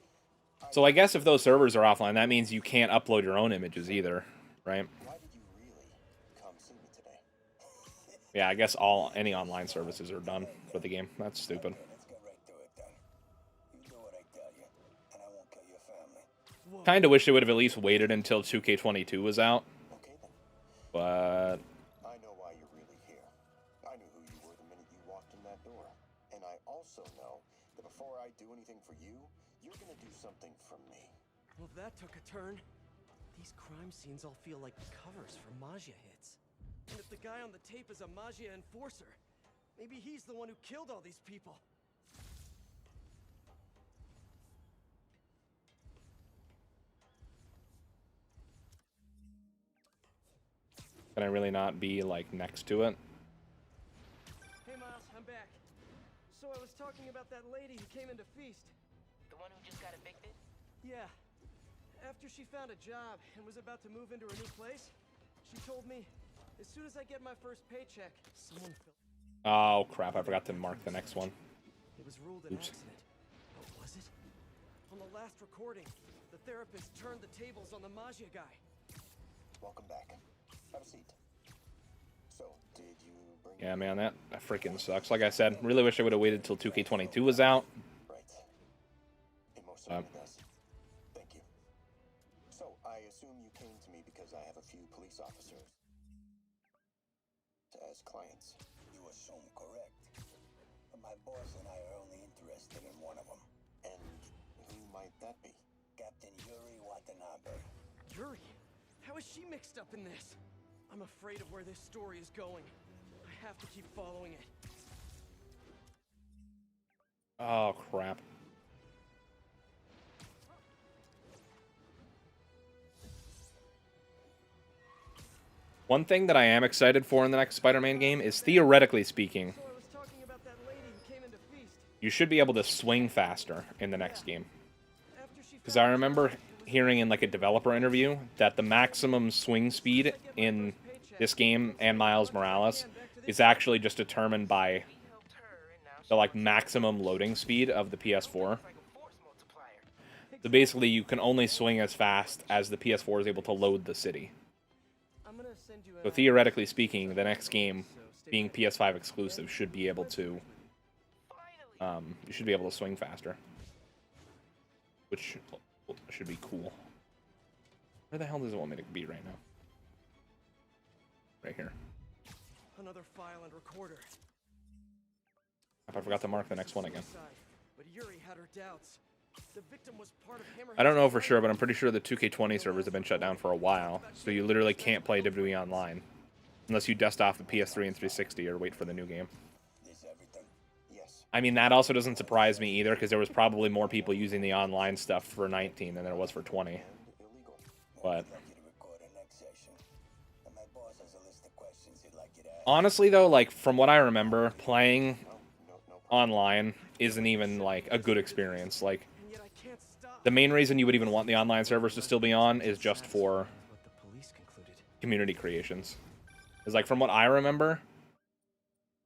Speaker 1: So I guess if those servers are offline, that means you can't upload your own images either, right?
Speaker 11: Why did you really come see me today?
Speaker 1: Yeah, I guess any online services are done for the game. That's stupid.
Speaker 11: Okay, let's get right to it then. You do what I tell you, and I won't kill your family.
Speaker 1: Kind of wish they would have at least waited until 2K22 was out,
Speaker 11: Okay then.
Speaker 1: but
Speaker 11: I know why you're really here. I knew who you were the minute you walked in that door. And I also know that before I do anything for you, you're gonna do something for me.
Speaker 3: Well, that took a turn. These crime scenes all feel like covers for Maggia hits. And if the guy on the tape is a Maggia enforcer, maybe he's the one who killed all these people.
Speaker 1: can I really not be, like, next to it?
Speaker 3: Hey, Miles, I'm back. So I was talking about that lady who came in to feast.
Speaker 6: The one who just got evicted?
Speaker 3: Yeah. After she found a job and was about to move into her new place, she told me, as soon as I get my first paycheck, someone fell.
Speaker 1: Oh, crap. I forgot to mark the next one.
Speaker 3: It was ruled an
Speaker 1: Oops.
Speaker 3: accident. What was it? On the last recording, the therapist turned the tables on the Maggia guy.
Speaker 11: Welcome back. Have a seat. So, did you bring...
Speaker 1: Yeah, man, that freaking sucks. Like I said, really wish I would have waited till 2K22 was out.
Speaker 11: Right. It most certainly does. Thank you. So, I assume you came to me because I have a few police officers as clients. You assume correct. But my boss and I are only interested in one of them. And who might that be? Captain Yuri Watanabe.
Speaker 3: Yuri? How is she mixed up in this? I'm afraid of where this story is going. I have to keep following it.
Speaker 1: Oh, crap. One thing that I am excited for in the next Spider-Man game is, theoretically speaking,
Speaker 3: So I was talking about that lady who came in to feast.
Speaker 1: you should be able to swing faster in the next game.
Speaker 3: After she
Speaker 1: Because I remember hearing in, like, a developer interview that the maximum swing speed in this game and Miles Morales is actually just determined by the, like, maximum loading speed of the PS4. So basically, you can only swing as fast as the PS4 is able to load the city.
Speaker 3: I'm gonna send you
Speaker 1: So theoretically speaking, the next game, being PS5 exclusive, should be able to, you should be able to swing faster, which should be cool. Where the hell does it want me to be right now? Right here.
Speaker 3: another file and recorder.
Speaker 1: I forgot to mark the next one again.
Speaker 3: But Yuri had her doubts. The victim was part of Hammerhead's
Speaker 1: I don't know for sure, but I'm pretty sure the 2K20 servers have been shut down for a while, so you literally can't play WWE Online unless you dust off the PS3 and 360 or wait for the new game.
Speaker 11: Is everything? Yes.
Speaker 1: I mean, that also doesn't surprise me either, because there was probably more people using the online stuff for 19 than there was for 20.
Speaker 11: Illegal.
Speaker 1: But
Speaker 11: I'd like you to record our next session. And my boss has a list of questions he'd like you to ask.
Speaker 1: honestly, though, like, from what I remember, playing online isn't even, like, a good experience. Like,
Speaker 3: And yet I can't stop.
Speaker 1: the main reason you would even want the online servers to still be on is just for
Speaker 3: What the police concluded.
Speaker 1: community creations. Because, like, from what I remember,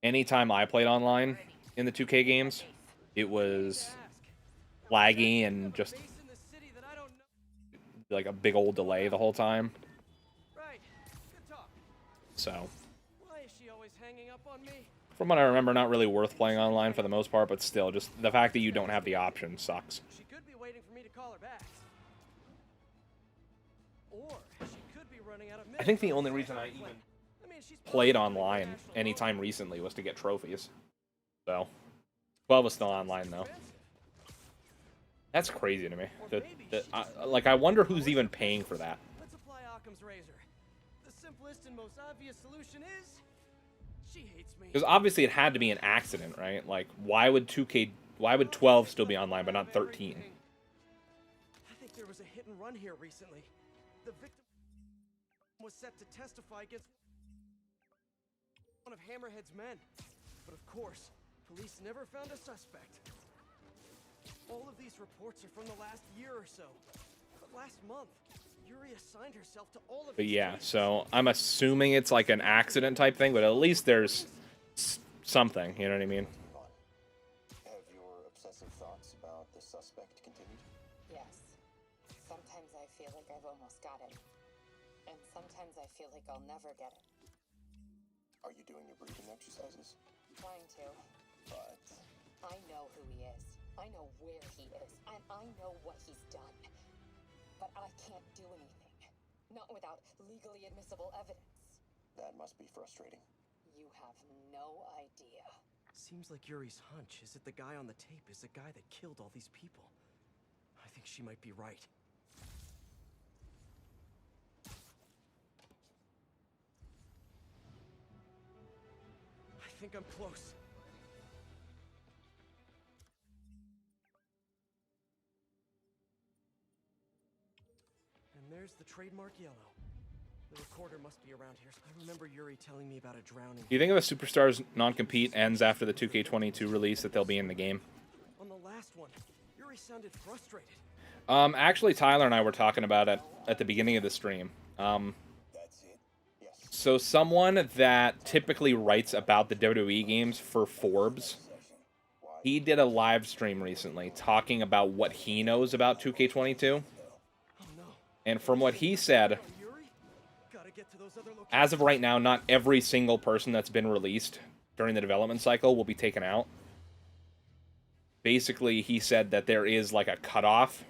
Speaker 1: anytime I played online in the 2K games, it was laggy and just,
Speaker 3: Base in the city that I don't know.
Speaker 1: like, a big old delay the whole time.
Speaker 3: Right. Good talk.
Speaker 1: So,
Speaker 3: Why is she always hanging up on me?
Speaker 1: from what I remember, not really worth playing online for the most part, but still, just the fact that you don't have the option sucks.
Speaker 3: She could be waiting for me to call her back. Or she could be running out of minutes.
Speaker 1: I think the only reason I even
Speaker 3: I mean, she's
Speaker 1: played online anytime recently was to get trophies. So, 12 is still online, though. That's crazy to me. Like, I wonder who's even paying for that.
Speaker 3: Let's apply Occam's razor. The simplest and most obvious solution is she She hates me.
Speaker 1: Because obviously it had to be an accident, right? Like, why would 12 still be online, but not 13?
Speaker 3: I think there was a hit and run here recently. The victim was set to testify against one of Hammerhead's men. But of course, police never found a suspect. All of these reports are from the last year or so. But last month, Yuri assigned herself to all of
Speaker 1: But
Speaker 3: these
Speaker 1: yeah,
Speaker 3: cases.
Speaker 1: so I'm assuming it's like an accident type thing, but at least there's something, you know what I mean?
Speaker 11: Have your obsessive thoughts about the suspect continued?
Speaker 12: Yes. Sometimes I feel like I've almost got it. And sometimes I feel like I'll never get it.
Speaker 11: Are you doing your breathing exercises?
Speaker 12: Trying to.
Speaker 11: But
Speaker 12: I know who he is. I know where he is. And I know what he's done. But I can't do anything. Not without legally admissible evidence.
Speaker 11: that must be frustrating.
Speaker 12: You have no idea.
Speaker 3: Seems like Yuri's hunch is that the guy on the tape is the guy that killed all these people. I think she might be right. I think I'm close. And there's the trademark yellow. The recorder must be around here. I remember Yuri telling me about a drowning.
Speaker 1: Do you think if a Superstars non-compete ends after the 2K22 release that they'll be in the game?
Speaker 3: On the last one, Yuri sounded frustrated.
Speaker 1: Actually, Tyler and I were talking about it at the beginning of the stream.
Speaker 11: That's it? Yes.
Speaker 1: So someone that typically writes about the WWE games for Forbes, he did a live stream recently talking about what he knows about 2K22.
Speaker 3: Oh no.
Speaker 1: And from what he said,
Speaker 3: Yuri? Gotta get to those other locations.
Speaker 1: as of right now, not every single person that's been released during the development cycle will be taken out. Basically, he said that there is like a cutoff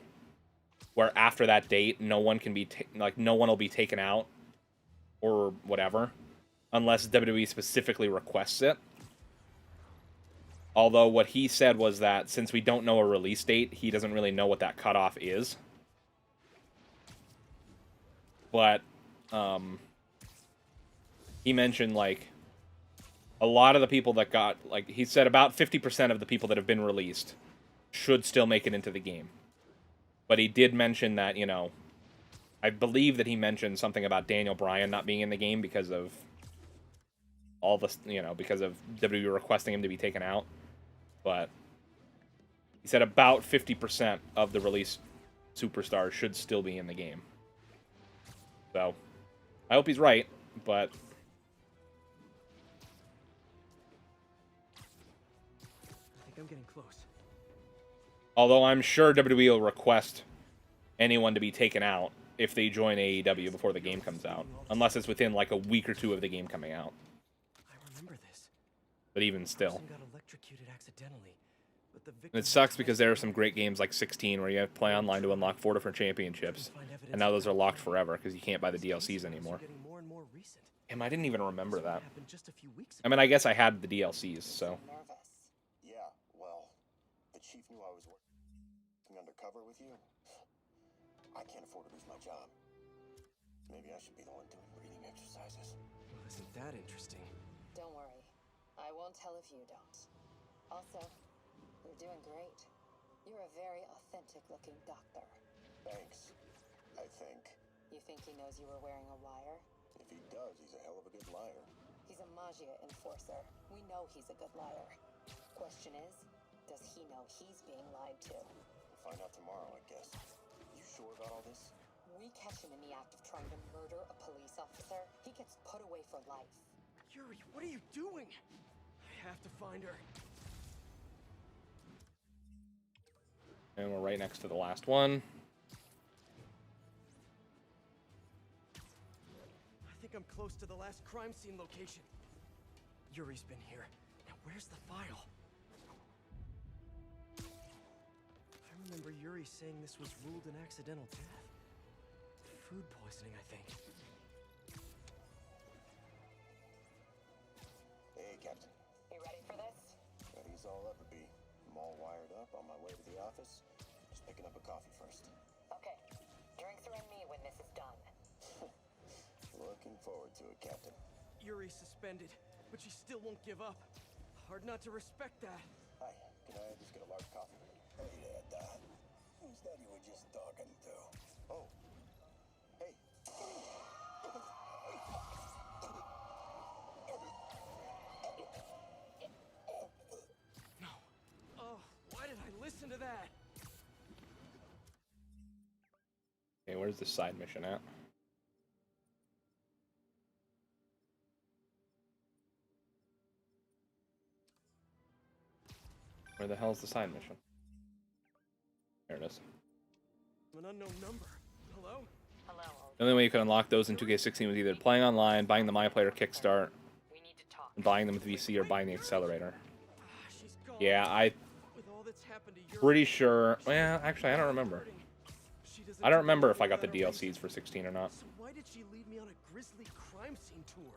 Speaker 1: where after that date, no one can be no one will be taken out or whatever, unless WWE specifically requests it. Although what he said was that since we don't know a release date, he doesn't really know what that cutoff is. But he mentioned like a lot of the people that got, like he said about 50% of the people that have been released should still make it into the game. But he did mention that, you know, I believe that he mentioned something about Daniel Bryan not being in the game because of all this, you know, because of WWE requesting him to be taken out. But he said about 50% of the released superstars should still be in the game. So, I hope he's right, but
Speaker 3: I think I'm getting close.
Speaker 1: although I'm sure WWE will request anyone to be taken out if they join AEW before the game comes out. Unless it's within like a week or two of the game coming out.
Speaker 3: I remember this.
Speaker 1: But even still.
Speaker 3: Person got electrocuted accidentally, but the
Speaker 1: And
Speaker 3: victim
Speaker 1: it sucks because there are some great games like 16 where you have to play online to unlock 4 different championships. And now those are locked forever because you can't buy the DLCs anymore.
Speaker 3: getting more and more recent.
Speaker 1: Damn, I didn't even remember that.
Speaker 3: Happened just a few weeks
Speaker 1: I mean, I guess I had the DLCs, so.
Speaker 12: Nervous.
Speaker 11: Yeah, well, the chief knew I was working undercover with you. I can't afford to lose my job. Maybe I should be the one doing breathing exercises.
Speaker 3: Well, isn't that interesting?
Speaker 12: Don't worry. I won't tell if you don't. Also, you're doing great. You're a very authentic-looking doctor.
Speaker 11: Thanks, I think.
Speaker 12: You think he knows you were wearing a wire?
Speaker 11: If he does, he's a hell of a good liar.
Speaker 12: He's a Magia enforcer. We know he's a good liar. Question is, does he know he's being lied to?
Speaker 11: We'll find out tomorrow, I guess. You sure about all this?
Speaker 12: We catch him in the act of trying to murder a police officer, he gets put away for life.
Speaker 3: Yuri, what are you doing? I have to find her.
Speaker 1: And we're right next to the last one.
Speaker 3: I think I'm close to the last crime scene location. Yuri's been here. Now where's the file? I remember Yuri saying this was ruled an accidental death. Food poisoning, I think.
Speaker 11: Hey, Captain.
Speaker 12: You ready for this?
Speaker 11: Ready as all ever be. I'm all wired up on my way to the office. Just picking up a coffee first.
Speaker 12: Okay. Drinks are on me when this is done.
Speaker 11: Looking forward to it, Captain.
Speaker 3: Yuri's suspended. but she still won't give up. Hard not to respect that.
Speaker 11: Hi, can I just get a large coffee? Hey there, Dad. Who's that you were just talking to? Oh. Hey.
Speaker 3: No. Oh, why did I listen to that?
Speaker 1: Okay, where's the side mission at? Where the hell's the side mission? There it is.
Speaker 3: An unknown number. Hello?
Speaker 12: Hello.
Speaker 1: The only way you can unlock those in 2K16 was either playing online, buying the My Player Kickstart,
Speaker 12: We need to talk.
Speaker 1: and buying them with VC, or buying the accelerator.
Speaker 3: She's gone.
Speaker 1: Yeah,
Speaker 3: With all that's happened to Yuri,
Speaker 1: pretty sure. Well, actually, I don't remember.
Speaker 3: she doesn't
Speaker 1: I don't remember if I got the
Speaker 3: no matter what.
Speaker 1: DLCs for 16 or not.
Speaker 3: So why did she lead me on a grisly crime scene tour?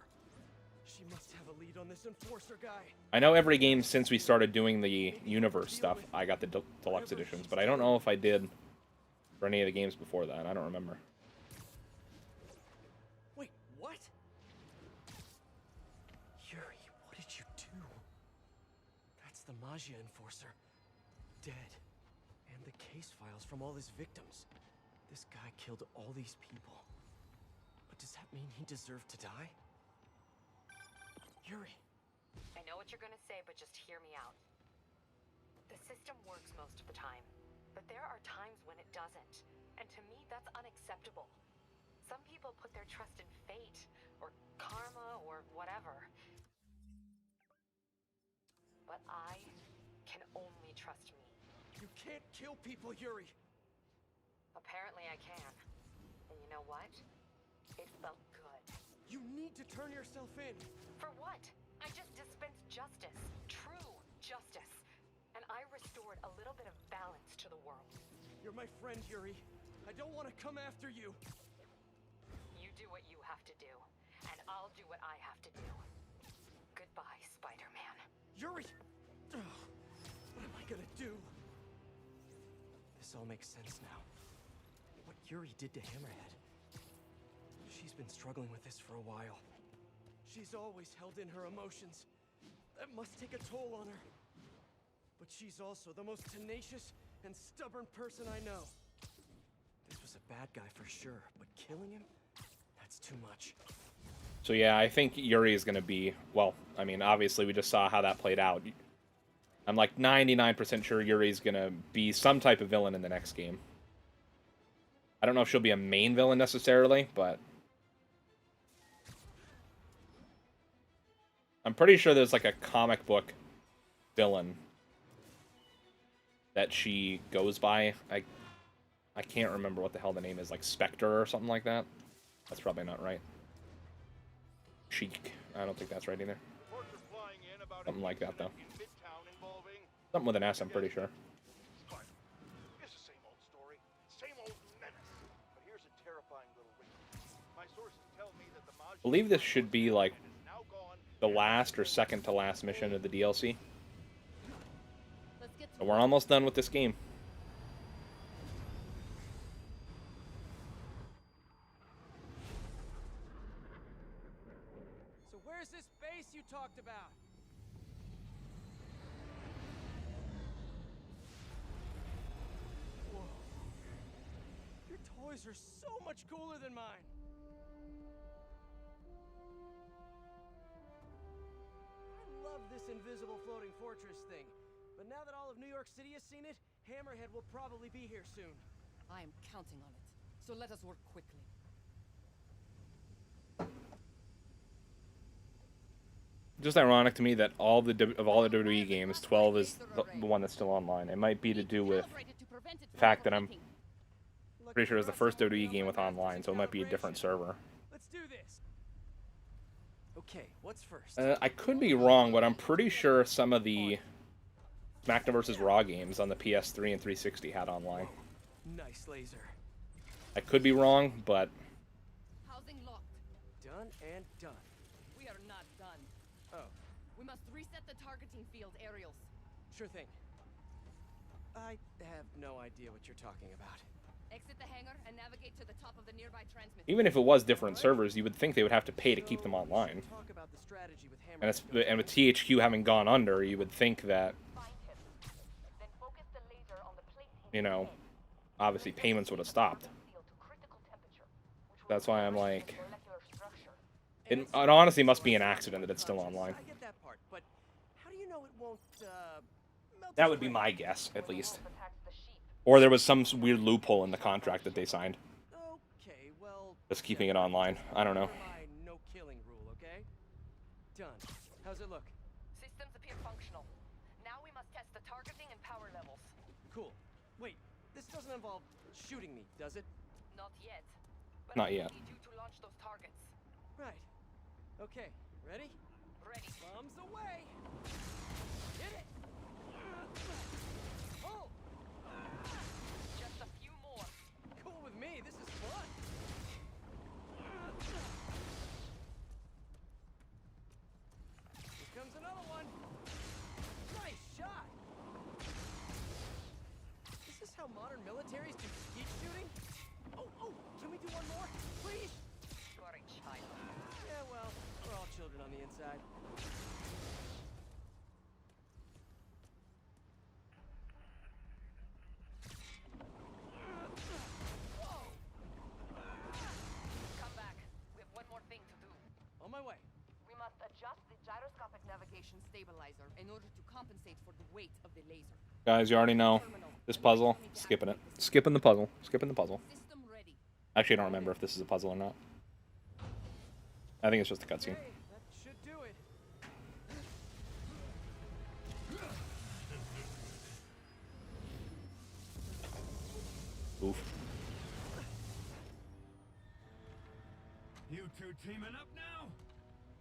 Speaker 3: She must have a lead on this enforcer guy.
Speaker 1: I know every game since we started doing the universe stuff, I got the deluxe editions, but I don't know if I did for any of the games before that. I don't remember.
Speaker 3: Wait, what? Yuri, what did you do? That's the Magia enforcer. Dead. And the case files from all his victims. This guy killed all these people. But does that mean he deserved to die? Yuri.
Speaker 12: I know what you're gonna say, but just hear me out. The system works most of the time, but there are times when it doesn't. And to me, that's unacceptable. Some people put their trust in fate, or karma, or whatever. But I can only trust me.
Speaker 3: You can't kill people, Yuri.
Speaker 12: Apparently I can. And you know what? It felt good.
Speaker 3: You need to turn yourself in.
Speaker 12: For what? I just dispensed justice. True justice. And I restored a little bit of balance to the world.
Speaker 3: You're my friend, Yuri. I don't want to come after you.
Speaker 12: You do what you have to do, and I'll do what I have to do. Goodbye, Spider-Man.
Speaker 3: Yuri! Ugh, what am I gonna do? This all makes sense now. What Yuri did to Hammerhead. She's been struggling with this for a while. She's always held in her emotions. That must take a toll on her. But she's also the most tenacious and stubborn person I know. This was a bad guy for sure, but killing him? That's too much.
Speaker 1: So yeah, I think Yuri is going to be, well, I mean, obviously we just saw how that played out. I'm like 99% sure Yuri's going to be some type of villain in the next game. I don't know if she'll be a main villain necessarily, but I'm pretty sure there's like a comic book villain that she goes by. I can't remember what the hell the name is, like Spectre or something like that. That's probably not right. Chic. I don't think that's right either. Something like that, though. Something with an S, I'm pretty sure.
Speaker 5: It's the same old story, same old menace. But here's a terrifying little wrinkle. My sources tell me that the
Speaker 1: I believe this should be like the last or second to last mission of the DLC. So we're almost done with this game.
Speaker 3: So where's this base you talked about? Whoa. Your toys are so much cooler than mine. I love this invisible floating fortress thing. But now that all of New York City has seen it, Hammerhead will probably be here soon.
Speaker 13: I am counting on it. So let us work quickly.
Speaker 1: Just ironic to me that all the WWE games, 12 is the one that's still online. It might be to do with the fact that I'm pretty sure it was the first WWE game with online, so it might be a different server.
Speaker 3: Let's do this. Okay, what's first?
Speaker 1: I could be wrong, but I'm pretty sure some of the SmackDown vs. Raw games on the PS3 and 360 had online.
Speaker 3: Nice laser.
Speaker 1: I could be wrong, but
Speaker 13: Housing locked.
Speaker 3: Done and done.
Speaker 13: We are not done.
Speaker 3: Oh,
Speaker 13: We must reset the targeting field aerials.
Speaker 3: sure thing. I have no idea what you're talking about.
Speaker 13: Exit the hangar and navigate to the top of the nearby transmitter.
Speaker 1: Even if it was different servers, you would think they would have to pay to keep them online.
Speaker 3: Talk about the strategy with
Speaker 1: And, it's,
Speaker 3: Hammerhead.
Speaker 1: and with THQ having gone under, you would think that,
Speaker 12: Then focus the laser on the plate in
Speaker 1: you know,
Speaker 12: the head.
Speaker 1: obviously payments would have stopped.
Speaker 12: Seal to critical temperature, which will
Speaker 1: That's why I'm
Speaker 12: ignite
Speaker 1: like,
Speaker 12: the molecular structure.
Speaker 1: it honestly must be an accident that it's still online.
Speaker 3: I get that part, but how do you know it won't melt
Speaker 1: That
Speaker 3: his
Speaker 1: would be
Speaker 3: brain?
Speaker 1: my guess, at least.
Speaker 12: Attacks the sheep.
Speaker 1: Or there was some weird loophole in the contract that they signed.
Speaker 3: Okay, well,
Speaker 1: Just keeping it online. I don't know.
Speaker 3: my no killing rule, okay? Done. How's it look?
Speaker 12: Systems appear functional. Now we must test the targeting and power levels.
Speaker 3: Cool. Wait, this doesn't involve shooting me, does it?
Speaker 12: Not yet. But
Speaker 1: Not
Speaker 12: we
Speaker 1: yet.
Speaker 12: need you to launch those targets.
Speaker 3: Right. Okay, ready?
Speaker 12: Ready.
Speaker 3: Bombs away! Hit it! Oh!
Speaker 12: Just a few more.
Speaker 3: Cool with me, this is fun! Here comes another one! Nice shot! Is this how modern militaries do skeet shooting? Oh, can we do one more? Please?
Speaker 12: You're a child.
Speaker 3: Yeah, well, we're all children on the inside.
Speaker 12: Come back. We have one more thing to do.
Speaker 3: On my way.
Speaker 12: We must adjust the gyroscopic
Speaker 13: Navigation stabilizer in order to compensate for the weight of the laser.
Speaker 1: Guys, you already know this puzzle. Skipping it. Skipping the puzzle. Skipping the puzzle.
Speaker 13: System ready.
Speaker 1: Actually, I don't remember if this is a puzzle or not. I think it's just a cutscene.
Speaker 3: Hey, that should do it.
Speaker 1: Oof.
Speaker 5: You two teaming up now?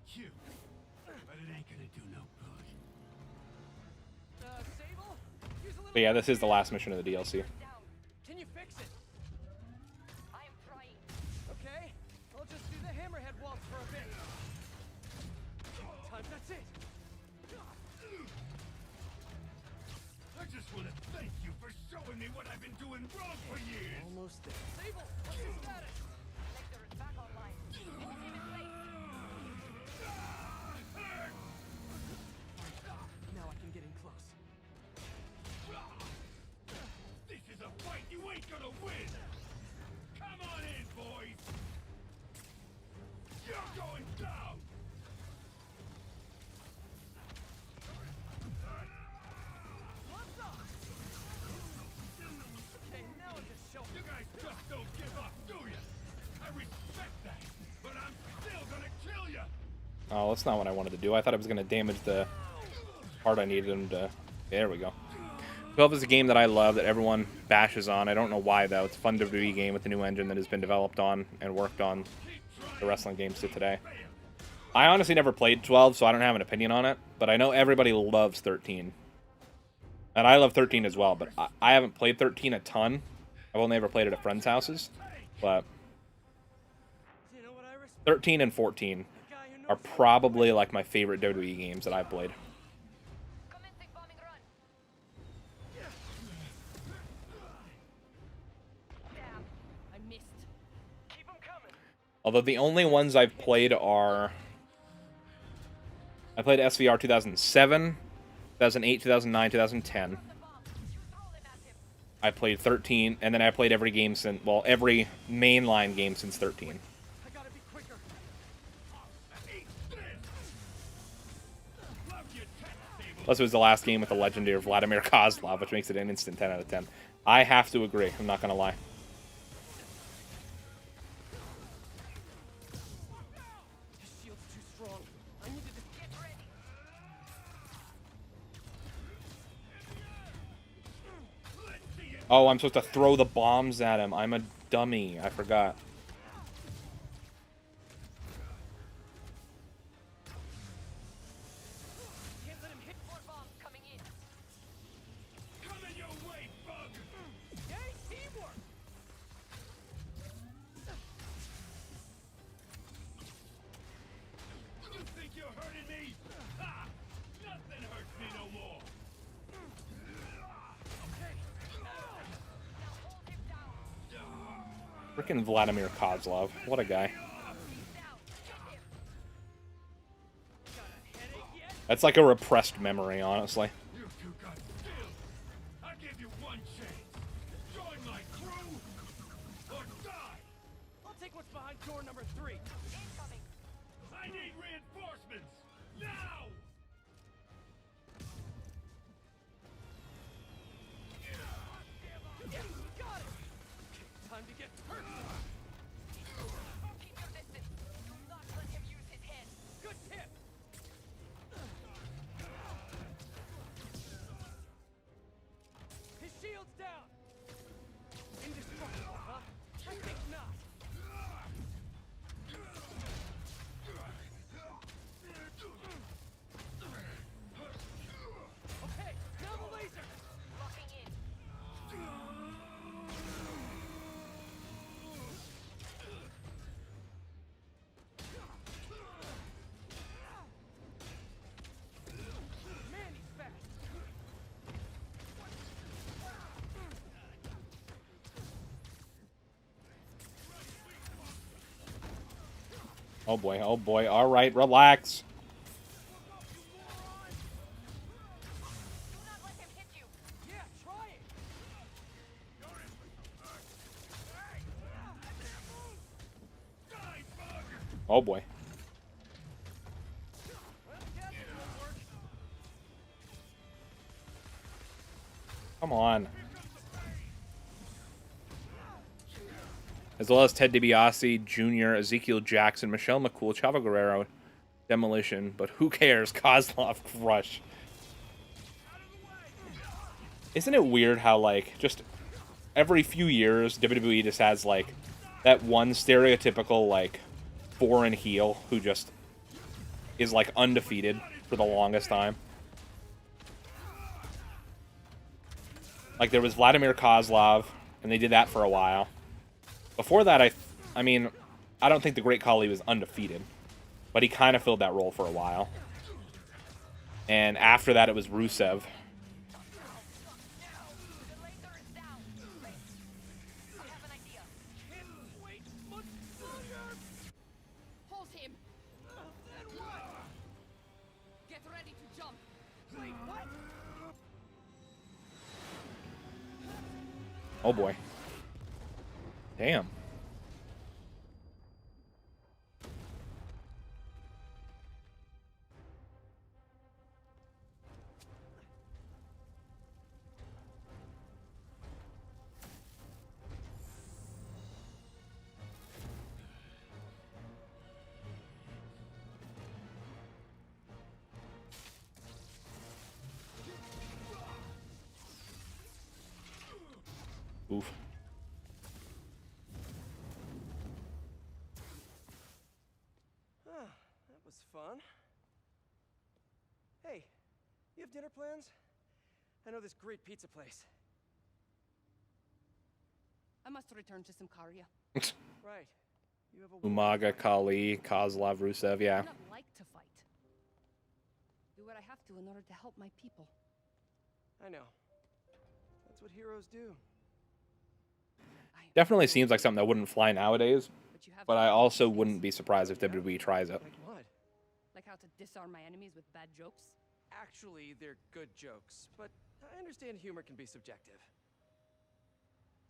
Speaker 5: Cute. But it ain't gonna do no good.
Speaker 3: Sable? Use a little
Speaker 1: But yeah, this is the last mission of the DLC.
Speaker 3: down. Can you fix it?
Speaker 12: I am trying.
Speaker 3: Okay, I'll just do the hammerhead waltz for a bit. Time, that's it.
Speaker 5: I just want to thank you for showing me what I've been doing wrong for years.
Speaker 3: Almost there. Sable, what's the status?
Speaker 12: Laser is back online. Hold him in place.
Speaker 3: Now I can get in close.
Speaker 5: This is a fight you ain't gonna win. Come on in, boys. You're going down.
Speaker 3: What's up? Okay, now it just show
Speaker 5: You guys just don't give up, do you? I respect that, but I'm still gonna kill you.
Speaker 1: Oh, that's not what I wanted to do. I thought it was going to damage the part I needed him to... There we go. 12 is a game that I love, that everyone bashes on. I don't know why, though. It's a fun WWE game with a new engine that has been developed on and worked on the wrestling games to today. I honestly never played 12, so I don't have an opinion on it. But I know everybody loves 13. And I love 13 as well, but I haven't played 13 a ton. I've only ever played it at friends' houses. But
Speaker 3: You know what I respect?
Speaker 1: 13 and 14 are probably like my favorite WWE games that I've played.
Speaker 12: Commencing bombing run. Damn.
Speaker 13: I missed.
Speaker 3: Keep them coming.
Speaker 1: Although the only ones I've played are... I played SVR 2007, 2008, 2009, 2010. I played 13, and then I played every game since... Well, every mainline game since 13.
Speaker 3: I gotta be quicker.
Speaker 1: Plus, it was the last game with the legendary Vladimir Kozlov, which makes it an instant 10 out of 10. I have to agree. I'm not going to lie.
Speaker 3: This shield's too strong. I need to get ready.
Speaker 1: Oh, I'm supposed to throw the bombs at him. I'm a dummy. I forgot.
Speaker 3: Can't let him hit more bombs coming in.
Speaker 5: Coming your way, bug.
Speaker 3: Yay, teamwork.
Speaker 5: You think you're hurting me? Ha! Nothing hurts me no more.
Speaker 3: Okay.
Speaker 12: Now hold him down.
Speaker 1: Freaking Vladimir Kozlov. What a guy. That's like a repressed memory, honestly.
Speaker 5: You two got skills. I give you one chance. Join my crew or die.
Speaker 3: I'll take what's behind door number 3.
Speaker 4: Incoming.
Speaker 5: I need reinforcements now.
Speaker 3: Yeah, got it. Okay, time to get personal.
Speaker 4: Keep your distance. Do not let him use his head.
Speaker 3: Good tip. His shield's down. Indestructible, huh? I think not. Okay, now the laser.
Speaker 4: Locking in.
Speaker 3: Man, he's fast.
Speaker 1: Oh boy, oh boy. All right, relax.
Speaker 4: Do not let him hit you.
Speaker 3: Yeah, try it.
Speaker 1: Oh boy.
Speaker 3: Well, that didn't work.
Speaker 1: Come on. As well as Ted DiBiase Jr., Ezekiel Jackson, Michelle McCool, Chavo Guerrero, Demolition, but who cares? Kozlov Crush. Isn't it weird how, like, just every few years, WWE just has, like, that one stereotypical, like, foreign heel who just is, like, undefeated for the longest time? Like, there was Vladimir Kozlov, and they did that for a while. Before that, I mean, I don't think the Great Khali was undefeated, but he kind of filled that role for a while. And after that, it was Rusev.
Speaker 4: The laser is down. I have an idea.
Speaker 3: Can't wait much longer.
Speaker 13: Hold him.
Speaker 3: Then what?
Speaker 13: Get ready to jump.
Speaker 3: Wait, what?
Speaker 1: Oh boy. Damn. Oof.
Speaker 3: That was fun. Hey, you have dinner plans? I know this great pizza place.
Speaker 13: I must return to Simkaria.
Speaker 3: Right. You have a
Speaker 1: Umaga, Kali, Kozlov, Rusev,
Speaker 13: I
Speaker 1: yeah.
Speaker 13: do not like to fight. Do what I have to in order to help my people.
Speaker 3: I know. That's what heroes do.
Speaker 1: Definitely seems like something that wouldn't fly nowadays,
Speaker 13: you have
Speaker 1: but
Speaker 13: to
Speaker 1: I
Speaker 13: do
Speaker 1: also
Speaker 13: things.
Speaker 1: wouldn't be surprised if WWE tries it.
Speaker 3: Like what?
Speaker 13: Like how to disarm my enemies with bad jokes.
Speaker 3: Actually, they're good jokes, but I understand humor can be subjective.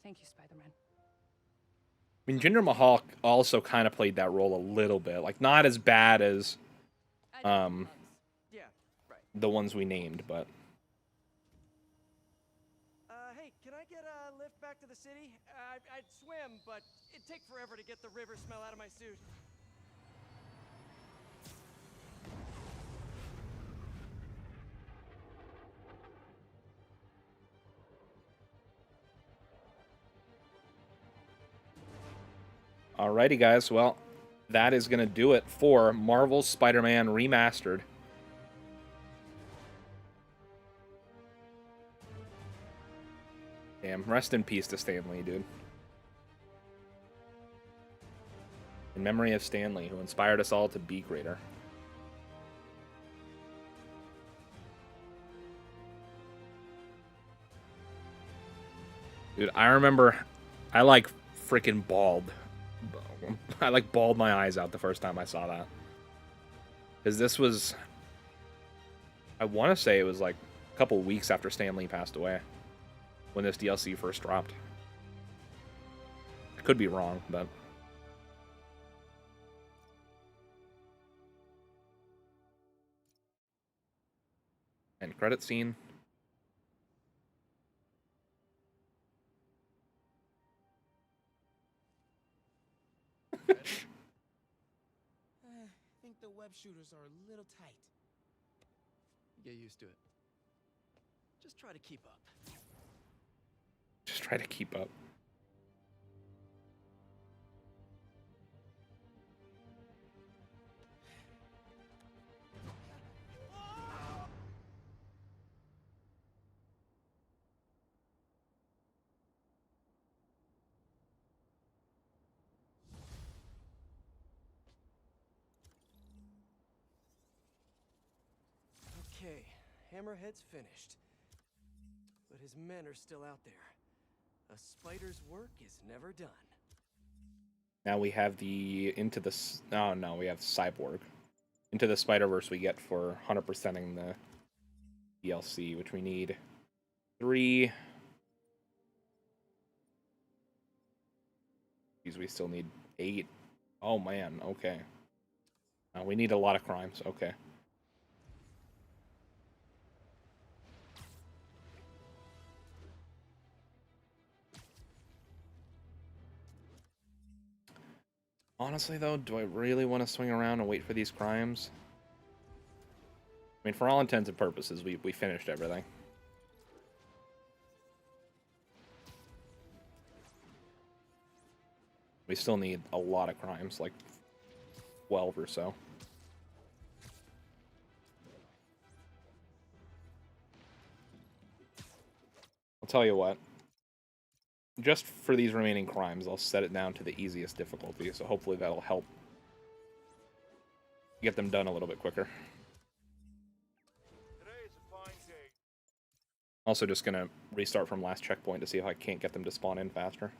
Speaker 13: Thank you, Spider-Man.
Speaker 1: I mean, Jinder Mahal also kind of played that role a little bit. Like, not as bad as
Speaker 3: Yeah, right.
Speaker 1: the ones we named, but...
Speaker 3: Hey, can I get a lift back to the city? I'd swim, but it'd take forever to get the river smell out of my suit.
Speaker 1: Alrighty, guys. Well, that is going to do it for Marvel's Spider-Man Remastered. Damn, rest in peace to Stan Lee, dude. In memory of Stan Lee, who inspired us all to be greater. Dude, I remember I, like, freaking bawled. I like bawled my eyes out the first time I saw that. Because this was, I want to say it was like a couple weeks after Stan Lee passed away when this DLC first dropped. I could be wrong, but... End credit scene.
Speaker 3: I think the web shooters are a little tight. Get used to it. Just try to keep up.
Speaker 1: Just try to keep up.
Speaker 3: Okay, Hammerhead's finished. But his men are still out there. A spider's work is never done.
Speaker 1: Now we have the oh no, we have Cyborg. Into the Spider-Verse we get for 100%ing the DLC, which we need 3. Geez, we still need 8. Oh man, okay. We need a lot of crimes, okay. Honestly, though, do I really want to swing around and wait for these crimes? I mean, for all intents and purposes, we finished everything. We still need a lot of crimes, like 12 or so. I'll tell you what. Just for these remaining crimes, I'll set it down to the easiest difficulty, so hopefully that'll help get them done a little bit quicker. Also just gonna restart from last checkpoint to see if I can't get them to spawn in faster.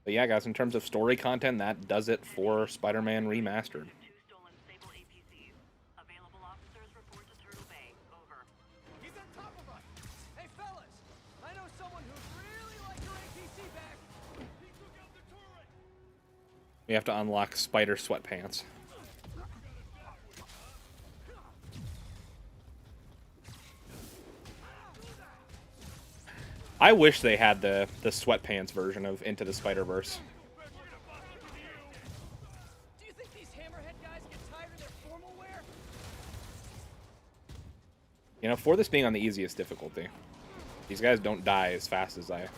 Speaker 1: But yeah, guys, in terms of story content, that does it for Spider-Man Remastered.
Speaker 3: He's on top of us! Hey fellas! I know someone who'd really like your APC back! He took out the turret!
Speaker 1: We have to unlock Spider Sweatpants. I wish they had the Sweatpants version of Into the Spider-Verse.
Speaker 3: Do you think these Hammerhead guys get tired of their formal wear?
Speaker 1: You know, for this being on the easiest difficulty, these guys don't die as fast as I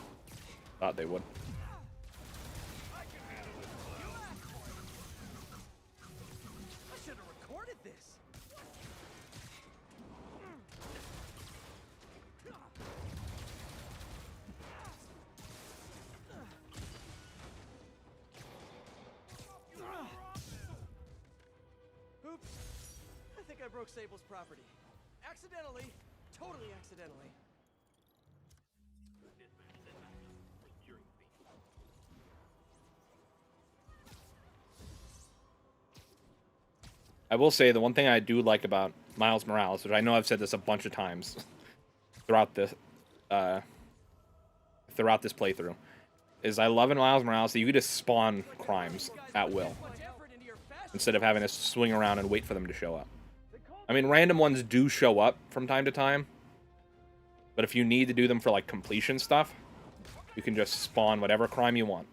Speaker 1: thought they would.
Speaker 3: I should have recorded this. Oops. I think I broke Sable's property. Accidentally. Totally accidentally.
Speaker 1: I will say the one thing I do like about Miles Morales, which I know I've said this a bunch of times throughout this playthrough, is I love in Miles Morales that you can just spawn crimes at will instead of having to swing around and wait for them to show up. I mean, random ones do show up from time to time, but if you need to do them for like completion stuff, you can just spawn whatever crime you want.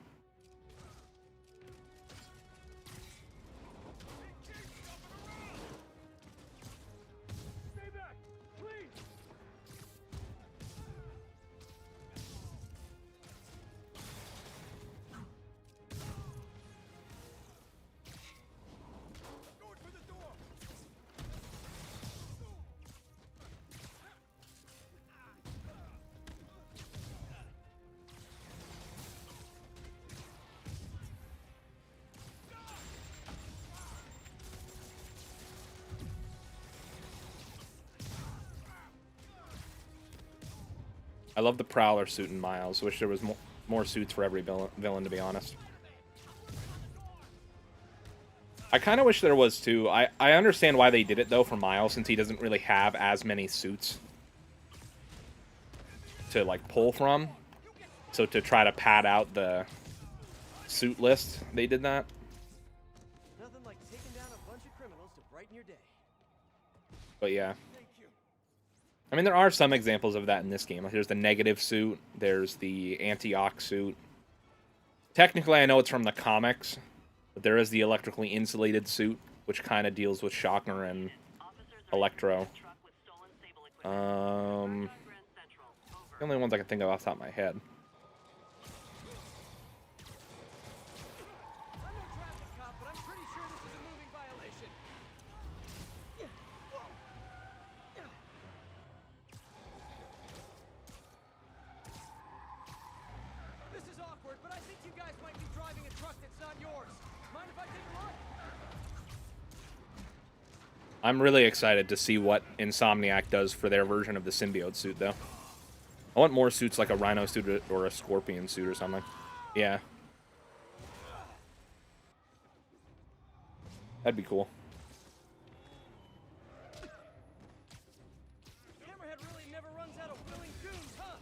Speaker 1: I love the Prowler suit in Miles. Wish there was more suits for every villain, to be honest. I kind of wish there was, too. I understand why they did it, though, for Miles, since he doesn't really have as many suits to, like, pull from. So to try to pad out the suit list, they did that.
Speaker 3: Nothing like taking down a bunch of criminals to brighten your day.
Speaker 1: But yeah. I mean, there are some examples of that in this game. Like, there's the negative suit. There's the anti-ox suit. Technically, I know it's from the comics, but there is the electrically insulated suit, which kind of deals with Shocker and Electro. The only ones I can think of off the top of my head. I'm really excited to see what Insomniac does for their version of the symbiote suit, though. I want more suits like a Rhino suit or a Scorpion suit or something. Yeah. That'd be cool.
Speaker 3: Hammerhead really never runs out of willing goons, huh?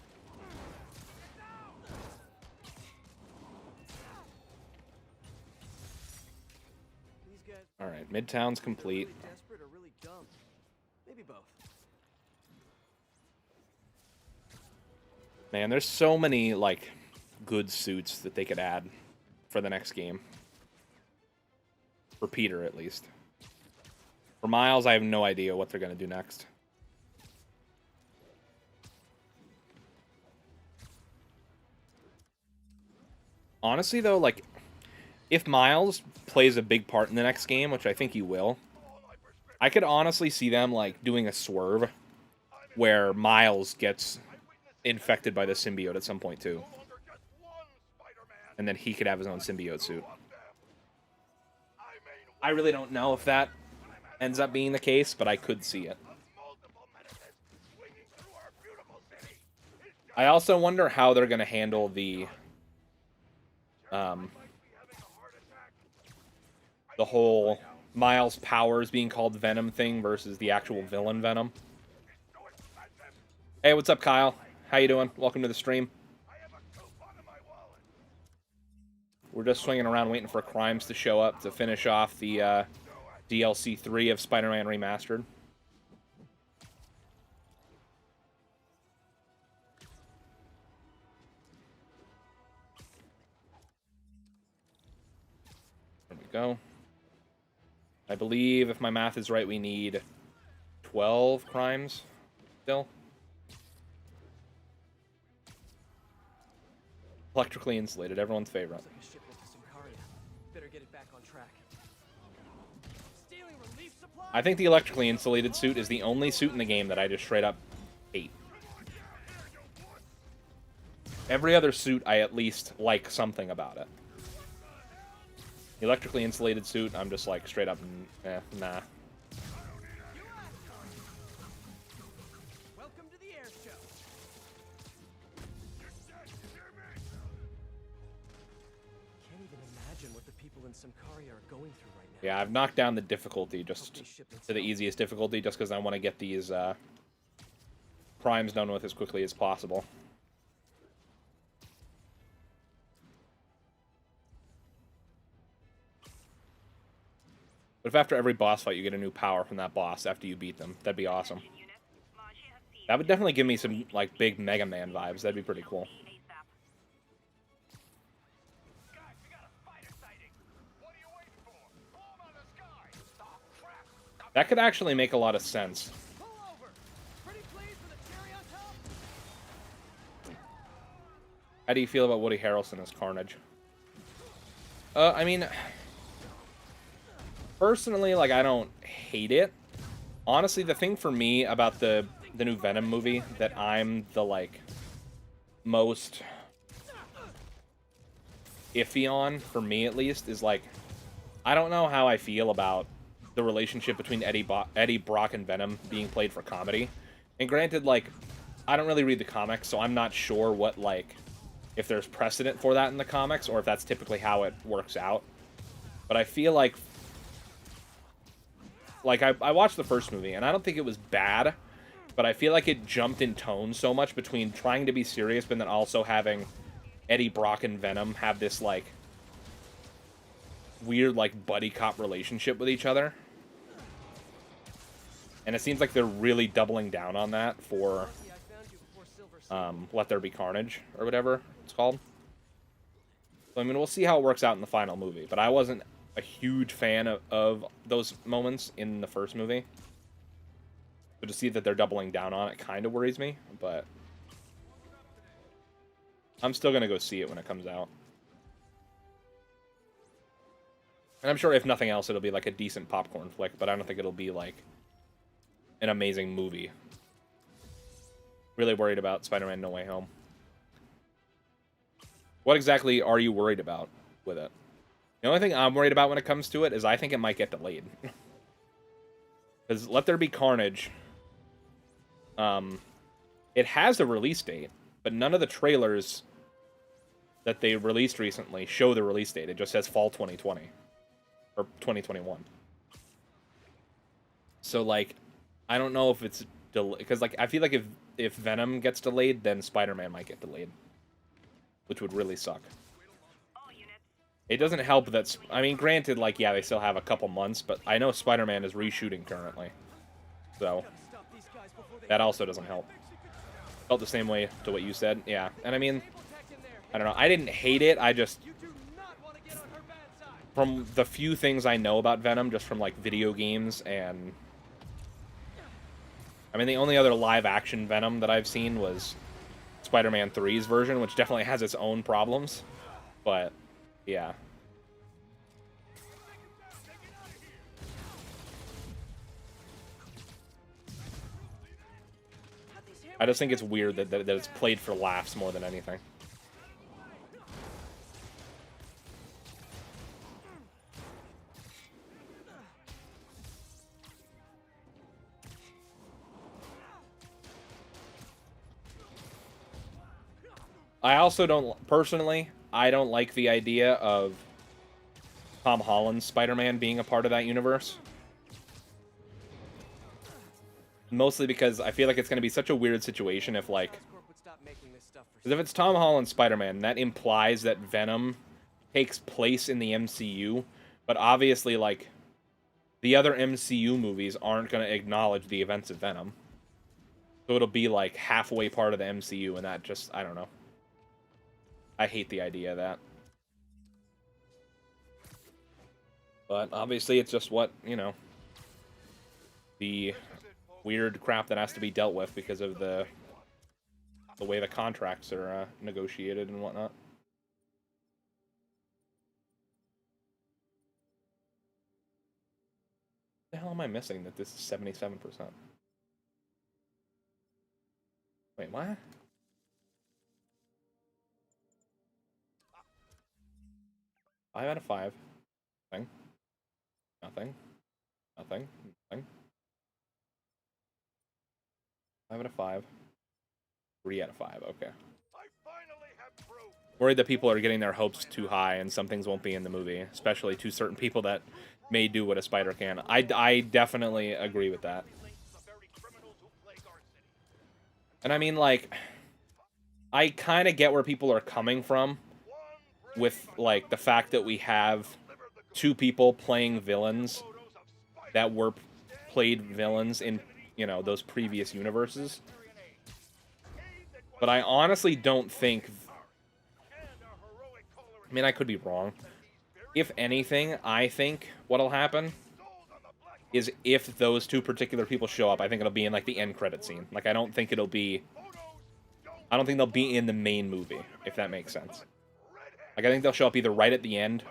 Speaker 3: These guys.
Speaker 1: All right, Midtown's complete.
Speaker 3: Really desperate or really dumb? Maybe both.
Speaker 1: Man, there's so many, like, good suits that they could add for the next game. For Peter, at least. For Miles, I have no idea what they're going to do next. Honestly, though, like, if Miles plays a big part in the next game, which I think he will, I could honestly see them, like, doing a swerve where Miles gets infected by the symbiote at some point, too. And then he could have his own symbiote suit. I really don't know if that ends up being the case, but I could see it. I also wonder how they're going to handle the whole Miles' powers being called Venom thing versus the actual villain Venom. Hey, what's up, Kyle? How you doing? Welcome to the stream. We're just swinging around waiting for Crimes to show up to finish off the DLC 3 of Spider-Man Remastered. There we go. I believe, if my math is right, we need 12 Crimes still. Electrically insulated, everyone's favorite. I think the electrically insulated suit is the only suit in the game that I just straight up hate. Every other suit, I at least like something about it. The electrically insulated suit, I'm just like straight up, nah.
Speaker 3: Welcome to the air show. Can't even imagine what the people in Symkaria are going through right now.
Speaker 1: Yeah, I've knocked down the difficulty just to the easiest difficulty just because I want to get these primes done with as quickly as possible. But if after every boss fight you get a new power from that boss after you beat them, that'd be awesome. That would definitely give me some, like, big Mega Man vibes. That'd be pretty cool. That could actually make a lot of sense. How do you feel about Woody Harrelson as Carnage? I mean, personally, like, I don't hate it. Honestly, the thing for me about the new Venom movie that I'm the, like, most iffy on, for me at least, is, like, I don't know how I feel about the relationship between Eddie Brock and Venom being played for comedy. And granted, like, I don't really read the comics, so I'm not sure what, like, if there's precedent for that in the comics, or if that's typically how it works out. But I feel like I watched the first movie, and I don't think it was bad, but I feel like it jumped in tone so much between trying to be serious, but then also having Eddie Brock and Venom have this, like, weird, like, buddy cop relationship with each other. And it seems like they're really doubling down on that for Let There Be Carnage, or whatever it's called. So, I mean, we'll see how it works out in the final movie, but I wasn't a huge fan of those moments in the first movie. So to see that they're doubling down on it kind of worries me, but I'm still going to go see it when it comes out. And I'm sure if nothing else, it'll be like a decent popcorn flick, but I don't think it'll be like an amazing movie. Really worried about Spider-Man No Way Home. What exactly are you worried about with it? The only thing I'm worried about when it comes to it is I think it might get delayed. Because Let There Be Carnage, it has a release date, but none of the trailers that they released recently show the release date. It just says fall 2020. Or 2021. So, like, I don't know if it's delayed. Because, like, I feel like if Venom gets delayed, then Spider-Man might get delayed. Which would really suck. It doesn't help that... I mean, granted, like, yeah, they still have a couple months, but I know Spider-Man is reshooting currently. So, that also doesn't help. Felt the same way to what you said. Yeah, and I mean, I don't know. I didn't hate it. I just... From the few things I know about Venom, just from, like, video games and... I mean, the only other live-action Venom that I've seen was Spider-Man 3's version, which definitely has its own problems. But, yeah. I just think it's weird that it's played for laughs more than anything. I also don't, personally, I don't like the idea of Tom Holland's Spider-Man being a part of that universe. Mostly because I feel like it's going to be such a weird situation if, like... Because if it's Tom Holland's Spider-Man, that implies that Venom takes place in the MCU, but obviously, like, the other MCU movies aren't going to acknowledge the events of Venom. So it'll be, like, halfway part of the MCU, and that just, I don't know. I hate the idea of that. But obviously it's just what, you know, the weird crap that has to be dealt with because of the way the contracts are negotiated and whatnot. What the hell am I missing that this is 77%? Wait, what? Five out of 5. Nothing. Nothing. Nothing. Nothing. 5 out of 5. 3 out of 5. Okay. Worried that people are getting their hopes too high and some things won't be in the movie, especially to certain people that may do what a spider can. I definitely agree with that. And I mean, like, I kind of get where people are coming from with, like, the fact that we have 2 people playing villains that were played villains in, you know, those previous universes. But I honestly don't think... I mean, I could be wrong. If anything, I think what'll happen is if those 2 particular people show up, I think it'll be in, like, the end credit scene. Like, I don't think it'll be... I don't think they'll be in the main movie, if that makes sense. Like, I think they'll show up either right at the end,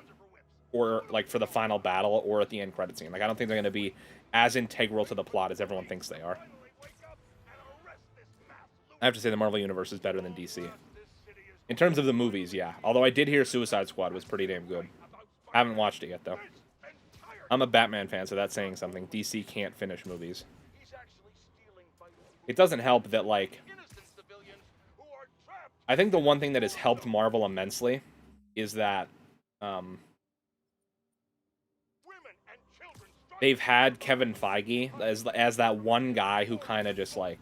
Speaker 1: or, like, for the final battle, or at the end credit scene. Like, I don't think they're going to be as integral to the plot as everyone thinks they are. I have to say the Marvel Universe is better than DC. In terms of the movies, yeah. Although I did hear Suicide Squad was pretty damn good. I haven't watched it yet, though. I'm a Batman fan, so that's saying something. DC can't finish movies. It doesn't help that, like, I think the one thing that has helped Marvel immensely is that they've had Kevin Feige as that one guy who kind of just like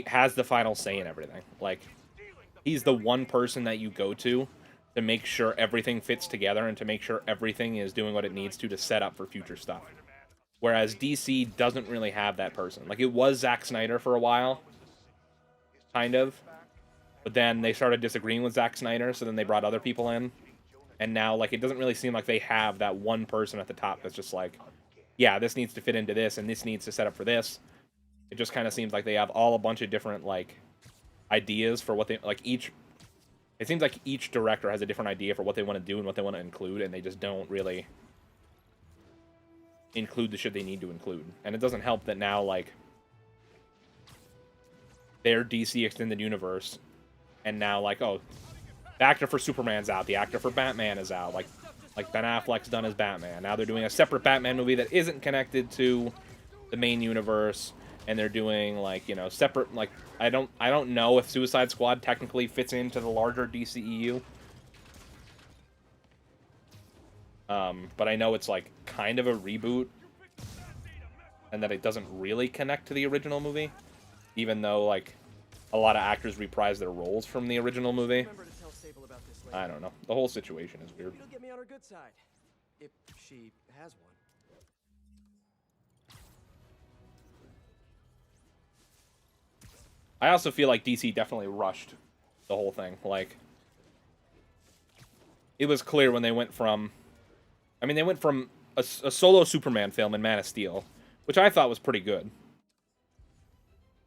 Speaker 1: has the final say in everything. Like, he's the one person that you go to make sure everything fits together and to make sure everything is doing what it needs to set up for future stuff. Whereas DC doesn't really have that person. Like, it was Zack Snyder for a while, kind of. But then they started disagreeing with Zack Snyder, so then they brought other people in. And now, like, it doesn't really seem like they have that one person at the top that's just like, yeah, this needs to fit into this, and this needs to set up for this. It just kind of seems like they have all a bunch of different, like, ideas for what they, like, each... It seems like each director has a different idea for what they want to do and what they want to include, and they just don't really include the shit they need to include. And it doesn't help that now, like, their DC Extended Universe, and now, like, oh, the actor for Superman's out, the actor for Batman is out, like Ben Affleck's done as Batman. Now they're doing a separate Batman movie that isn't connected to the main universe, and they're doing, like, you know, separate, like, I don't know if Suicide Squad technically fits into the larger DCEU. But I know it's, like, kind of a reboot, and that it doesn't really connect to the original movie, even though, like, a lot of actors reprise their roles from the original movie. I don't know. The whole situation is weird.
Speaker 3: It'll get me on her good side, if she has one.
Speaker 1: I also feel like DC definitely rushed the whole thing. Like, it was clear when they went from... I mean, they went from a solo Superman film in Man of Steel, which I thought was pretty good.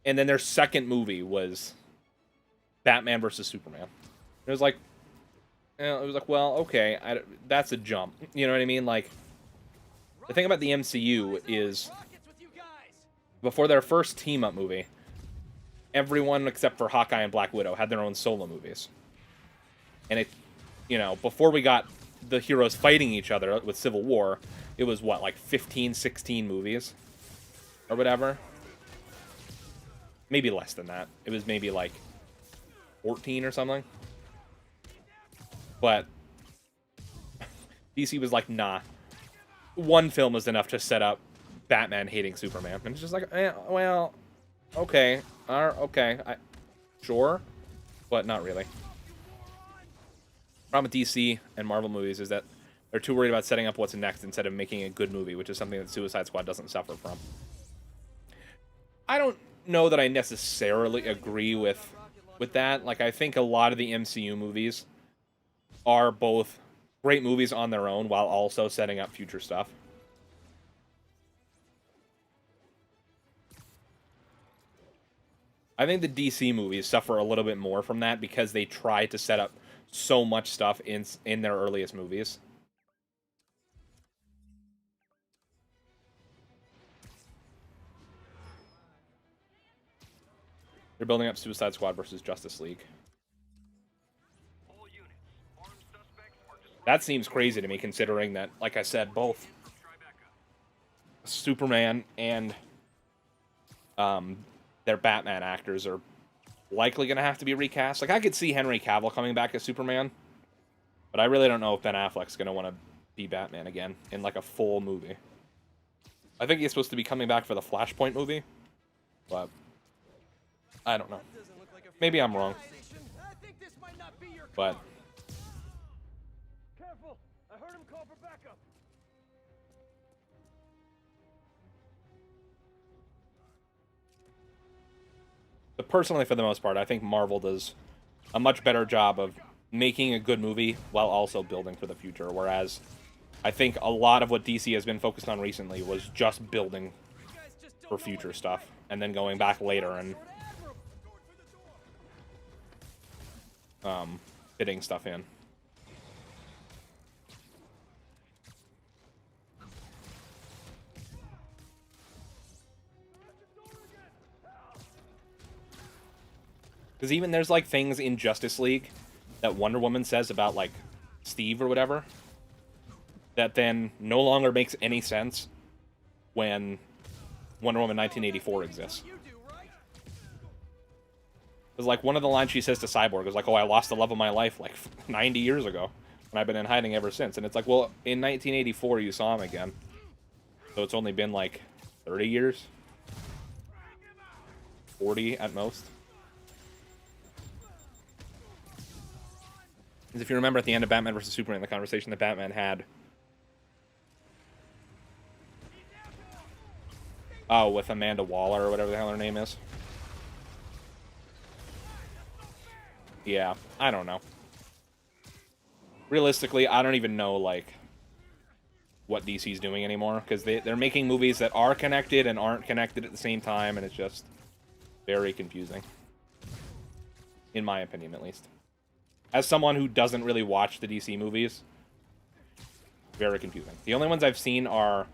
Speaker 1: And then their second movie was Batman versus Superman. It was like... well, okay, that's a jump. You know what I mean? Like, the thing about the MCU is, before their first team-up movie, everyone except for Hawkeye and Black Widow had their own solo movies. And it, you know, before we got the heroes fighting each other with Civil War, it was, what, like 15, 16 movies? Or whatever? Maybe less than that. It was maybe, like, 14 or something. But DC was like, nah. One film was enough to set up Batman hating Superman. And it's just like, well, okay. Okay. Sure. But not really. Problem with DC and Marvel movies is that they're too worried about setting up what's next instead of making a good movie, which is something that Suicide Squad doesn't suffer from. I don't know that I necessarily agree with that. Like, I think a lot of the MCU movies are both great movies on their own while also setting up future stuff. I think the DC movies suffer a little bit more from that because they try to set up so much stuff in their earliest movies. They're building up Suicide Squad versus Justice League. That seems crazy to me, considering that, like I said, both Superman and their Batman actors are likely going to have to be recast. Like, I could see Henry Cavill coming back as Superman, but I really don't know if Ben Affleck's going to want to be Batman again in, like, a full movie. I think he's supposed to be coming back for the Flashpoint movie, but I don't know. Maybe I'm wrong. But...
Speaker 3: Careful! I heard him call for backup.
Speaker 1: But personally, for the most part, I think Marvel does a much better job of making a good movie while also building for the future, whereas I think a lot of what DC has been focused on recently was just building for future stuff, and then going back later and fitting stuff in. Because even there's, like, things in Justice League that Wonder Woman says about, like, Steve or whatever, that then no longer makes any sense when Wonder Woman 1984 exists. Because, like, one of the lines she says to Cyborg is like, oh, I lost the love of my life, like, 90 years ago. And I've been in hiding ever since. And it's like, well, in 1984, you saw him again. So it's only been, like, 30 years? 40 at most? Because if you remember at the end of Batman vs. Superman, the conversation that Batman had... Oh, with Amanda Waller, or whatever the hell her name is. Yeah, I don't know. Realistically, I don't even know, like, what DC's doing anymore, because they're making movies that are connected and aren't connected at the same time, and it's just very confusing. In my opinion, at least. As someone who doesn't really watch the DC movies, very confusing. The only ones I've seen are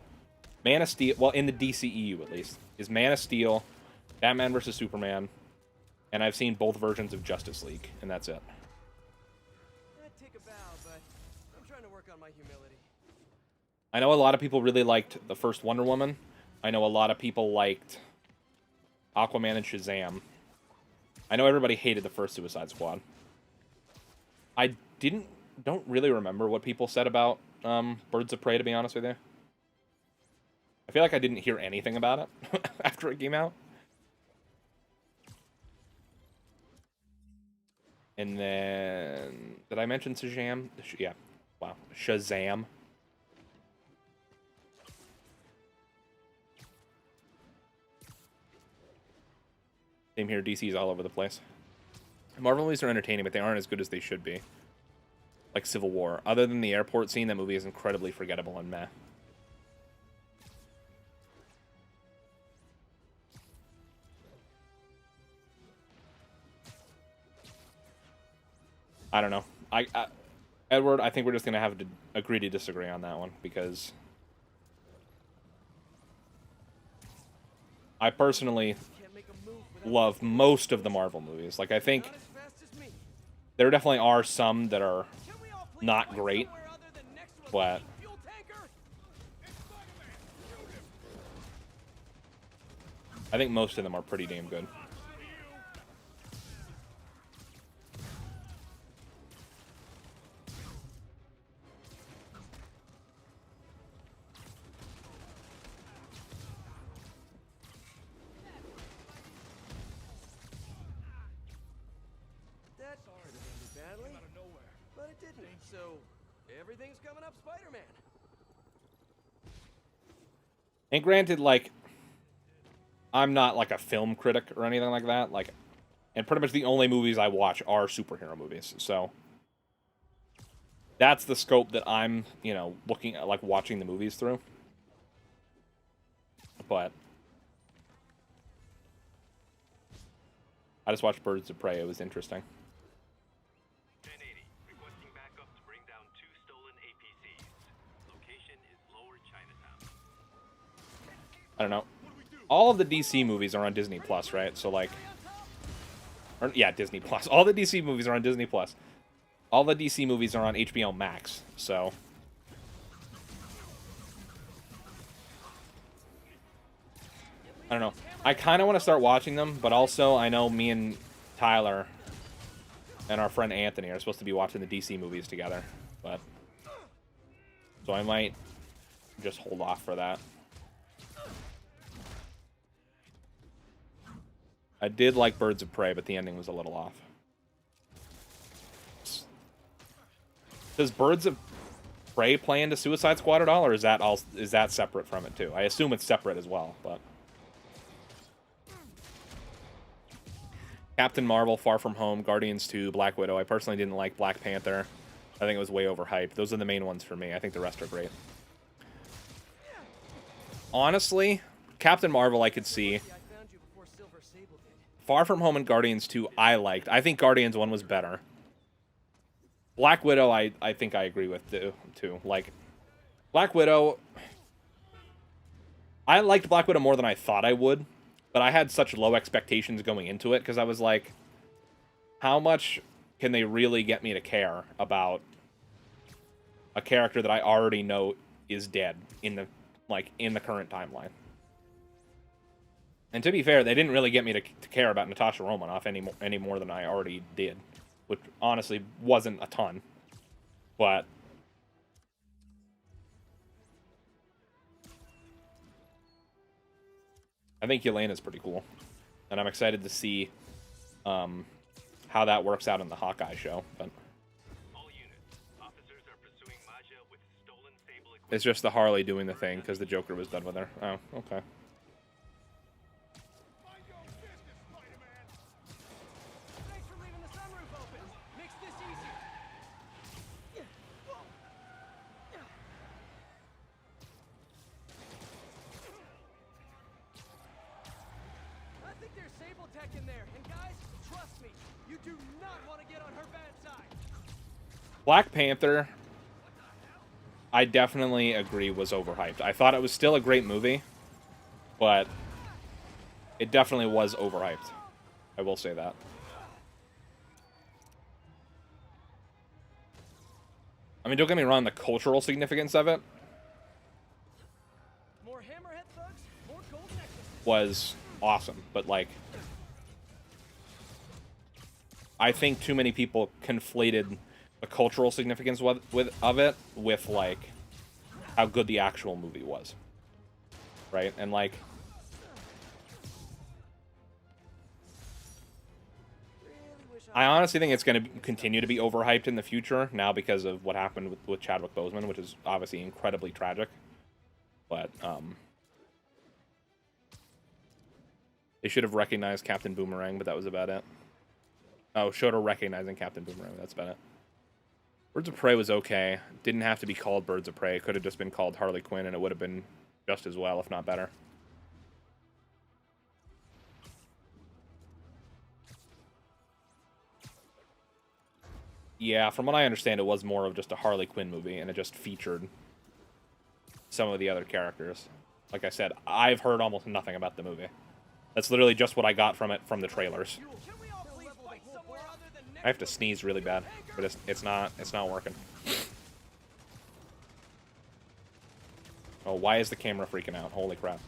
Speaker 1: Man of Steel, well, in the DCEU at least, is Man of Steel, Batman vs. Superman, and I've seen both versions of Justice League, and that's it.
Speaker 3: I'd take a bow, but I'm trying to work on my humility.
Speaker 1: I know a lot of people really liked the first Wonder Woman. I know a lot of people liked Aquaman and Shazam. I know everybody hated the first Suicide Squad. I don't really remember what people said about Birds of Prey, to be honest with you. I feel like I didn't hear anything about it after it came out. And then... Did I mention Shazam? Yeah. Wow. Shazam. Same here, DC's all over the place. Marvel movies are entertaining, but they aren't as good as they should be. Like Civil War. Other than the airport scene, that movie is incredibly forgettable and meh. I don't know. Edward, I think we're just going to have to agree to disagree on that one, because I personally love most of the Marvel movies. Like, I think there definitely are some that are not great, but I think most of them are pretty damn good.
Speaker 3: But it didn't, so everything's coming up Spider-Man.
Speaker 1: And granted, like, I'm not like a film critic or anything like that. Like, and pretty much the only movies I watch are superhero movies. So that's the scope that I'm, you know, looking at, like, watching the movies through. But I just watched Birds of Prey. It was interesting. I don't know. All of the DC movies are on Disney Plus, right? So, like, yeah, Disney Plus. All the DC movies are on Disney Plus. All the DC movies are on HBO Max. So I don't know. I kind of want to start watching them, but also I know me and Tyler and our friend Anthony are supposed to be watching the DC movies together, but so I might just hold off for that. I did like Birds of Prey, but the ending was a little off. Does Birds of Prey play into Suicide Squad at all, or is that separate from it too? I assume it's separate as well, but Captain Marvel, Far From Home, Guardians 2, Black Widow. I personally didn't like Black Panther. I think it was way overhyped. Those are the main ones for me. I think the rest are great. Honestly, Captain Marvel I could see. Far From Home and Guardians 2 I liked. I think Guardians 1 was better. Black Widow I think I agree with too. Like, Black Widow, I liked Black Widow more than I thought I would, but I had such low expectations going into it because I was like, how much can they really get me to care about a character that I already know is dead in the current timeline? And to be fair, they didn't really get me to care about Natasha Romanoff any more than I already did, which honestly wasn't a ton. But I think Yelena's pretty cool, and I'm excited to see how that works out in the Hawkeye show. But it's just the Harley doing the thing because the Joker was done with her. Oh, okay.
Speaker 3: Thanks for leaving the sunroof open. Makes this easier. I think there's Sable Tech in there. And guys, trust me, you do not want to get on her bad side.
Speaker 1: Black Panther, I definitely agree, was overhyped. I thought it was still a great movie, but it definitely was overhyped. I will say that. I mean, don't get me wrong, the cultural significance of it
Speaker 3: More hammerhead thugs, more gold necklaces.
Speaker 1: was awesome, but like, I think too many people conflated the cultural significance of it with like how good the actual movie was, right? And like, I honestly think it's going to continue to be overhyped in the future now because of what happened with Chadwick Boseman, which is obviously incredibly tragic. But they should have recognized Captain Boomerang, but that was about it. Oh, showed her recognizing Captain Boomerang. That's about it. Birds of Prey was okay. Didn't have to be called Birds of Prey. It could have just been called Harley Quinn, and it would have been just as well, if not better. Yeah, from what I understand, it was more of just a Harley Quinn movie, and it just featured some of the other characters. Like I said, I've heard almost nothing about the movie. That's literally just what I got from it from the trailers. I have to sneeze really bad, but it's not working. Oh, why is the camera freaking out? Holy crap.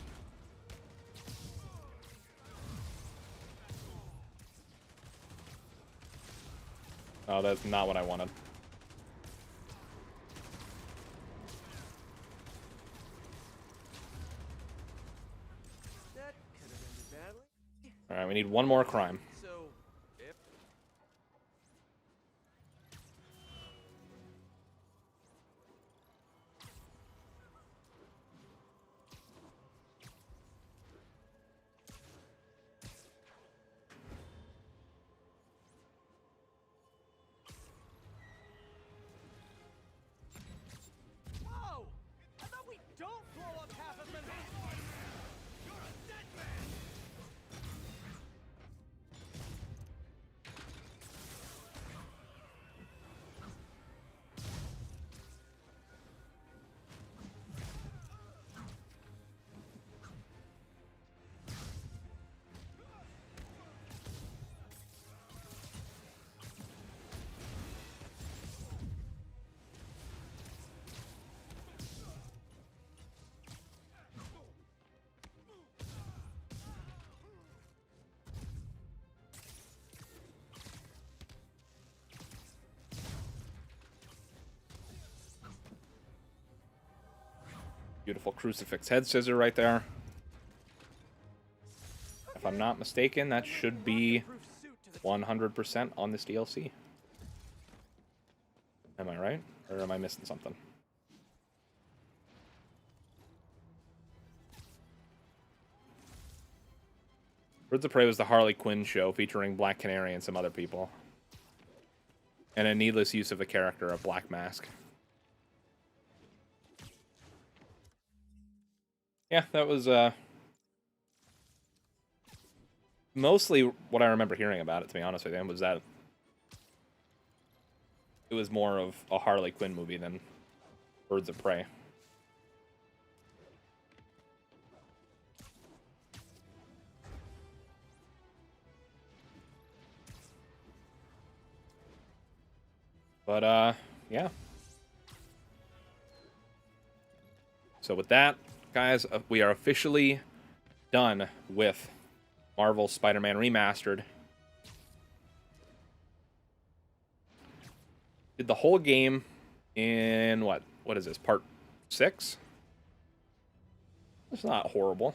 Speaker 1: Oh, that's not what I wanted.
Speaker 3: That could have ended badly.
Speaker 1: Alright, we need one more crime.
Speaker 3: So, if Whoa! I thought we don't blow up half of Manhattan. You're a dead man.
Speaker 1: Beautiful crucifix head scissor right there. If I'm not mistaken, that should be 100% on this DLC. Am I right? Or am I missing something? Birds of Prey was the Harley Quinn show featuring Black Canary and some other people. And a needless use of a character, a Black Mask. Yeah, that was mostly what I remember hearing about it, to be honest with you, was that it was more of a Harley Quinn movie than Birds of Prey. But, yeah. So with that, guys, we are officially done with Marvel Spider-Man Remastered. Did the whole game in what? What is this? Part 6? It's not horrible.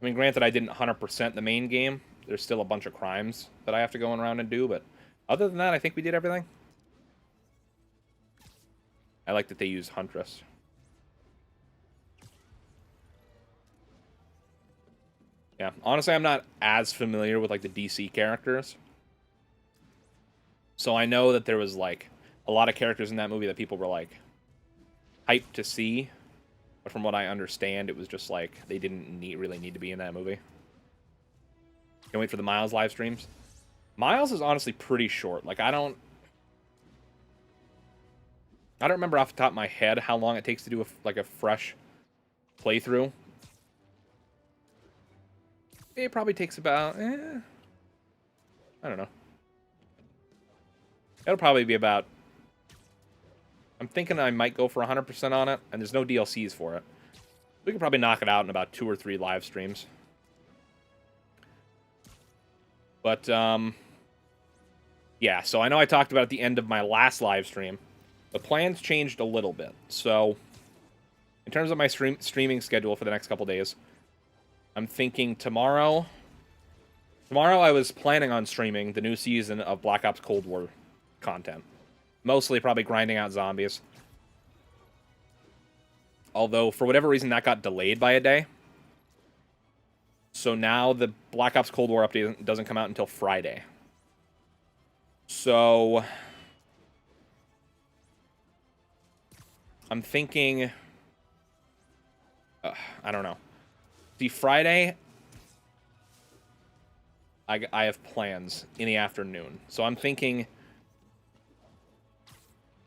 Speaker 1: I mean, granted, I didn't 100% the main game. There's still a bunch of crimes that I have to go around and do, but other than that, I think we did everything. I like that they use Huntress. Yeah, honestly, I'm not as familiar with, like, the DC characters. So I know that there was, like, a lot of characters in that movie that people were, like, hyped to see. But from what I understand, it was just, like, they didn't really need to be in that movie. Can't wait for the Miles live streams. Miles is honestly pretty short. Like, I don't remember off the top of my head how long it takes to do a fresh playthrough. It probably takes about, I don't know. It'll probably be about, I'm thinking I might go for 100% on it, and there's no DLCs for it. We could probably knock it out in about 2 or 3 live streams. But, yeah, so I know I talked about at the end of my last live stream. The plans changed a little bit. So, in terms of my streaming schedule for the next couple days, I'm thinking tomorrow. Tomorrow I was planning on streaming the new season of Black Ops Cold War content. Mostly probably grinding out zombies. Although, for whatever reason, that got delayed by a day. So now the Black Ops Cold War update doesn't come out until Friday. So I'm thinking, I don't know. See, Friday, I have plans in the afternoon. So I'm thinking,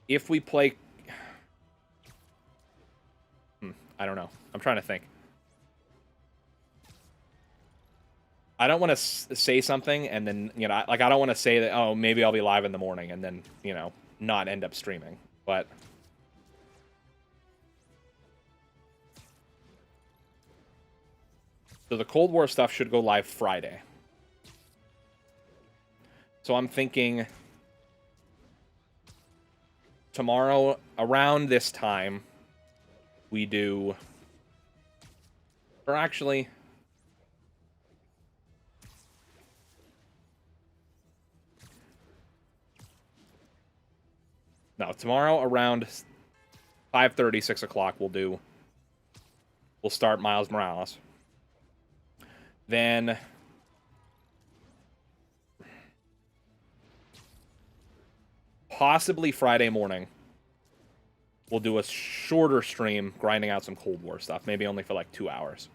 Speaker 1: if we play, I don't know. I'm trying to think. I don't want to say something and then, you know, like, I don't want to say that, oh, maybe I'll be live in the morning and then, you know, not end up streaming. But so the Cold War stuff should go live Friday. So I'm thinking tomorrow around this time we do, or actually, no, tomorrow around 5:30, 6 o'clock we'll start Miles Morales. Then possibly Friday morning we'll do a shorter stream grinding out some Cold War stuff, maybe only for like 2 hours.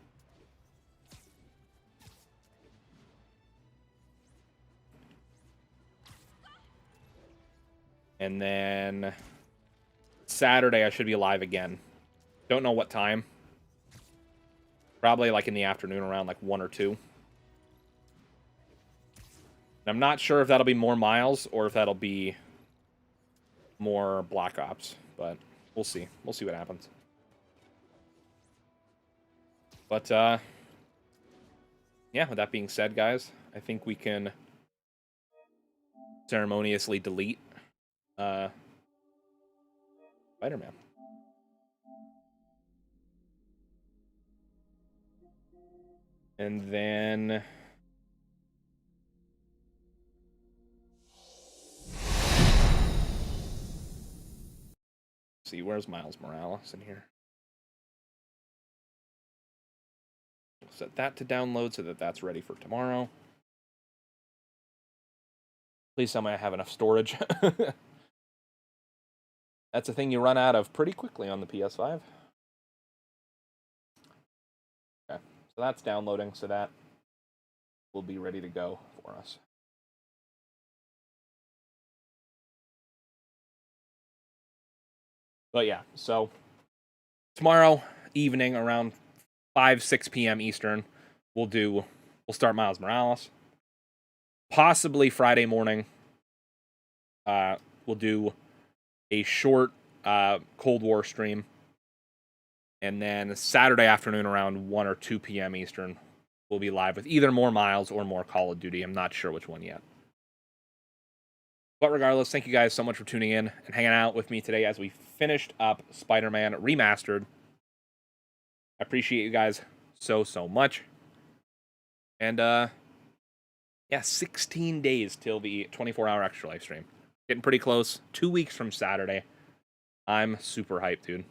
Speaker 1: And then Saturday I should be live again. Don't know what time. Probably like in the afternoon around like 1 or 2. And I'm not sure if that'll be more Miles or if that'll be more Black Ops, but we'll see. We'll see what happens. But, yeah, with that being said, guys, I think we can ceremoniously delete Spider-Man. And then see, where's Miles Morales in here? We'll set that to download so that that's ready for tomorrow. Please tell me I have enough storage. That's a thing you run out of pretty quickly on the PS5. Okay, so that's downloading, so that will be ready to go for us. But yeah, so tomorrow evening around 5, 6 p.m. Eastern, we'll start Miles Morales. Possibly Friday morning, we'll do a short Cold War stream. And then Saturday afternoon around 1 or 2 p.m. Eastern, we'll be live with either more Miles or more Call of Duty. I'm not sure which one yet. But regardless, thank you guys so much for tuning in and hanging out with me today as we finished up Spider-Man Remastered. I appreciate you guys so much. And, yeah, 16 days till the 24-hour Extra Life stream. Getting pretty close. 2 weeks from Saturday. I'm super hyped, dude.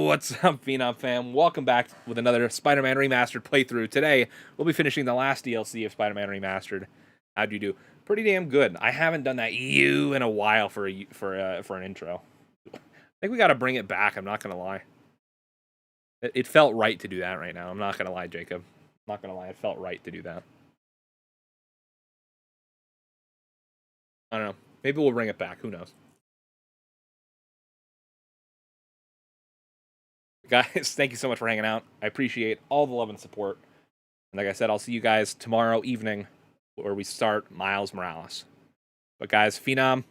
Speaker 1: What's up, Phenom fam? Welcome back with another Spider-Man Remastered playthrough. Today, we'll be finishing the last DLC of Spider-Man Remastered. How'd you do? Pretty damn good. I haven't done that in a while for an intro. I think we got to bring it back. I'm not gonna lie. It felt right to do that right now. I'm not gonna lie, Jacob. I'm not gonna lie. It felt right to do that. I don't know. Maybe we'll bring it back. Who knows? Guys, thank you so much for hanging out. I appreciate all the love and support. And like I said, I'll see you guys tomorrow evening where we start Miles Morales. But guys, Phenom,